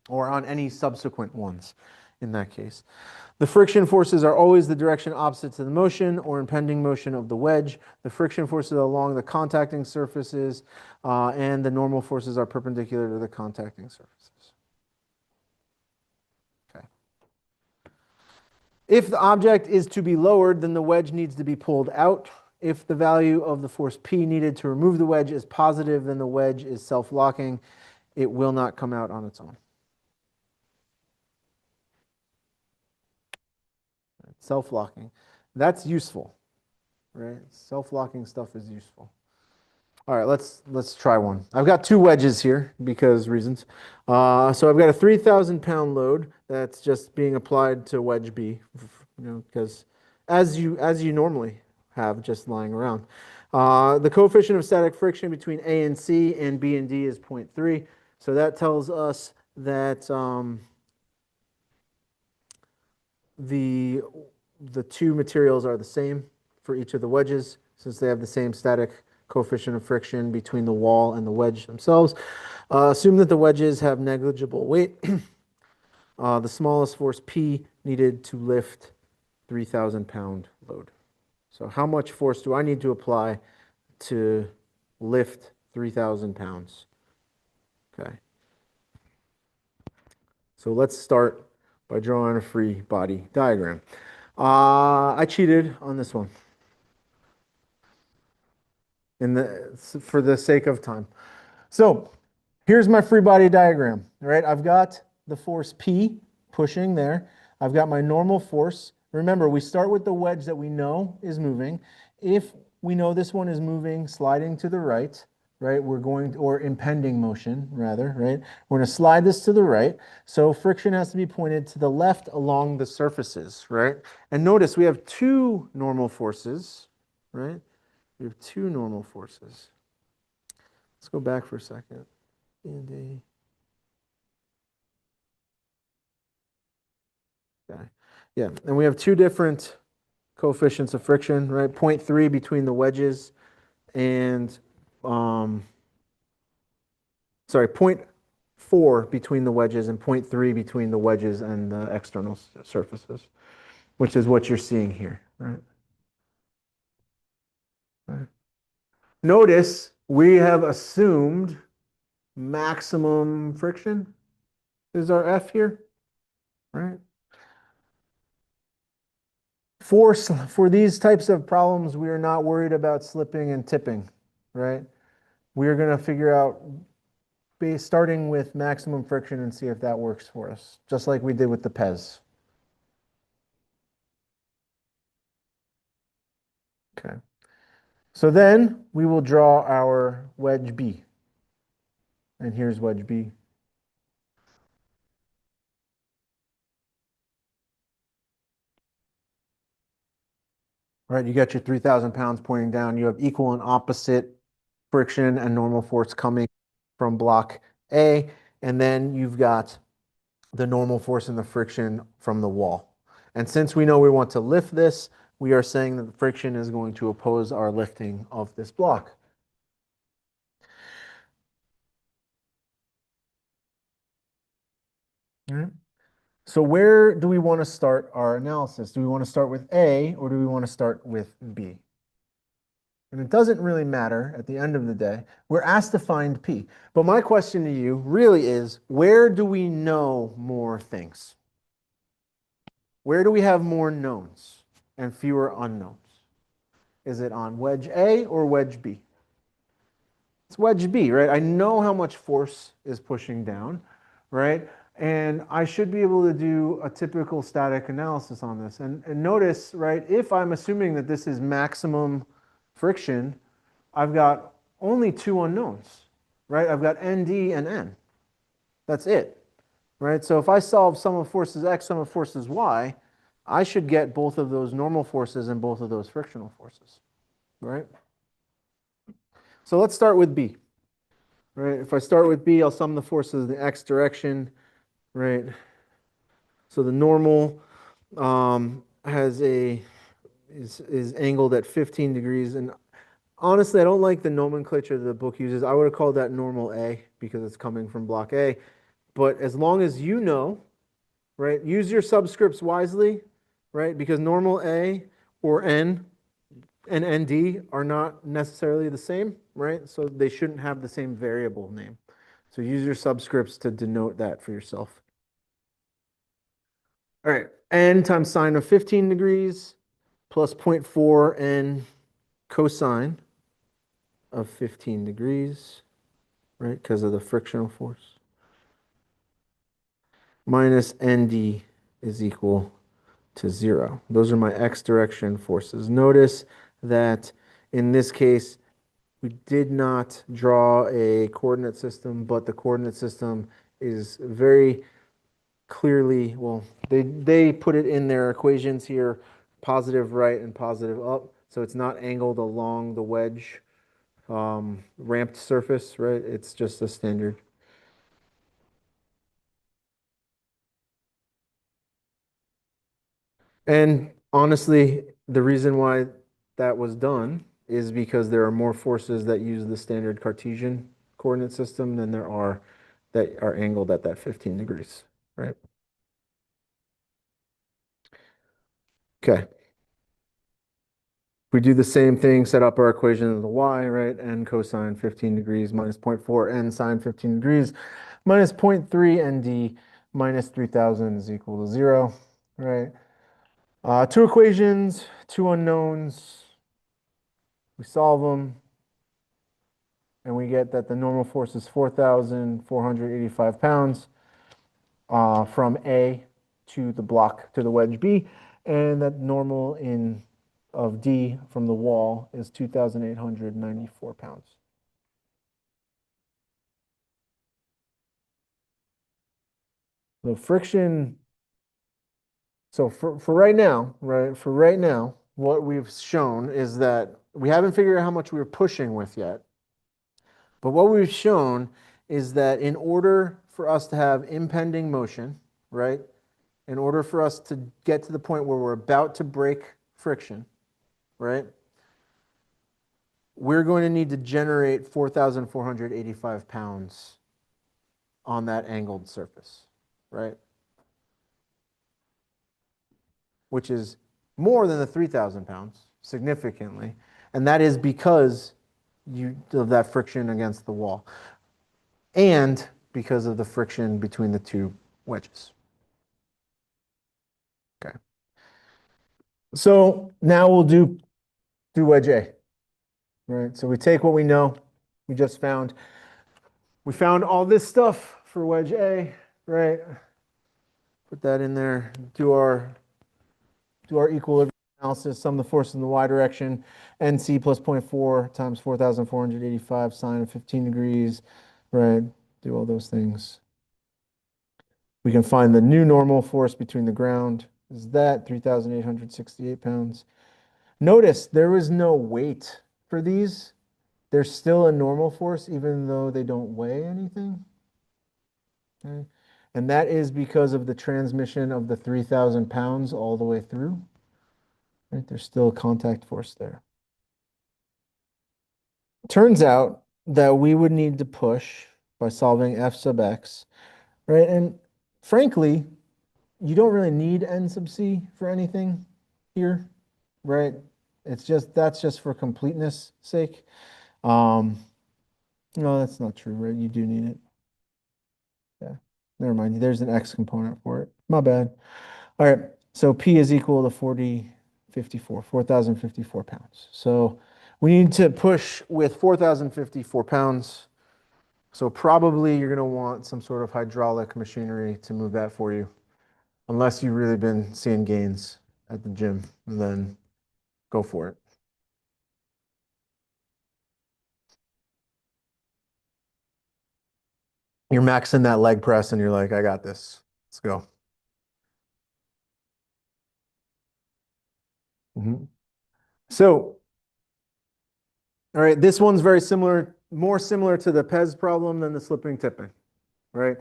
Or on any subsequent ones in that case. The friction forces are always the direction opposite to the motion or impending motion of the wedge. The friction forces are along the contacting surfaces, and the normal forces are perpendicular to the contacting surfaces. Okay. If the object is to be lowered, then the wedge needs to be pulled out. If the value of the force P needed to remove the wedge is positive, then the wedge is self-locking. It will not come out on its own. Self-locking. That's useful, right? Self-locking stuff is useful. All right, let's try one. I've got two wedges here because reasons. So I've got a 3,000-pound load that's just being applied to wedge B, because as you normally have just lying around. The coefficient of static friction between A and C and B and D is 0.3. So that tells us that the two materials are the same for each of the wedges since they have the same static coefficient of friction between the wall and the wedge themselves. Assume that the wedges have negligible weight. The smallest force P needed to lift 3,000-pound load. So how much force do I need to apply to lift 3,000 pounds? Okay. So let's start by drawing a free body diagram. I cheated on this one for the sake of time. So here's my free body diagram. All right, I've got the force P pushing there. I've got my normal force. Remember, we start with the wedge that we know is moving. If we know this one is moving, sliding to the right, right, or impending motion, rather, right? We're going to slide this to the right. So friction has to be pointed to the left along the surfaces, right? And notice we have two normal forces, right? We have two normal forces. Let's go back for a second. And okay. Yeah, and we have two different coefficients of friction, right? 0.3 between the wedges and, sorry, 0.4 between the wedges and 0.3 between the wedges and the external surfaces, which is what you're seeing here, right? Right. Notice we have assumed maximum friction is our F here, right? For these types of problems, we are not worried about slipping and tipping, right? We are going to figure out starting with maximum friction and see if that works for us, just like we did with the PEZ. Okay. So then we will draw our wedge B. And here's wedge B. All right, you got your 3,000 pounds pointing down. You have equal and opposite friction and normal force coming from block A. And then you've got the normal force and the friction from the wall. And since we know we want to lift this, we are saying that the friction is going to oppose our lifting of this block. All right. So where do we want to start our analysis? Do we want to start with A or do we want to start with B? And it doesn't really matter at the end of the day. We're asked to find P. But my question to you really is, where do we know more things? Where do we have more knowns and fewer unknowns? Is it on wedge A or wedge B? It's wedge B, right? I know how much force is pushing down, right? And I should be able to do a typical static analysis on this. And notice, right, if I'm assuming that this is maximum friction, I've got only two unknowns, right? I've got ND and N. That's it, right? So if I solve sum of forces X, sum of forces Y, I should get both of those normal forces and both of those frictional forces, right? So let's start with B, right? If I start with B, I'll sum the forces in the X direction, right? So the normal is angled at 15 degrees. And honestly, I don't like the nomenclature the book uses. I would have called that normal A because it's coming from block A. But as long as you know, right, use your subscripts wisely, right? Because normal A or N and ND are not necessarily the same, right? So they shouldn't have the same variable name. So use your subscripts to denote that for yourself. All right, N times sine of 15 degrees plus 0.4 N cosine of 15 degrees, right? Because of the frictional force. Minus ND is equal to 0. Those are my X direction forces. Notice that in this case, we did not draw a coordinate system, but the coordinate system is very clearly, well, they put it in their equations here, positive right and positive up. So it's not angled along the wedge ramped surface, right? It's just a standard. And honestly, the reason why that was done is because there are more forces that use the standard Cartesian coordinate system than there are that are angled at that 15 degrees, right? Okay. We do the same thing, set up our equation of the y, right? N cosine 15 degrees minus 0.4 n sine 15 degrees minus 0.3 nd minus 3,000 is equal to 0, right? Two equations, two unknowns. We solve them, and we get that the normal force is 4,485 pounds from A to the block, to the wedge B, and that normal of D from the wall is 2,894 pounds. The friction, so for right now, right, for right now, what we've shown is that we haven't figured out how much we were pushing with yet. But what we've shown is that in order for us to have impending motion, right, in order for us to get to the point where we're about to break friction, right, we're going to need to generate 4,485 pounds on that angled surface, right? Which is more than the 3,000 pounds, significantly. And that is because of that friction against the wall and because of the friction between the two wedges. Okay. So now we'll do wedge A, right? So we take what we know, we just found. We found all this stuff for wedge A, right? Put that in there, do our equilibrium analysis, sum the force in the y direction, NC plus 0.4 times 4,485 sine of 15 degrees, right? Do all those things. We can find the new normal force between the ground is that 3,868 pounds. Notice there was no weight for these. There's still a normal force even though they don't weigh anything. Okay. And that is because of the transmission of the 3,000 pounds all the way through. Right? There's still a contact force there. Turns out that we would need to push by solving f sub x, right? And frankly, you don't really need n sub c for anything here, right? That's just for completeness sake. Um, no, that's not true, right? You do need it. Yeah, never mind. There's an x component for it. My bad. All right, so P is equal to 4,054 pounds. So we need to push with 4,054 pounds. So probably you're going to want some sort of hydraulic machinery to move that for you, unless you've really been seeing gains at the gym, and then go for it. You're maxing that leg press and you're like, I got this. Let's go. Mhm. So, all right, this one's very similar, more similar to the Pez problem than the slipping tipping, right?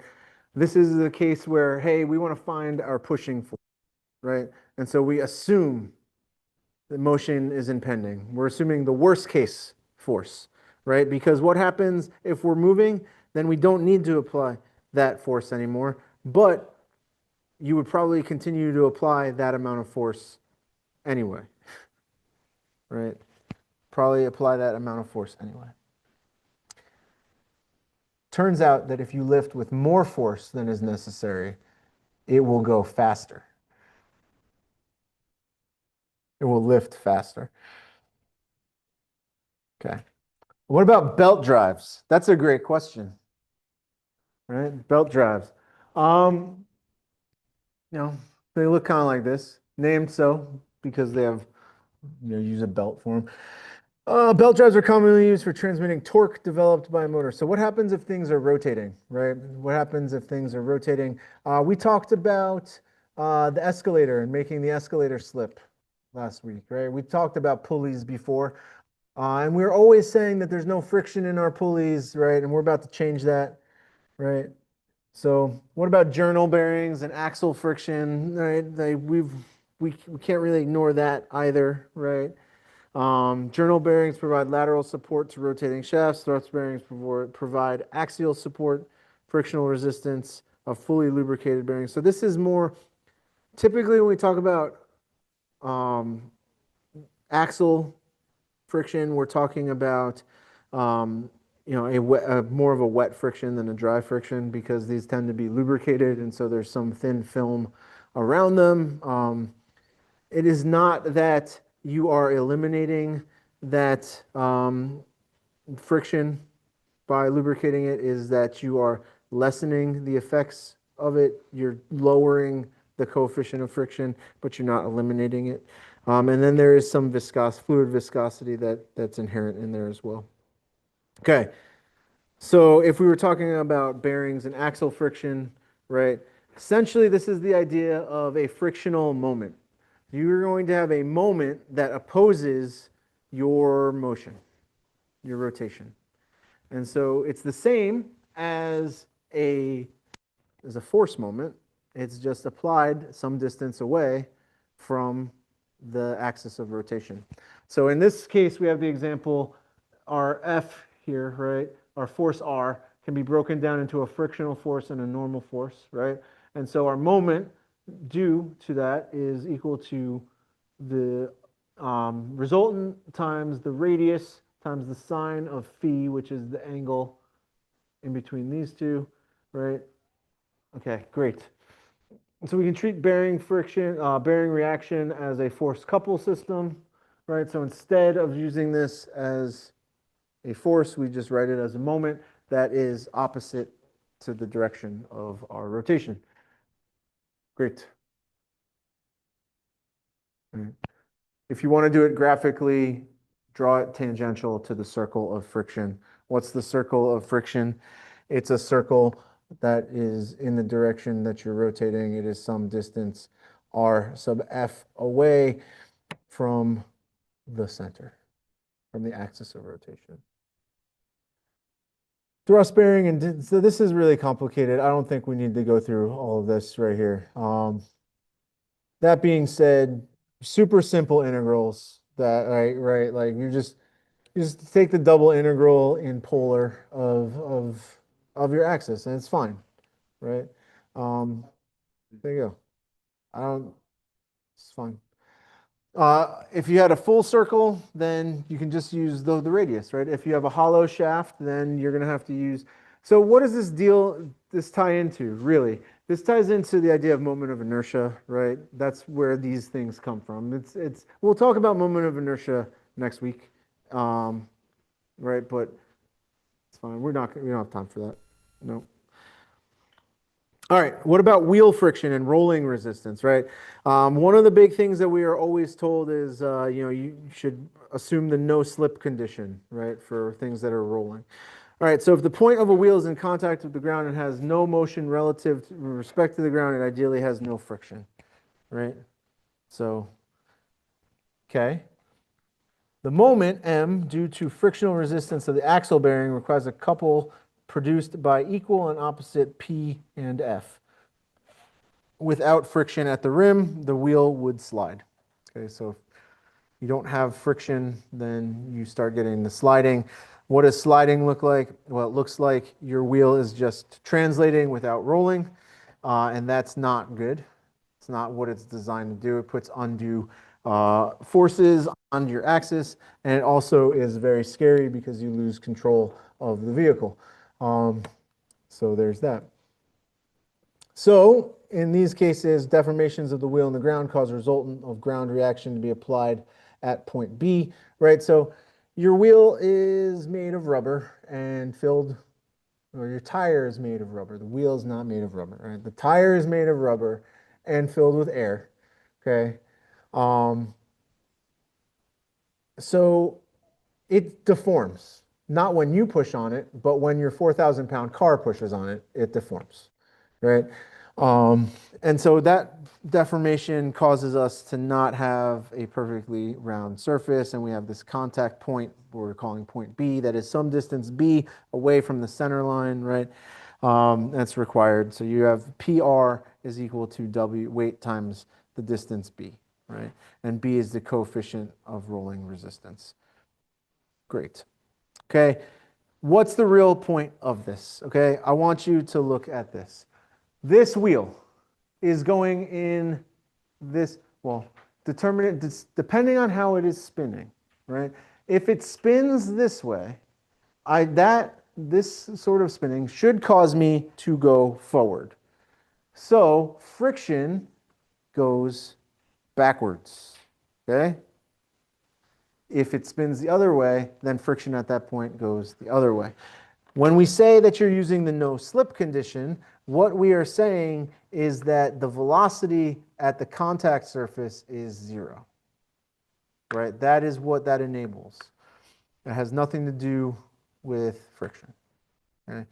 This is the case where, hey, we want to find our pushing force, right? And so we assume the motion is impending. We're assuming the worst case force, right? Because what happens if we're moving, then we don't need to apply that force anymore, but you would probably continue to apply that amount of force anyway, right? Probably apply that amount of force anyway. Turns out that if you lift with more force than is necessary, it will go faster. It will lift faster. Okay. What about belt drives? That's a great question, right? Belt drives. Um, they look kind of like this, named so because they have, use a belt for them. Belt drives are commonly used for transmitting torque developed by a motor. So what happens if things are rotating, right? What happens if things are rotating? We talked about the escalator and making the escalator slip last week, right? We talked about pulleys before. And we're always saying that there's no friction in our pulleys, right? And we're about to change that, right? So what about journal bearings and axle friction, right? We can't really ignore that either, right? Journal bearings provide lateral support to rotating shafts. Thrust bearings provide axial support, frictional resistance of fully lubricated bearings. So this is more typically when we talk about um, axle friction, we're talking about more of a wet friction than a dry friction because these tend to be lubricated, and so there's some thin film around them. It is not that you are eliminating that friction by lubricating it, is that you are lessening the effects of it. You're lowering the coefficient of friction, but you're not eliminating it. And then there is some fluid viscosity that's inherent in there as well. Okay, so if we were talking about bearings and axle friction, right? Essentially, this is the idea of a frictional moment. You're going to have a moment that opposes your motion, your rotation. And so it's the same as a force moment. It's just applied some distance away from the axis of rotation. So in this case, we have the example, our F here, right? Our force R can be broken down into a frictional force and a normal force, right? And so our moment due to that is equal to the resultant times the radius times the sine of phi, which is the angle in between these two, right? Okay, great. So we can treat bearing friction, bearing reaction as a force couple system, right? So instead of using this as a force, we just write it as a moment that is opposite to the direction of our rotation. Great. All right. If you want to do it graphically, draw it tangential to the circle of friction. What's the circle of friction? It's a circle that is in the direction that you're rotating. It is some distance r sub f away from the center, from the axis of rotation. Thrust bearing, and so this is really complicated. I don't think we need to go through all of this right here. That being said, super simple integrals that, right, like you just take the double integral in polar of your axis, and it's fine, right? There you go. I don't, it's fine. If you had a full circle, then you can just use the radius, right? If you have a hollow shaft, then you're going to have to use. So what does this tie into, really? This ties into the idea of moment of inertia, right? That's where these things come from. We'll talk about moment of inertia next week, right? But it's fine. We don't have time for that. No. All right, what about wheel friction and rolling resistance, right? One of the big things that we are always told is, you should assume the no slip condition, right, for things that are rolling. All right, so if the point of a wheel is in contact with the ground and has no motion relative to respect to the ground, it ideally has no friction, right? So, okay. The moment M, due to frictional resistance of the axle bearing, requires a couple produced by equal and opposite P and F. Without friction at the rim, the wheel would slide. Okay, so if you don't have friction, then you start getting the sliding. What does sliding look like? Well, it looks like your wheel is just translating without rolling, and that's not good. It's not what it's designed to do. It puts undue forces on your axis, and it also is very scary because you lose control of the vehicle. So there's that. So in these cases, deformations of the wheel in the ground cause a resultant of ground reaction to be applied at point B, right? So your wheel is made of rubber and filled, or your tire is made of rubber. The wheel is not made of rubber, right? The tire is made of rubber and filled with air, okay? So it deforms, not when you push on it, but when your 4,000-pound car pushes on it, it deforms, right? And so that deformation causes us to not have a perfectly round surface, and we have this contact point we're calling point B that is some distance B away from the center line, right? That's required. So you have PR is equal to W weight times the distance B, right? And B is the coefficient of rolling resistance. Great. Okay. What's the real point of this? Okay. I want you to look at this. This wheel is going in this, well, depending on how it is spinning, right? If it spins this way, this sort of spinning should cause me to go forward. So friction goes backwards, okay? If it spins the other way, then friction at that point goes the other way. When we say that you're using the no slip condition, what we are saying is that the velocity at the contact surface is 0, right? That is what that enables. It has nothing to do with friction. Okay?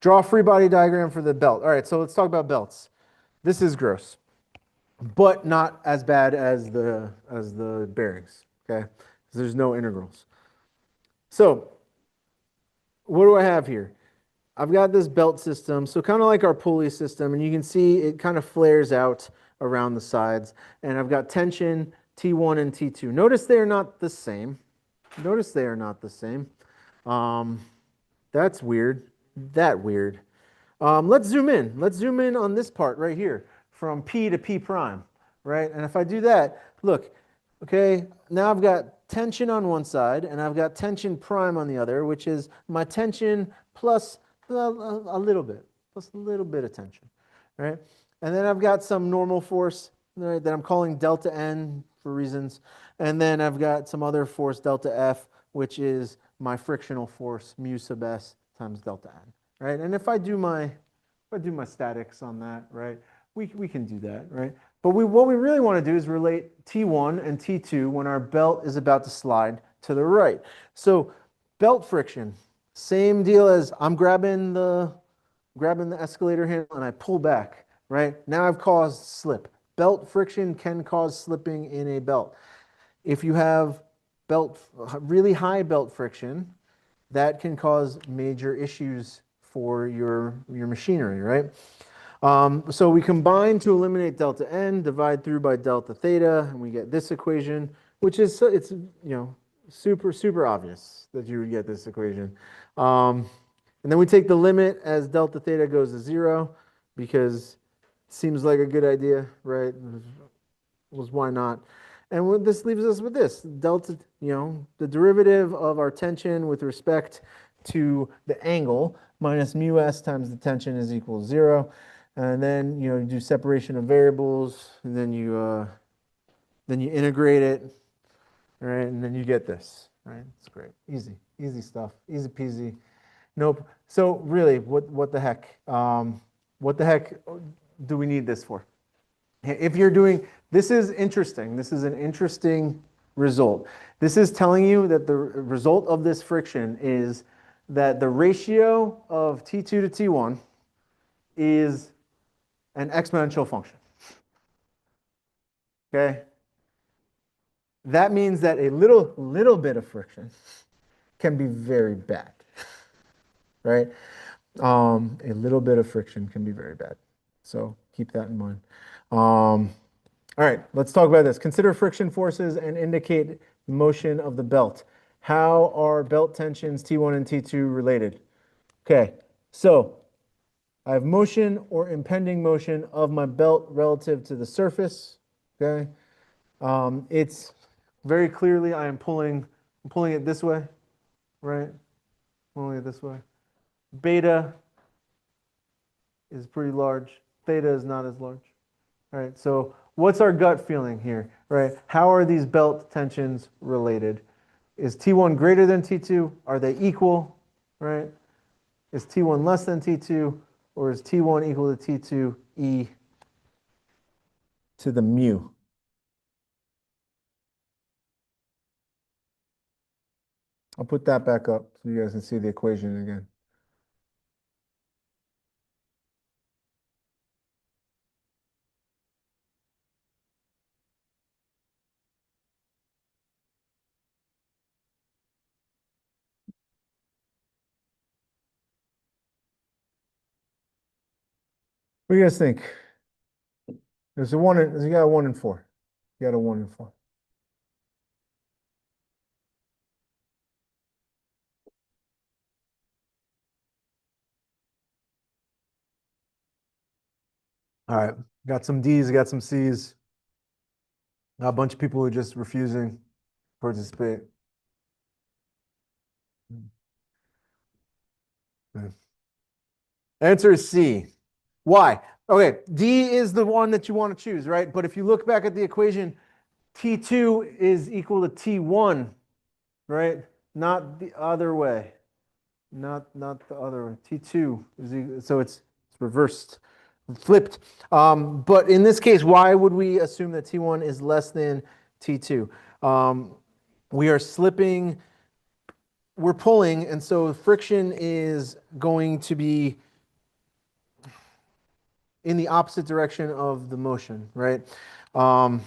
Draw a free body diagram for the belt. All right, so let's talk about belts. This is gross, but not as bad as the bearings, okay? Because there's no integrals. So what do I have here? I've got this belt system, so kind of like our pulley system, and you can see it kind of flares out around the sides. And I've got tension, T1 and T2. Notice they are not the same. Notice they are not the same. That's weird. That weird. Let's zoom in. Let's zoom in on this part right here, from P to P prime, right? And if I do that, look, okay, now I've got tension on one side, and I've got tension prime on the other, which is my tension plus a little bit, plus a little bit of tension, right? And then I've got some normal force, right, that I'm calling delta N for reasons. And then I've got some other force, delta F, which is my frictional force, mu sub S times delta N, right? And if I do my statics on that, right, we can do that, right? But what we really want to do is relate T1 and T2 when our belt is about to slide to the right. So belt friction, same deal as I'm grabbing the escalator handle and I pull back, right? Now I've caused slip. Belt friction can cause slipping in a belt. If you have really high belt friction, that can cause major issues for your machinery, right? So we combine to eliminate delta n, divide through by delta theta, and we get this equation, which is, it's, super obvious that you would get this equation. And then we take the limit as delta theta goes to 0, because it seems like a good idea, right? Was why not? And what this leaves us with this delta, the derivative of our tension with respect to the angle minus mu s times the tension is equal to 0. And then, you do separation of variables, and then you integrate it, right? And then you get this, right? It's great. Easy stuff. Easy peasy. Nope. So really, what the heck? What the heck do we need this for? If you're doing, this is interesting. This is an interesting result. This is telling you that the result of this friction is that the ratio of T2 to T1 is an exponential function. Okay? That means that a little bit of friction can be very bad, right? A little bit of friction can be very bad. So keep that in mind. All right, let's talk about this. Consider friction forces and indicate motion of the belt. How are belt tensions T1 and T2 related? Okay, so I have motion or impending motion of my belt relative to the surface. Okay, it's very clearly I'm pulling it this way, right? Pulling it this way. Beta is pretty large. Theta is not as large. All right, so what's our gut feeling here, right? How are these belt tensions related? Is T1 greater than T2? Are they equal, right? Is T1 less than T2? Or is T1 equal to T2 E to the mu? I'll put that back up so you guys can see the equation again. What do you guys think? There's a one, you got a 1 and 4. You got a 1 and 4. All right, got some D's, got some C's. A bunch of people who are just refusing to participate. Answer is C. Why? Okay, D is the one that you want to choose, right? But if you look back at the equation, T2 is equal to T1, right? Not the other way. Not the other way. T2 is so it's reversed, flipped. But in this case, why would we assume that T1 is less than T2? We are slipping, we're pulling, and so friction is going to be in the opposite direction of the motion, right? And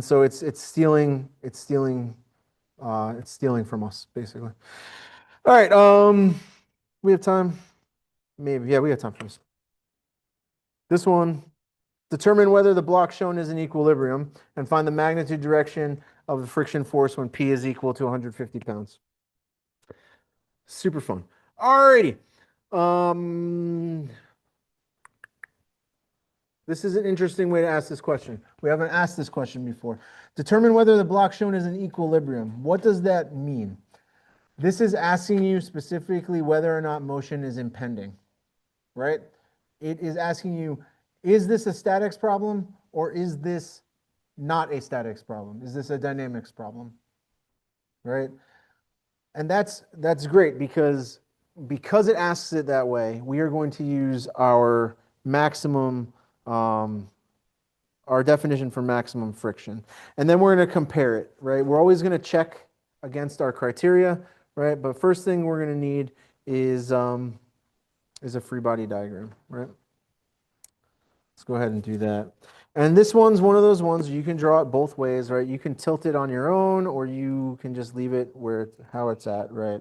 so it's stealing from us, basically. All right, we have time. Maybe, yeah, we have time for this. This one, determine whether the block shown is in equilibrium and find the magnitude direction of the friction force when P is equal to 150 pounds. Super fun. Alrighty. This is an interesting way to ask this question. We haven't asked this question before. Determine whether the block shown is in equilibrium. What does that mean? This is asking you specifically whether or not motion is impending, right? It is asking you, is this a statics problem or is this not a statics problem? Is this a dynamics problem, right? And that's great because it asks it that way, we are going to use our maximum um, our definition for maximum friction. And then we're going to compare it, right? We're always going to check against our criteria, right? But first thing we're going to need is a free body diagram, right? Let's go ahead and do that. And this one's one of those ones you can draw it both ways, right? You can tilt it on your own, or you can just leave it how it's at, right?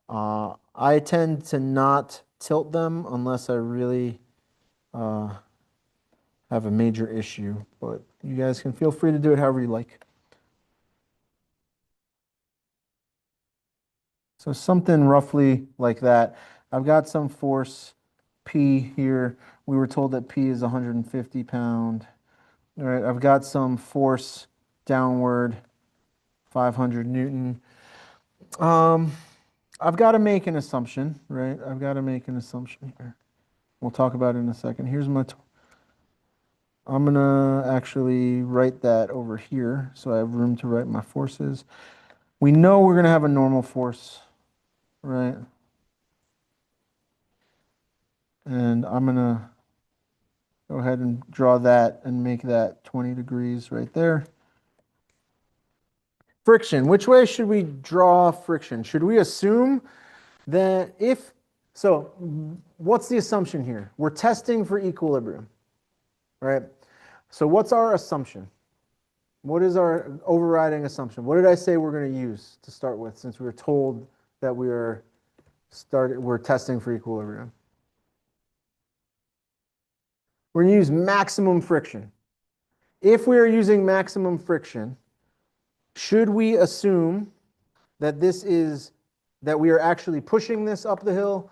I tend to not tilt them unless I really uh, have a major issue, but you guys can feel free to do it however you like. So something roughly like that. I've got some force P here. We were told that P is 150 pound. All right, I've got some force downward, 500 Newton. Um, I've got to make an assumption, right? I've got to make an assumption here. We'll talk about it in a second. I'm gonna actually write that over here so I have room to write my forces. We know we're gonna have a normal force, right? And I'm gonna go ahead and draw that and make that 20 degrees right there. Friction. Which way should we draw friction? Should we assume that so what's the assumption here? We're testing for equilibrium, right? So what's our assumption? What is our overriding assumption? What did I say we're going to use to start with, since we were told that we're testing for equilibrium? We're going to use maximum friction. If we are using maximum friction, should we assume that that we are actually pushing this up the hill,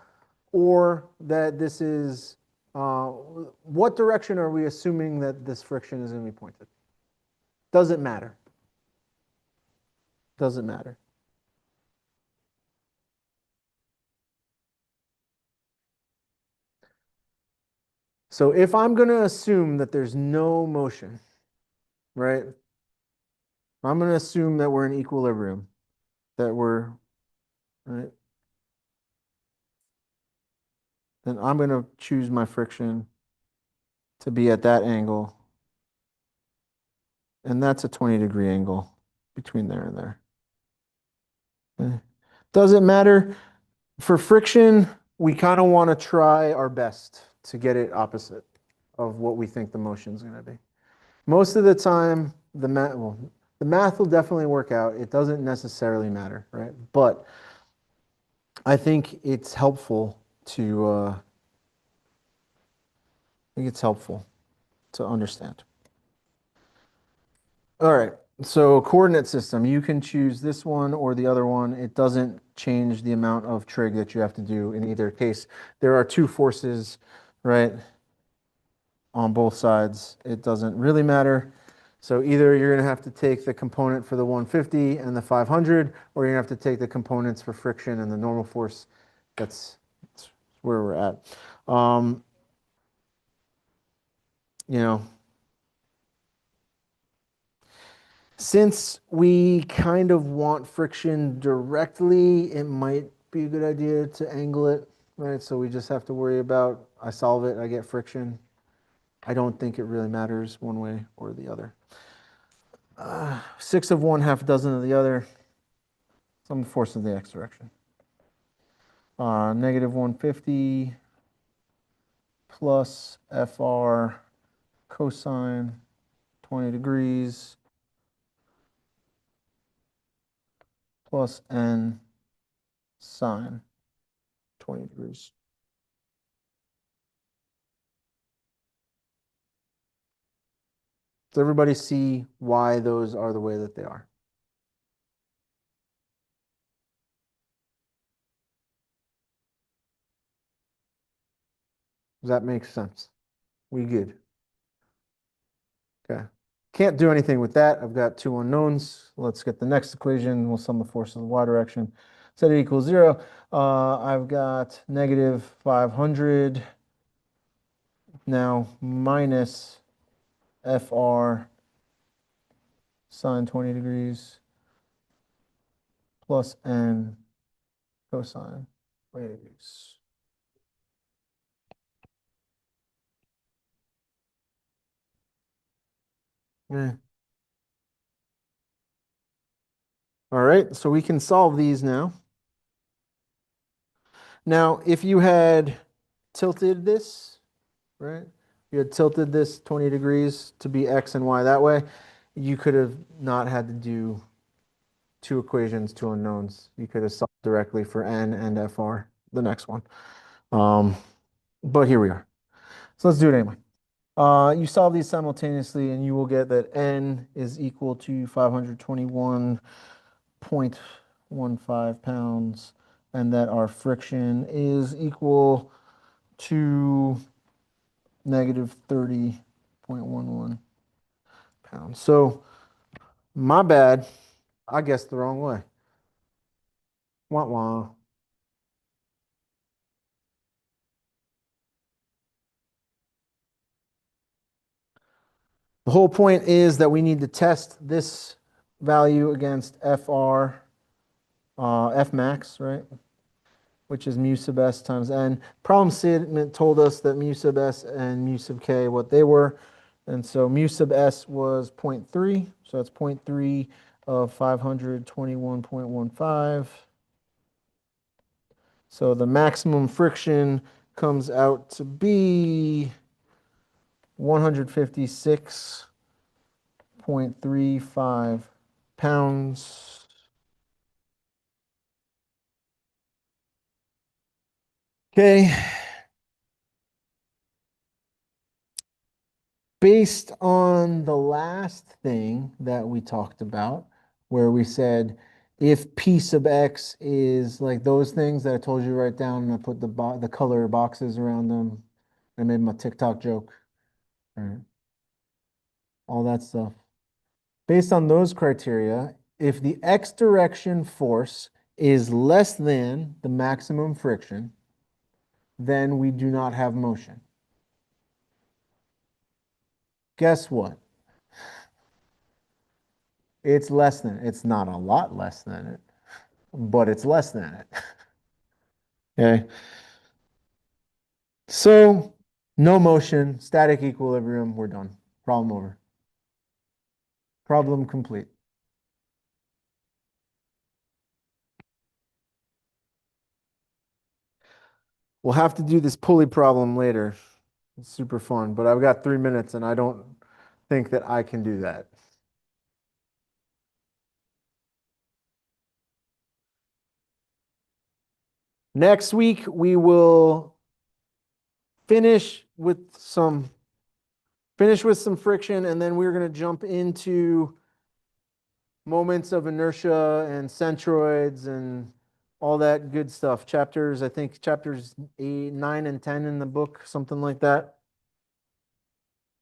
or that this is, what direction are we assuming that this friction is going to be pointed? Doesn't matter. Doesn't matter. So if I'm going to assume that there's no motion, right? I'm going to assume that we're in equilibrium, right? Then I'm going to choose my friction to be at that angle. And that's a 20-degree angle between there and there. Okay. Doesn't matter. For friction, we kind of want to try our best to get it opposite of what we think the motion is going to be. Most of the time, the math will definitely work out. It doesn't necessarily matter, right? But I think it's helpful to understand. All right. So coordinate system, you can choose this one or the other one. It doesn't change the amount of trig that you have to do in either case. There are two forces, right, on both sides. It doesn't really matter. So either you're going to have to take the component for the 150 and the 500, or you're going to have to take the components for friction and the normal force. That's where we're at. You know, since we kind of want friction directly, it might be a good idea to angle it, right? So we just have to worry about, I solve it, I get friction. I don't think it really matters one way or the other. 6 of one, half a dozen of the other. Some force in the x direction. Negative 150 plus FR cosine 20 degrees plus N sine 20 degrees. Does everybody see why those are the way that they are? Does that make sense? We good? Okay. Can't do anything with that. I've got two unknowns. Let's get the next equation. We'll sum the force in the y direction. Set it equals 0. I've got negative 500 now minus FR sine 20 degrees plus N cosine 20 degrees. Yeah. All right, so we can solve these now. Now, if you had tilted this, right? You had tilted this 20 degrees to be X and Y that way, you could have not had to do two equations, two unknowns. You could have solved directly for N and FR, the next one. Um, but here we are. So let's do it anyway. You solve these simultaneously and you will get that N is equal to 521.15 pounds and that our friction is equal to negative 30.11 pounds. So my bad. I guessed the wrong way. Wah wah. The whole point is that we need to test this value against FR, F max, right? Which is mu sub s times n. Problem statement told us that mu sub s and mu sub k, what they were. And so mu sub s was 0.3. So that's 0.3 of 521.15. So the maximum friction comes out to be 156.35 pounds. Okay. Based on the last thing that we talked about, where we said if P sub X is like those things that I told you to write down, and I put the color boxes around them. I made my TikTok joke. All right. All that stuff. Based on those criteria, if the X direction force is less than the maximum friction, then we do not have motion. Guess what? It's less than. It's not a lot less than it, but it's less than it. Okay. So no motion, static equilibrium, we're done. Problem over. Problem complete. We'll have to do this pulley problem later. It's super fun, but I've got 3 minutes and I don't think that I can do that. Next week, we will finish with some friction, and then we're going to jump into moments of inertia and centroids and all that good stuff. I think chapters 8, 9, and 10 in the book, something like that.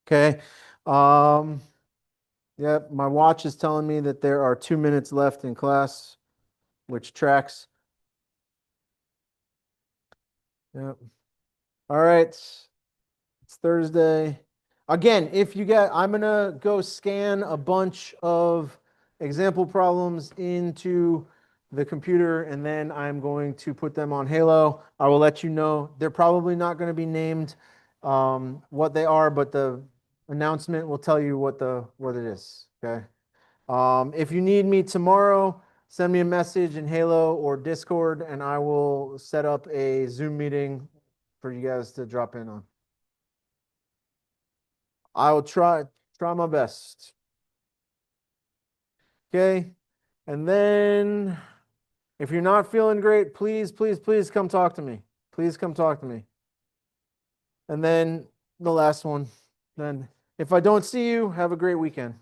Okay. Yep, my watch is telling me that there are 2 minutes left in class, which tracks. Yep. All right. It's Thursday. Again, I'm gonna go scan a bunch of example problems into the computer and then I'm going to put them on Halo. I will let you know. They're probably not going to be named what they are, but the announcement will tell you what it is. Okay. If you need me tomorrow, send me a message in Halo or Discord and I will set up a Zoom meeting for you guys to drop in on. I will try my best. Okay. And then if you're not feeling great, please, please, please come talk to me. Please come talk to me. And then the last one. Then if I don't see you, have a great weekend.